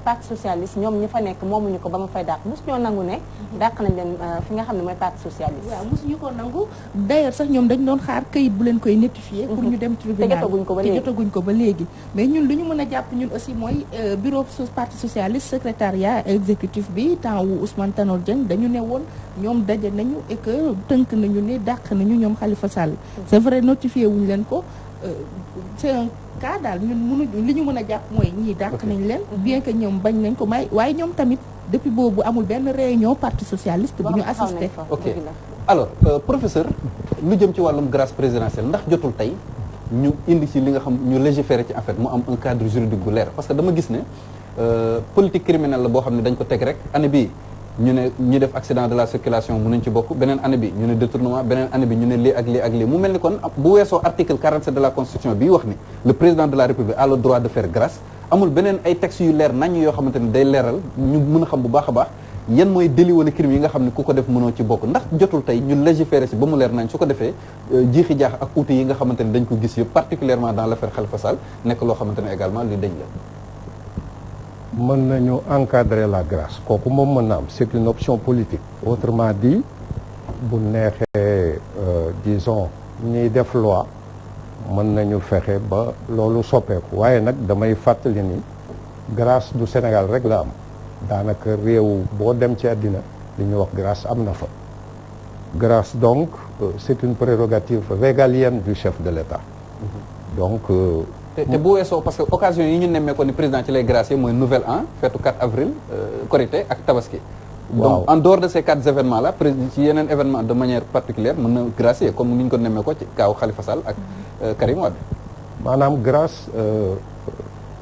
parti socialiste ñoom ñi fa nekk moomuñu ko ba ma fay dàq mosu ñoo nangu ne dàq nañ leen fi nga xam ne mooy parti socialiste. waaw mosuñu ko nangu d'ailleurs sax ñoom dañ doon xaar këyit bu leen koy notifier pour ñu dem tribunal te jotaguñ ko ba léegi mais ñun lu ñu mën a jàpp ñun aussi mooy bureau parti socialiste secrétariat exécutif bi temps wu Ousmane Tanor Dieng dañu ne woon ñoom daje nañu et que tënk nañu ne dàq nañu ñoom Khalifa Sall c'est vrai notifié wuñu leen ko c'est un cas daal ñun mënuñu li ñu mën a jàpp mooy ñii dàq nañ leen bien que ñoom bañ nañ ko may waaye ñoom tamit depuis boobu amul benn réunion parti socialiste bu ñu assisté. ok alors professeur lu jëm ci wàllum grâce présidentielle ndax jotul tey ñu indi ci li nga xam ñu légiférer ci en fait mu am un cadre juridique bu leer parce que dama gis ne politique criminelle la boo xam ne dañ ko teg rek année bii ñu ne ñi def accident de la circulation mën nañ ci bokk beneen année bi ñu ne détournement beneen année bi ñu ne lii ak lii ak lii mu mel ni kon bu weesoo article 47 de la constitution bii wax ni le président de la république a le droit de faire grâce amul beneen ay textes yu leer nañ yoo xamante ne day leeral ñu mën a xam bu baax a baax yan mooy délit wala crime yi nga xam ne ku ko def mënoo ci bokk ndax jotul tey ñu légiférer ci ba mu leer nañ su ko defee jiixi jaax ak outil yi nga xamante ne dañ ko gis yëpp particulièrement dans l'affaire Khalifa Sall nekk loo xamante ne également luy dañ la mën nañu encadrer la grâce kooku moom mën na am c'est une option politique autrement dit bu neexee disons ñiy def loi mën nañu fexe ba loolu soppeeku waaye nag damay fàttali ni grâce du Sénégal rek la am daanaka réew boo dem ci àddina li ñuy wax grâce am na fa grâce donc c'est une prérogative régalienne du chef de l'État donc te bu weesoo parce que occasion yi ñu nemmee ko ni président ci lay gracier mooy nouvel an feetu 4 avril Korité ak Tabaski donc en dehors de ces 4 événements là président ci yeneen événement de manière particulière mën na gracier comme ni ñu ko nemmee ko ci kaaw Khalifa Sall ak Karim Wade maanaam grâce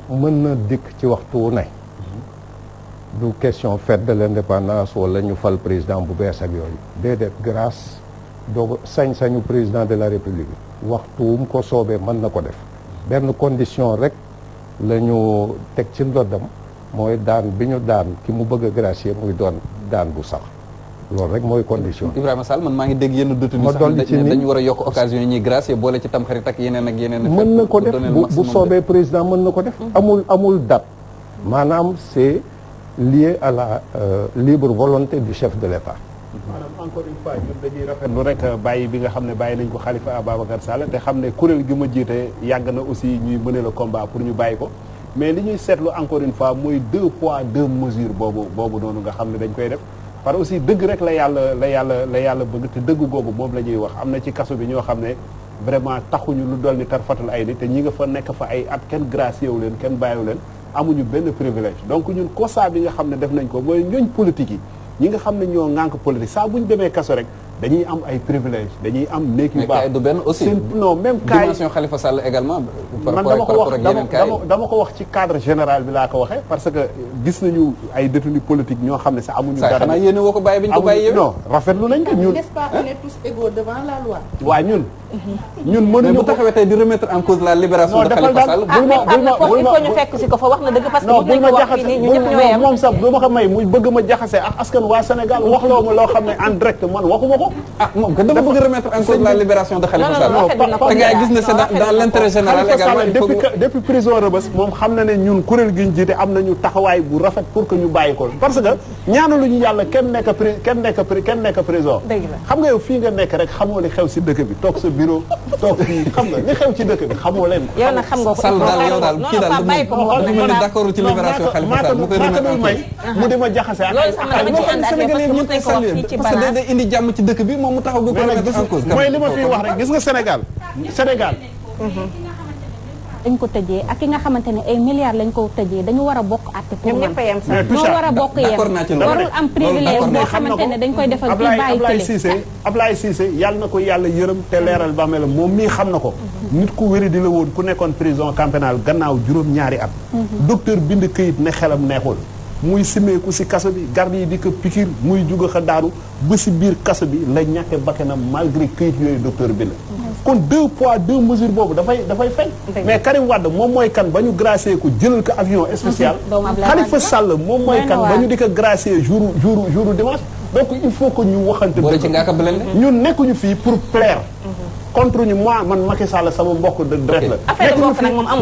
mën na dikk ci waxtu wu ne du question fête de l'indépendance wala ñu fal président bu bees ak yooyu déedéet grâce doo sañ-sañu président de la république waxtu wu mu ko soobee mën na ko def benn condition rek la ñu teg ci ndoddam mooy daan bi ñu daan ki mu bëgg a gracier muy doon daan bu sax loolu rek mooy condition. Ibrahima Sall man maa ngi dégg yenn détenus ma dolli ci ni dañu war a yokk occasion yi ñuy gracier boole ci tamxarit ak yeneen ak yeneen. mën na ko def bu soobee président mën na ko def. amul date maanaam c'est lié à la libre volonté du chef de l'État. maanaam encore une fois ñun dañuy rafetlu rek bàyyi bi nga xam ne bàyyi nañ ko Khalifa Ababacar Sall te xam ne kuréel gi ma jiite yàgg na aussi ñuy mener le combat pour ñu bàyyi ko mais li ñuy seetlu encore une fois mooy 2 poids 2 mesures boobu noonu nga xam ne dañ koy def parce que aussi dëgg rek la yàlla bëgg te dëgg googu moom la ñuy wax am na ci kaso bi ñoo xam ne vraiment taxuñu lu dol ni tar fatal ay nit te ñi nga fa nekk fa ay at kenn gracié wu leen kenn bàyyiwu leen amuñu benn privilège donc ñun constat bi nga xam ne def nañ ko mooy ñooñ politique yi ñi nga xam ne ñoo ŋànk politique saa bu ñu demee kaso rek dañuy am ay privilèges dañuy am néeg yu baax mais du benn aussi non même cas dimension Khalifa Sall également. man dama ko wax ci cadre général bi laa ko waxee parce que gis nañu ay détenus politiques ñoo xam ne sax amuñu dara. xanaa yéen woo ko bàyyi bi ñu ko bàyyi non rafetlu nañ ko ñun. n'est-ce pas on est tous égaux devant la loi. waaw ñun mënuñu bu taxawee tey di remettre en cause la libération de Khalifa Sall. il faut ñu fekk si ko fa wax na dëgg parce que bu ñu wax fii nii ñu ñëpp ñoo yem moom sax du ma ko may muy bëgg ma jaxase ak askan waa Sénégal waxloo ma loo xam ne en direct man waxuma ko. ah moom que dafa bëgg remettre en cause la libération de Khalifa Sall. te gars yi gis na c'est dans l'intérêt général également. depuis prison Rebeuss moom xam na ne ñun kuréel gi ñu jiite am nañu taxawaay bu rafet pour que ñu bàyyi ko parce que ñaanaluñu yàlla kenn nekk prison. xam nga yow fii nga nekk rek xamoo li xew si dëkk bi toog sa bureau toog fii xam nga li xew ci dëkk bi xamoo leen. yow nag xam nga ko Sall daal yow daal kii daal du mel ni d'accord ci libération Khalifa Sall mu koy remettre en cause. mu di ma jaxase ak Sénégalais ñëpp koy saluer parce que day indi jàmm ci dëkk bi moom mu taxaw bu ko remettre en cause. mooy li ma fiy wax rek gis nga Sénégal dañ ko tëjee ak ki nga xamante ne ay milliards lañ ko tëjee dañu war a bokk àtte pour man ñoo war a bokk yem warul am privilège boo xamante ne dañ koy defal kii bàyyi kële Ablaye Cissé yàlla na ko yàlla yërëm te leeral ba mel moom mii xam na ko nit ku wéri di la woon ku nekkoon prison camp pénal gannaaw juróom-ñaari at docteur bind këyit ne xelam neexul muy simeeku si kaso bi garde yi di ko piqûre muy juga xa daaru ba si biir kaso bi la ñàkke bakkanam malgré këyit yooyu docteur bind kon 2 poids 2 mesures boobu dafay feeñ. mais Karim Wade moom mooy kan ba ñu gracier ko jëlal ko avion spécial. Khalifa Sall moom mooy kan ba ñu di ko gracier jour dimanche. donc il faut que ñu waxante. ñun nekkuñu fii pour plaire. contre ñu man Macky Sall sama mbokk de deret la.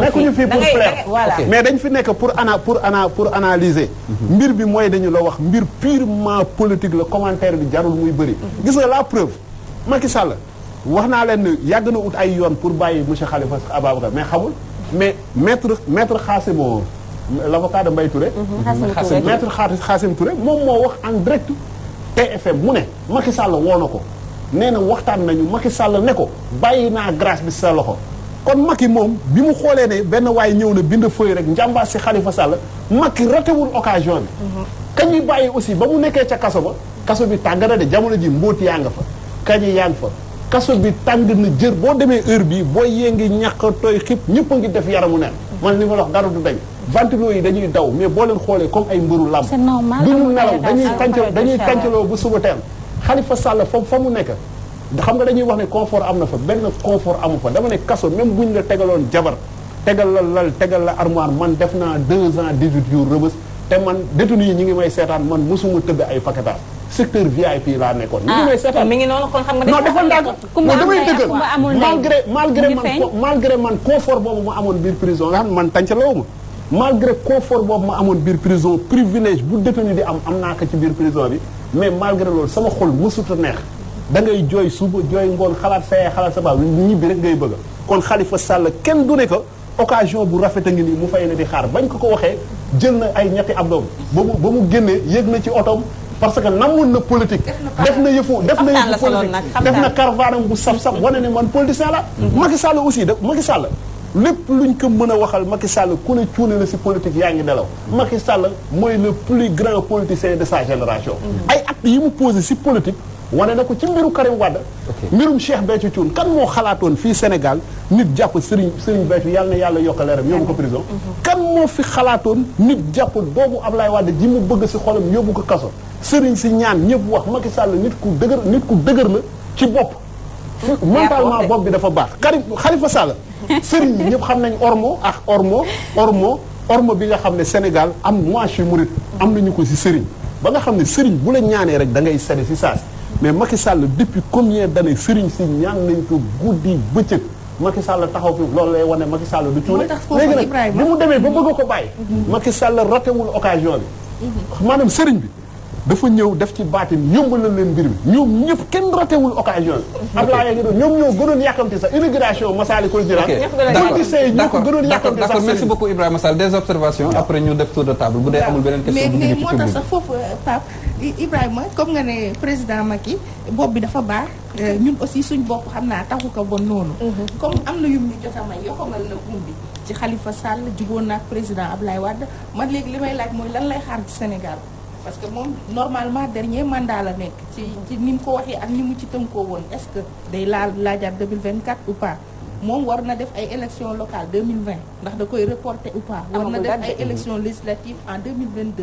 nekkuñu fii pour plaire. mais dañ fi nekk pour analyser. mbir bi mooy dañu la wax mbir purement politique la commentaire bi jarul muy bëri. gis nga la preuve Macky Sall wax naa leen ne yàgg na ut ay yoon pour bàyyi monsieur Khalifa Ababacar mais xamul mais maître Khassim l'avocat de Mbaye Touré. maître Khassim Touré moom moo wax en direct TFM mu ne Macky Sall woo na ko. nee na waxtaan nañu Macky Sall ne ko bàyyi naa grâce bi sa loxo kon Macky moom bi mu xoolee ne benn waay ñëw na bind feuille rek njàmbaas si Khalifa Sall Macky ratewul occasion bi. kañ ñuy bàyyi aussi ba mu nekkee ca kaso ba kaso bi tàng na de jamono ji mbóoti yaa nga fa kañi yaa nga fa kaso bi tàng na jër boo demee heure bii booy yee ngi ñàkk tooy xib ñëpp a ngi def yaramu neen man li ma la wax dara du dañ ventilo yi dañuy daw mais boo leen xoolee comme ay mbëru làmb du ñu nelaw dañuy tàncaloo bu suba teel Khalifa Sall fa mu nekk xam nga dañuy wax ne confort am na fa benn confort amu fa dama ne kaso même buñ la tegaloon jabar tegal la lal tegal la armoire man def naa 2 ans 18 jours Rebeuss te man détenu yi ñi ngi may seetaan man mosuma tëdd ay paquetage secteur VIP laa nekkoon. ñi ngi may seetaan mi ngi noonu kon xam nga. non dafa ndànk non damay dëggal malgré man confort boobu ma amoon biir prison nga xam ne man tàncalawu ma malgré confort boobu ma amoon biir prison privilège bu détenu di am naa ko ci biir prison bi mais malgré loolu sama xol mësut a neex da ngay jooy suba jooy ngoon xalaat sa yaay xalaat sa baab ñibbi rek ngay bëgg kon Khalifa Sall kenn du ne ko occasion bu rafet a ngi nii mu fay ne di xaar bañ ko waxee jël na ay ñetti abdoom ba mu génnee yéeg na ci otoom parce que namoon na politique def na yëfu politique def na caravane bu saf-saf wane ne man politicien la Macky Sall aussi Macky Sall lépp luñ ko mën a waxal Macky Sall ku ne cuune la si politique yaa ngi nelaw Macky Sall mooy le plus grand politicien de sa génération ay actes yi mu posé si politique wane na ko ci mbiru Karim Wade mbirum Cheikh Béthio Thioune kan moo xalaatoon fii Sénégal nit jàpp Serigne Béthio yàlla na yàlla yokk leeram yóbbu ko prison kan moo fi xalaatoon nit jàpp doomu Ablaye Wade ji mu bëgg si xolam yóbbu ko kaso Serigne si ñaan ñëpp wax Macky Sall nit ku dëgër la ci bopp mentalement bopp bi dafa baax Khalifa Sall Serigne ñëpp xam nañ ormo bi nga xam ne Sénégal am moi je suis mouride am nañu ko si Serigne ba nga xam ne Serigne bu la ñaanee rek da ngay sede si saasi mais Macky Sall depuis combien d'années Serigne si ñaan nañ ko guddi bëccëg Macky Sall taxaw fi loolu lay wane Macky Sall du cuune léegi nag bi mu demee ba bëgg ko bàyyi Macky Sall ratewul occasion bi maanaam Serigne bi dafa ñëw def ci baatin yombalal leen mbir mi ñoom ñëpp kenn ratewul occasion bi Ablaye ngi doon ñoom ñoo gënoon yàkkamti sax inauguration Massalikul Jinaan ñoo ko gënoon yàkkamti sax d'accord merci beaucoup Ibrahima Sall des observations après ñu def tour de table bu dee amul beneen question bu mais moo tax sax foofu Pape Ibrahima comme nga ne président Macky bopp bi dafa baax ñun aussi suñ bopp xam naa taxu ko bon noonu comme am na yum ñu jot a may yoxamal na buum bi ci Khalifa Sall jugoon naak président Ablaye Wade man léegi li may laaj mooy lan lay xaar ci Sénégal parce que moom normalement dernier mandat la nekk ci ni mu ko waxee ak ni mu ci tënkoo woon est-ce que day laajaat 2024 ou pas moom war na def ay élections locales 2020 ndax da koy reporter ou pas war na def ay élections législatives en 2022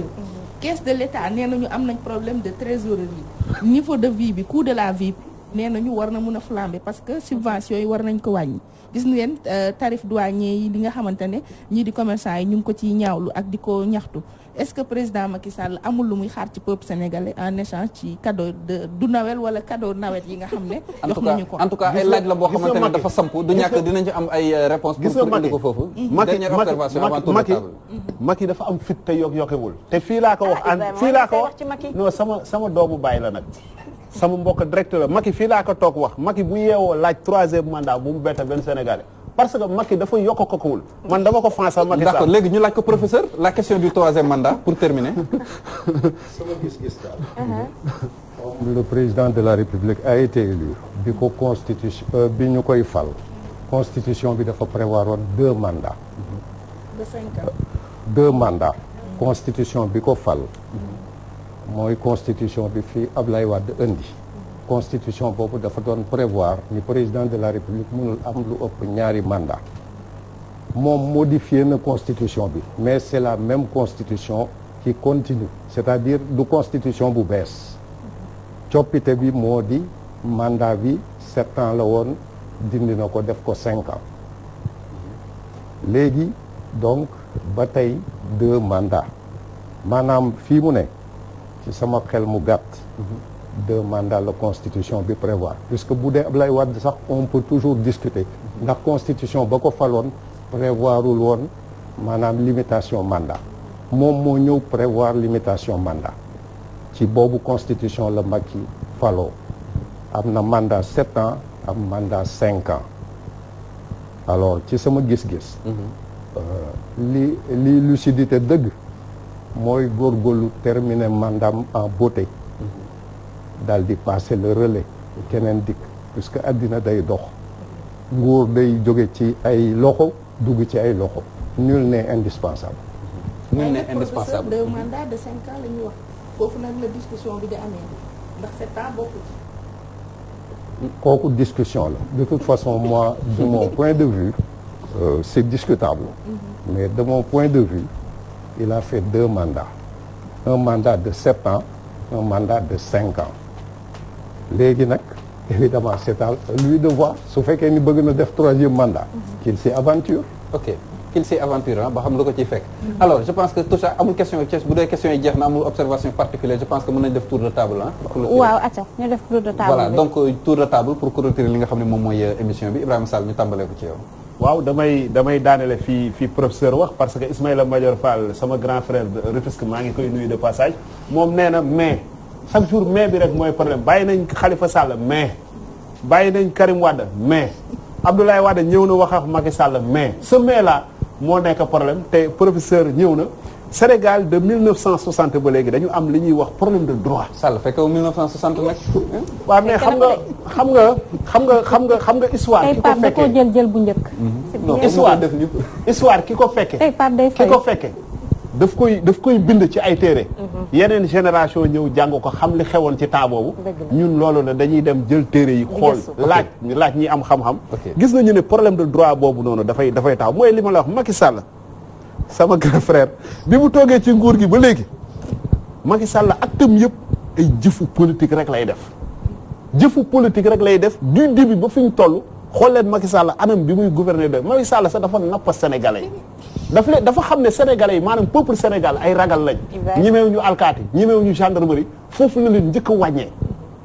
caisse de l'État nee nañu am nañ problème de trésorerie niveau de vie bi coût de la vie nee nañu war na mun a flamber parce que subventions yi war nañ ko wàññi gis ngeen tarif douanier yi li nga xamante ne ñii di commerçant yi ñu ngi ko ciy ñaawlu ak di ko ñaxtu est-ce que président Macky Sall amul lu muy xaar ci peuple sénégalais en échange ci cadeau du Noël wala cadeau nawet yi nga xam ne jox nañu ko en tout cas ay laaj la boo xamante ne dafa samp du ñàkk dinañ ci am ay réponses pour indi ko foofu dernière observation avant tour de table Macky dafa am fit te yokkewul te fii laa ko wax non sama doomu baay la nag sama mbokk direct la Macky fii laa ko toog wax Macky bu yeewoo laaj 3e mandat bu mu bett benn Sénégalais parce que Macky dafa yokk kokkuwul man dama ko fansal Macky Sall d'accord léegi ñu laaj ko professeur la question du 3e mandat pour terminer sama gis-gis daal le président de la République a été élu bi ko constitution bi ñu koy fal constitution bi dafa prévoir woon 2 mandats de 5 ans 2 mandats constitution bi ko fal mooy constitution bi fii Ablaye Wade indi constitution boobu dafa doon prévoir ni président de la République mënul am lu ëpp 2 mandat moom modifié na constitution bi mais c'est la même constitution qui continue c'est-à-dire du constitution bu bees coppite bi moo di mandat bi 7 ans la woon dindi na ko def ko 5 ans léegi donc ba tey 2 mandats maanaam fii mu ne ci sama xel mu gàtt 2 mandats la constitution bi prévoir puisque bu dee Ablaye Wade sax on peut toujours discuter ndax constitution ba ko faloon prévoirul woon maanaam limitation mandat moom moo ñëw prévoir limitation mandat ci boobu constitution la Macky faloo am na mandat 7 ans am mandat 5 ans alors ci sama gis-gis li lucidité dëgg mooy góorgóorlu terminer mandaam en beauté daal di passer le relais keneen dikk puisque àddina day dox nguur day jóge ci ay loxo dugg ci ay loxo nul n'est indispensable. nul n'est indispensable. de mandat de 5 ans la ñuy wax foofu nag la discussion bi di amee ndax 7 ans bokku ci. kooku discussion la de toute façon moi de mon point de vue c'est discutable mais de mon point de vue il a fait 2 mandats un mandat de 7 ans un mandat de 5 ans léegi nag évidemment c'est à lui de voir su fekkee ni bëgg na def 3e mandat qu'il s'y aventure. ok qu'il s'y aventure ba xam lu ko ciy fekk. alors je pense que Toucha amul question bu dee question yi jeex na amul observation particulière je pense que mën nañ def tour de table waaw acca ñu def tour de table. voilà donc tour de table pour clôturer li nga xam ne moom mooy émission bi Ibrahima Sall ñu tàmbalee ko ci yow. waaw damay daanele fii professeur wax parce que Ismaïla Madior Fall sama grand frère de Rufisque maa ngi koy nuyu de passage moom nee na mais chaque jour mais bi rek mooy problème bàyyi nañ Khalifa Sall mais bàyyi nañ Karim Wade mais Abdoulaye Wade ñëw na wax ak Macky Sall mais ce mais là moo nekk problème te professeur ñëw na Sénégal de 1960 ba léegi dañu am li ñuy wax problème de droit. Sall fekk 1960 nag. waaw mais xam nga histoire. ki ko fekkee tey Pape da koo jël bu njëkk. histoire ki ko fekkee. tey Pape day fay ki ko fekkee daf koy bind ci ay téere. yeneen génération ñëw jàng ko xam li xewoon ci temps boobu. ñun loolu la dañuy dem jël téere yi xool. laaj ñi am xam-xam. gis nañu ne problème de droit boobu noonu dafay taxaw mooy li ma la wax Macky Sall. sama grand frère bi mu toogee ci nguur gi ba léegi Macky Sall actam yëpp ay jëfu politique rek lay def du début ba fi ñu toll xool leen Macky Sall anam bi muy gouverner de Macky Sall sax dafa nappa sénégalais yi dafa xam ne sénégalais yi maanaam peuple Sénégal ay ragal lañ ñemeew ñu alkaati ñemeew ñu gendarmerie foofu la leen njëkk a wàññee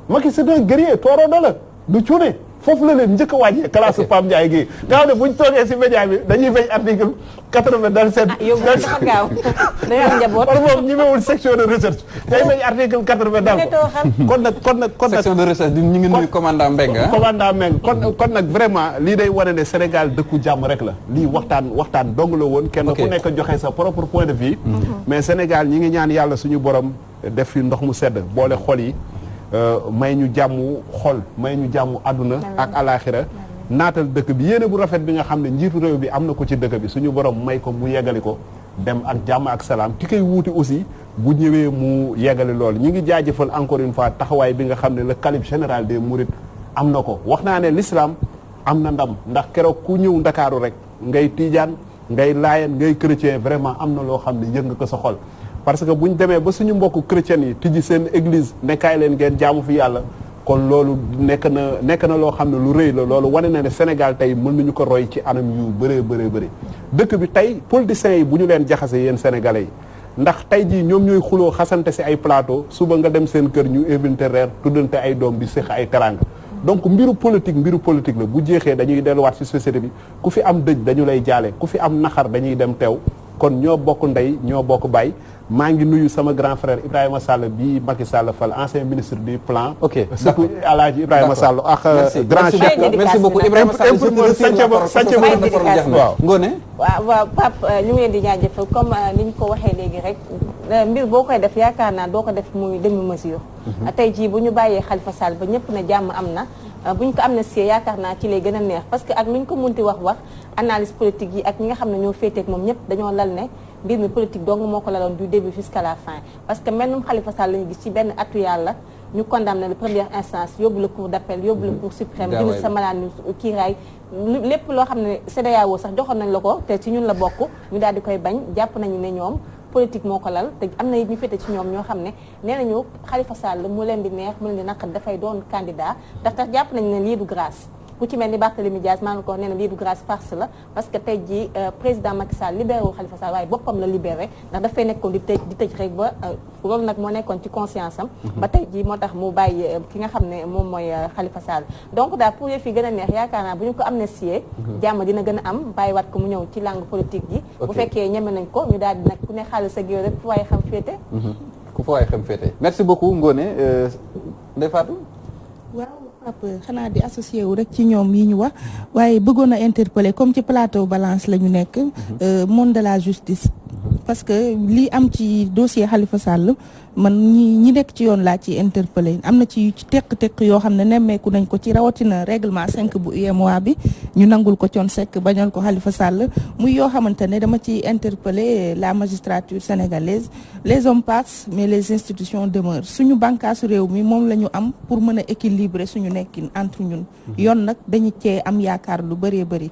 Macky c'est un guerrier tooroodo la du cuune foofu la leen njëkk a wàññee classe Pam Ndiaye gii nga xam ne buñ toogee si média bi dañuy fay article 80 dans seen par moom ñemewul section de recherche day fay article 80 dal kon nag section de recherche di ñu ngi nuyu commandant Mbengue kon nag vraiment lii day wane ne Sénégal dëkku jàmm rek la lii waxtaan dong la woon kenn ku nekk joxe sa propre point de vue mais Sénégal ñi ngi ñaan yàlla suñu borom def fi ndox mu sedd boole xol yi may ñu jàmm xol may ñu jàmm àdduna ak alaxira naatal dëkk bi yéene bu rafet bi nga xam ne njiitu réew bi am na ko ci dëkk bi suñu borom may ko mu yeggali ko dem ak jàmm ak salaam ki koy wuuti aussi bu ñëwee mu yeggali loolu ñu ngi jaajëfal encore une fois taxawaay bi nga xam ne le calife général des mourides am na ko wax naa ne l'islam am na ndam ndax keroog ku ñëw ndakaaru rek ngay tiijaan ngay laayeen ngay chrétien vraiment am na loo xam ne yëg nga ko sa xol parce que bu ñu demee ba suñu mbokku chrétiens yi tijji seen église nekkaay leen ngeen jaamu fi yàlla kon loolu nekk na loo xam ne lu rëy la loolu wane na ne Sénégal tey mën nañu ko roy ci anam yu bëri dëkk bi tey politiciens yi bu ñu leen jaxase yéen sénégalais yi ndax tey jii ñoom ñooy xuloo xasante si ay plateau suba nga dem seen kër ñu invité reer tuddante ay doom di séq ay teranga donc mbiru politique la bu jeexee dañuy delluwaat ci société bi ku fi am dëj dañu lay jaale ku fi am naxar dañuy dem teew kon ñoo bokk ndey ñoo bokk baay maa ngi nuyu sama grand frère Ibrahima Sall bi Macky Sall fal ancien ministre du plan. ok surtout Alaaji Ibrahima Sall ak grand chef. merci beaucoup Ibrahima Sall waaw Ngoné. waaw Pape ñu ngi leen di jaajëfal comme ni ñu ko waxee léegi rek mbir boo koy def yaakaar naa doo ko def muy demi mesure. tey jii bu ñu bàyyee Khalifa Sall ba ñëpp ne jàmm am na bu ñu ko amnistie yaakaar naa ci lay gën a neex parce que ak nu ñu ko munti wax analyse politique yi ak ñi nga xam ne ñoo féeteeg moom ñëpp dañoo lal ne mbir mi politique dong moo ko laloon du début jusqu'à la fin parce que mennum Khalifa Sall la ñu gis ci benn atu yàlla ñu condamné la première instance yóbbu la cour d'appel yóbbu la cour suprême dindi sa malaan kiiraay lépp loo xam ne CEDEAO sax joxoon nañ la ko te ci ñun la bokk ñu daal di koy bañ jàpp nañu ne ñoom politique moo ko lal te am na it ñu féete ci ñoom ñoo xam ne nee nañu Khalifa Sall mu leen di neex mu leen di naqat dafay doon candidat ndax tax jàpp nañu ne lii du grâce ku ci mel ni Barthélémy Dias maa ngi ko nee na lii du grâce farce la parce que tey jii président Macky Sall libéré wu Khalifa Sall waaye boppam la libéré ndax dafay nekkoon di tëj rek ba loolu nag moo nekkoon ci conscience am ba tey jii moo tax mu bàyyi ki nga xam ne moom mooy Khalifa Sall donc daal pour yëf yi gën a neex yaakaar naa bu ñu ko amnistier jàmm dina gën a am bàyyiwaat ko mu ñëw ci langue politique gi bu fekkee ñeme nañ ko ñu daal di nag ku ne xaalis sa géew rek fu waaye xam féete ku fa waay xam féete merci beaucoup Ngoné Ndeye Fatou. waaw Pape xanaa di associé wu rek ci ñoom yi ñu wax waaye bëggoon a interpeller comme ci plateau balance la ñu nekk monde de la justice parce que lii am ci dossier Khalifa Sall man ñi nekk ci yoon laa ci interpellé am na ci teq-teq yoo xam ne nemmeeku nañ ko ci rawatina règlement 5 bu UEMOA bi ñu nangul ko Thione Seck bañal ko Khalifa Sall muy yoo xamante ne dama ci interpellé la magistrature sénégalaise les hommes passent mais les institutions demeurent suñu bànkaasu réew mi moom la ñu am pour mën a équilibrer suñu nekkin entre ñun yoon nag dañu cee am yaakaar lu bëree bëri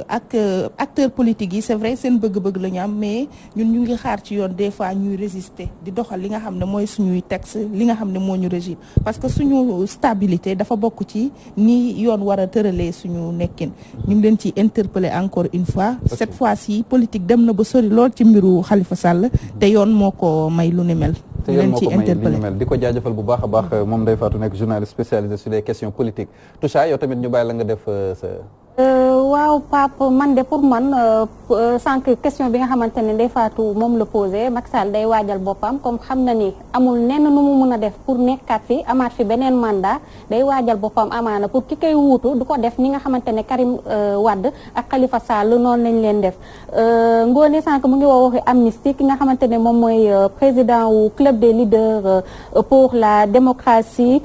ak acteurs politiques yi c'est vrai seen bëgg-bëgg la ñu am mais ñun ñu ngi xaar ci yoon des fois ñuy résister di doxal li nga xam ne mooy suñuy texte li nga xam ne moo ñu régime parce que suñu stabilité dafa bokk ci ni yoon war a tëralee suñu nekkin ñu ngi leen ci interpeller encore une fois cette fois-ci politique dem na ba sori lool ci mbiru Khalifa Sall te yoon moo ko may lu ni mel te yoon moo ko may lu ni mel di ko jaajëfal bu baax a baax moom Ndeye Fatou nekk journaliste spécialisé sur les questions politiques Toucha yow tamit ñu bàyyi la nga def sa waaw Pape man de pour man sànq question bi nga xamante ne Ndeye Fatou moom la posé Macky Sall day waajal boppam comme xam na ni amul nenn nu mu mun a def pour nekkaat fi amaat fi beneen mandat day waajal boppam amaana pour ki koy wuutu du ko def ni nga xamante ne Karim Wade ak Khalifa Sall noonu lañ leen def Ngoné sànq mu ngi woo waxi amnistie ki nga xamante ne moom mooy président wu club des leaders pour la démocratie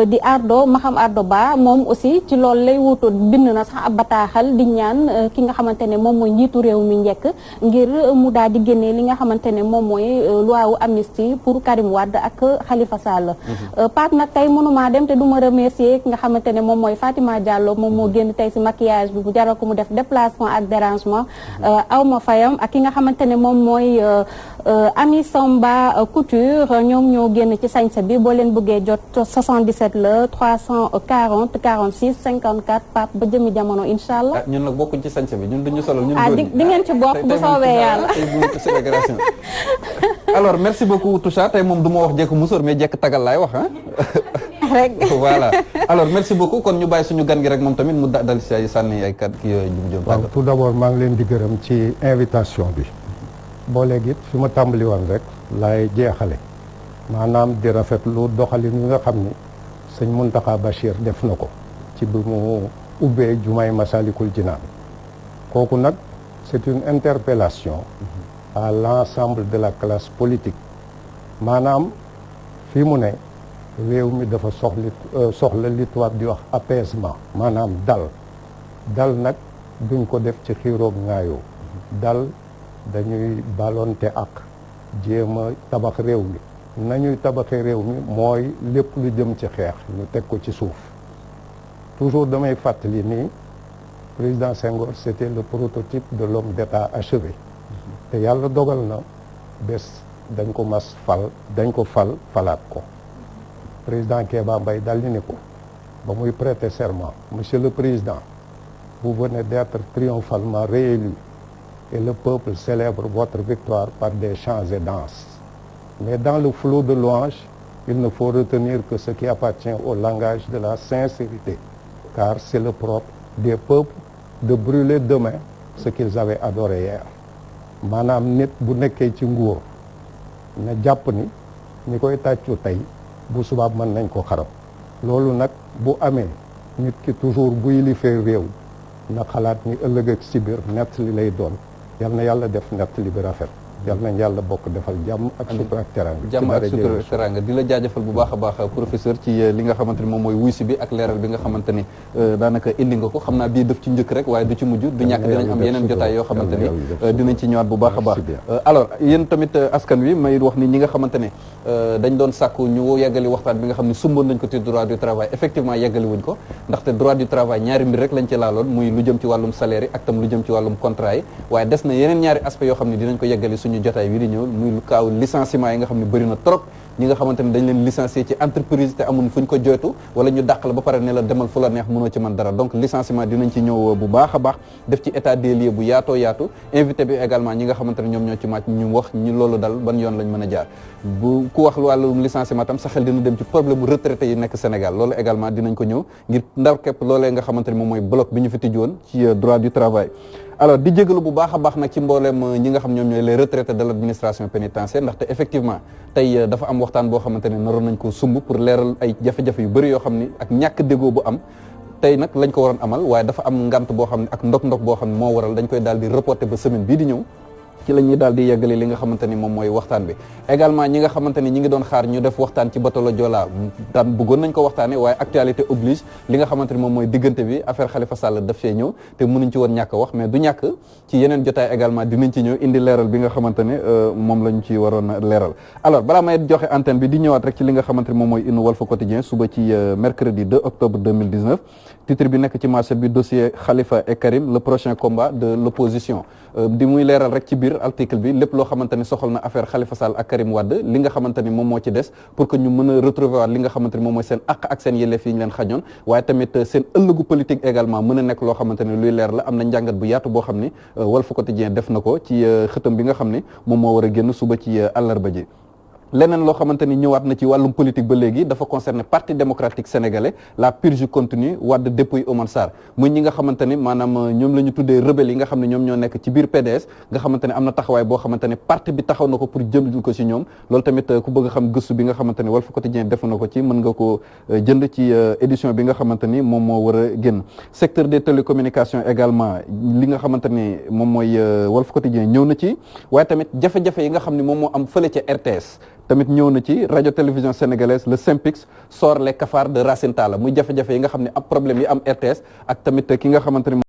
di Ardo Maham Ardo Ba moom aussi ci loolu lay wuutu bind na sax ab bataaxal di ñaan ki nga xamante ne moom mooy njiitu réew mi njëkk ngir mu daal di génnee li nga xamante ne moom mooy loi wu amnistie pour Karim Wade ak Khalifa Sall. Pape nag tey mënuma dem te du ma remercier ki nga xamante ne moom mooy Fatima Diallo moom moo génn tey si maquillage bi bu jaral ko mu def déplacement ak dérangement aw ma fayam ak ki nga xamante ne moom mooy Ami Samba Couture ñoom ñoo génn ci sañse bi boo leen bëggee jot 77 la 340 46 54 Pape ba jëmi jamono incha allah. ñun nag bokkuñ ci sañse bi ñun duñu solal ñun di ngeen ci bokk bu soobee yàlla. alors merci beaucoup Toucha tey moom du ma wax jekk musóor mais jekk tagal laay wax ah. rek voilà alors merci beaucoup kon ñu bàyyi suñu gan gi rek moom tamit mu dal si ay sànni ay kàddu ki jëm waaw tout d'abord maa ngi leen di gërëm ci invitation bi boo léegi it fi ma tàmbali woon rek laay jeexale maanaam di rafetlu doxalin wi nga xam ni sëñ Mountakha Bachir def na ko ci bi mu ubbee jumaay Masalikul Jinaan kooku nag c'est une interpellation à l'ensemble de la classe politique maanaam fii mu ne réew mi dafa soxla li tubaab di wax apaisement maanaam dal nag duñ ko def ci xiiroog ŋaayoo dal dañuy balonte ak jéem a tabax réew mi nañuy tabaxee réew mi mooy lépp lu jëm ci xeex ñu teg ko ci suuf toujours damay fàttali ni président Senghor c'était le prototype de l'homme d'État achevé te yàlla dogal na bés dañ ko falaat ko président Kéba Mbaye dal di ne ko ba muy prêter serment monsieur le président vous venez d'être triomphalement réélu et le peuple célèbre votre victoire par des chants et danses mais dans le flot de louanges il ne faut retenir que ce qui appartient au langage de la sincérité car c'est le propre des peuples de brûler demain ce qu'ils avaient adoré hier maanaam nit bu nekkee ci nguur na jàpp ni ñi koy tàccu tey bu subaab mën nañ ko xarab loolu nag bu amee nit ki toujours buy lifee réew na xalaat ni ëllëg ak si biir nett li lay doon yal na yàlla def nett li bi rafet yal nañ yàlla bokk defal jàmm ak sutura ak teranga jàmm ak sutura ak teranga di la jaajëfal bu baax a baax professeur ci li nga xamante ni moom mooy wuysi bi ak leeral bi nga xamante ni daanaka indi nga ko xam naa bii def ci njëkk rek waaye du ci mujj du ñàkk dinañ am yeneen jotaay yoo xamante ni dinañ ci ñëwaat bu baax a baax alors yéen tamit askan wi may wax ni ñi nga xamante ne dañ doon sàkku ñu yeggali waxtaan bi nga xam ne sumboon nañ ko ci droit du travail effectivement yeggali wuñ ko ndaxte droit du travail ñaari mbir rek lañ ci laaloon muy lu jëm ci wàllum salaire yi ak tam lu jëm ci wàllum contrat yi waaye des na yeneen ñaari aspect yoo xam ne dinañ ko yeggali suñu suñu jotaay wi di ñëw muy lu kaaw licenciement yi nga xam ne bëri na trop ñi nga xamante ne dañ leen licencier ci entreprise te amun fu ñu ko joytu wala ñu dàq la ba pare ne la demal fu la neex mënoo ci mën dara donc licenciement dinañ ci ñëw bu baax a baax def ci état des lieux bu yaatoo yaatu invité bi également ñi nga xamante ne ñoom ñoo ci màcc ñu wax ñu loolu dal ban yoon lañ mën a jaar bu ku wax wàllum licenciement tam sa xel dina dem ci problème bu retraité yi nekk Sénégal loolu également dinañ ko ñëw ngir ndar képp loolee nga xamante ne moom mooy bloc bi ñu fi tijji woon ci droit du travail alors di jégalu bu baax a baax nag ci mbooleem ñi nga xam ñoom ñooy les retraités de l' administration pénitentiaire ndaxte effectivement tey dafa am waxtaan boo xamante ne naroon nañ ko sumb pour leeral ay jafe-jafe yu bëri yoo xam ni ak ñàkk déggoo bu am tey nag lañ ko waroon amal waaye dafa am ngant boo xam ne ak ndok-ndok boo xam ne moo waral dañ koy daal di reporter ba semaine bii di ñëw ci la ñuy daal di yeggali li nga xamante ni moom mooy waxtaan bi également ñi nga xamante ni ñi ngi doon xaar ñu def waxtaan ci bateau Joola daan bëggoon nañ ko waxtaane waaye actualité oblige li nga xamante ni moom mooy diggante bi affaire Khalifa Sall daf fee ñëw te mënuñ ci woon ñàkk a wax mais du ñàkk ci yeneen jotaay également dinañ ci ñëw indi leeral bi nga xamante ne moom lañ ci waroon a leeral alors balaa may joxe antenne bi di ñëwaat rek ci li nga xamante ni moom mooy Une Walf Quotidien suba ci mercredi 2 octobre 2019 titre bi nekk ci marché bi dossier Khalifa et Karim le prochain combat de l'opposition di muy leeral rek ci biir article bi lépp loo xamante ni soxal na affaire Khalifa Sall ak Karim Wade li nga xamante ni moom moo ci des pour que ñu mën a retrouver waat li nga xamante ni moom mooy seen àq ak seen yelleef yi ñu leen xañoon waaye tamit seen ëllëgu politique également mën a nekk loo xamante ni luy leer la am na njàngat bu yaatu boo xam ni Walf Quotidien def na ko ci xëtam bi nga xam ni moom moo war a génn suba ci àllarba ji leneen loo xamante ni ñëwaat na ci wàllum politique ba léegi dafa concerner parti démocratique sénégalais la purge continue Wade dépouille Oumar Sarr muy ñi nga xamante ni maanaam ñoom la ñu tuddee rebelle yi nga xam ne ñoom ñoo nekk ci biir PDS nga xamante ne am na taxawaay boo xamante ne parti bi taxaw na ko pour jël ko ci ñoom loolu tamit ku bëgg a xam gëstu bi nga xamante ne Walf Quotidien def na ko ci mën nga ko jënd ci édition bi nga xamante ni moom moo war a génn secteur des télécommunications également li nga xamante ni moom mooy Walf Quotidien ñëw na ci waaye tamit jafe-jafe yi nga xam ne moom moo am fële ca RTS tamit ñëw na ci radio télévision sénégalaise le Synpics sort les cafards de Racine Talla muy jafe-jafe yi nga xam ne ab problème yi am RTS ak tamit ki nga xamante ni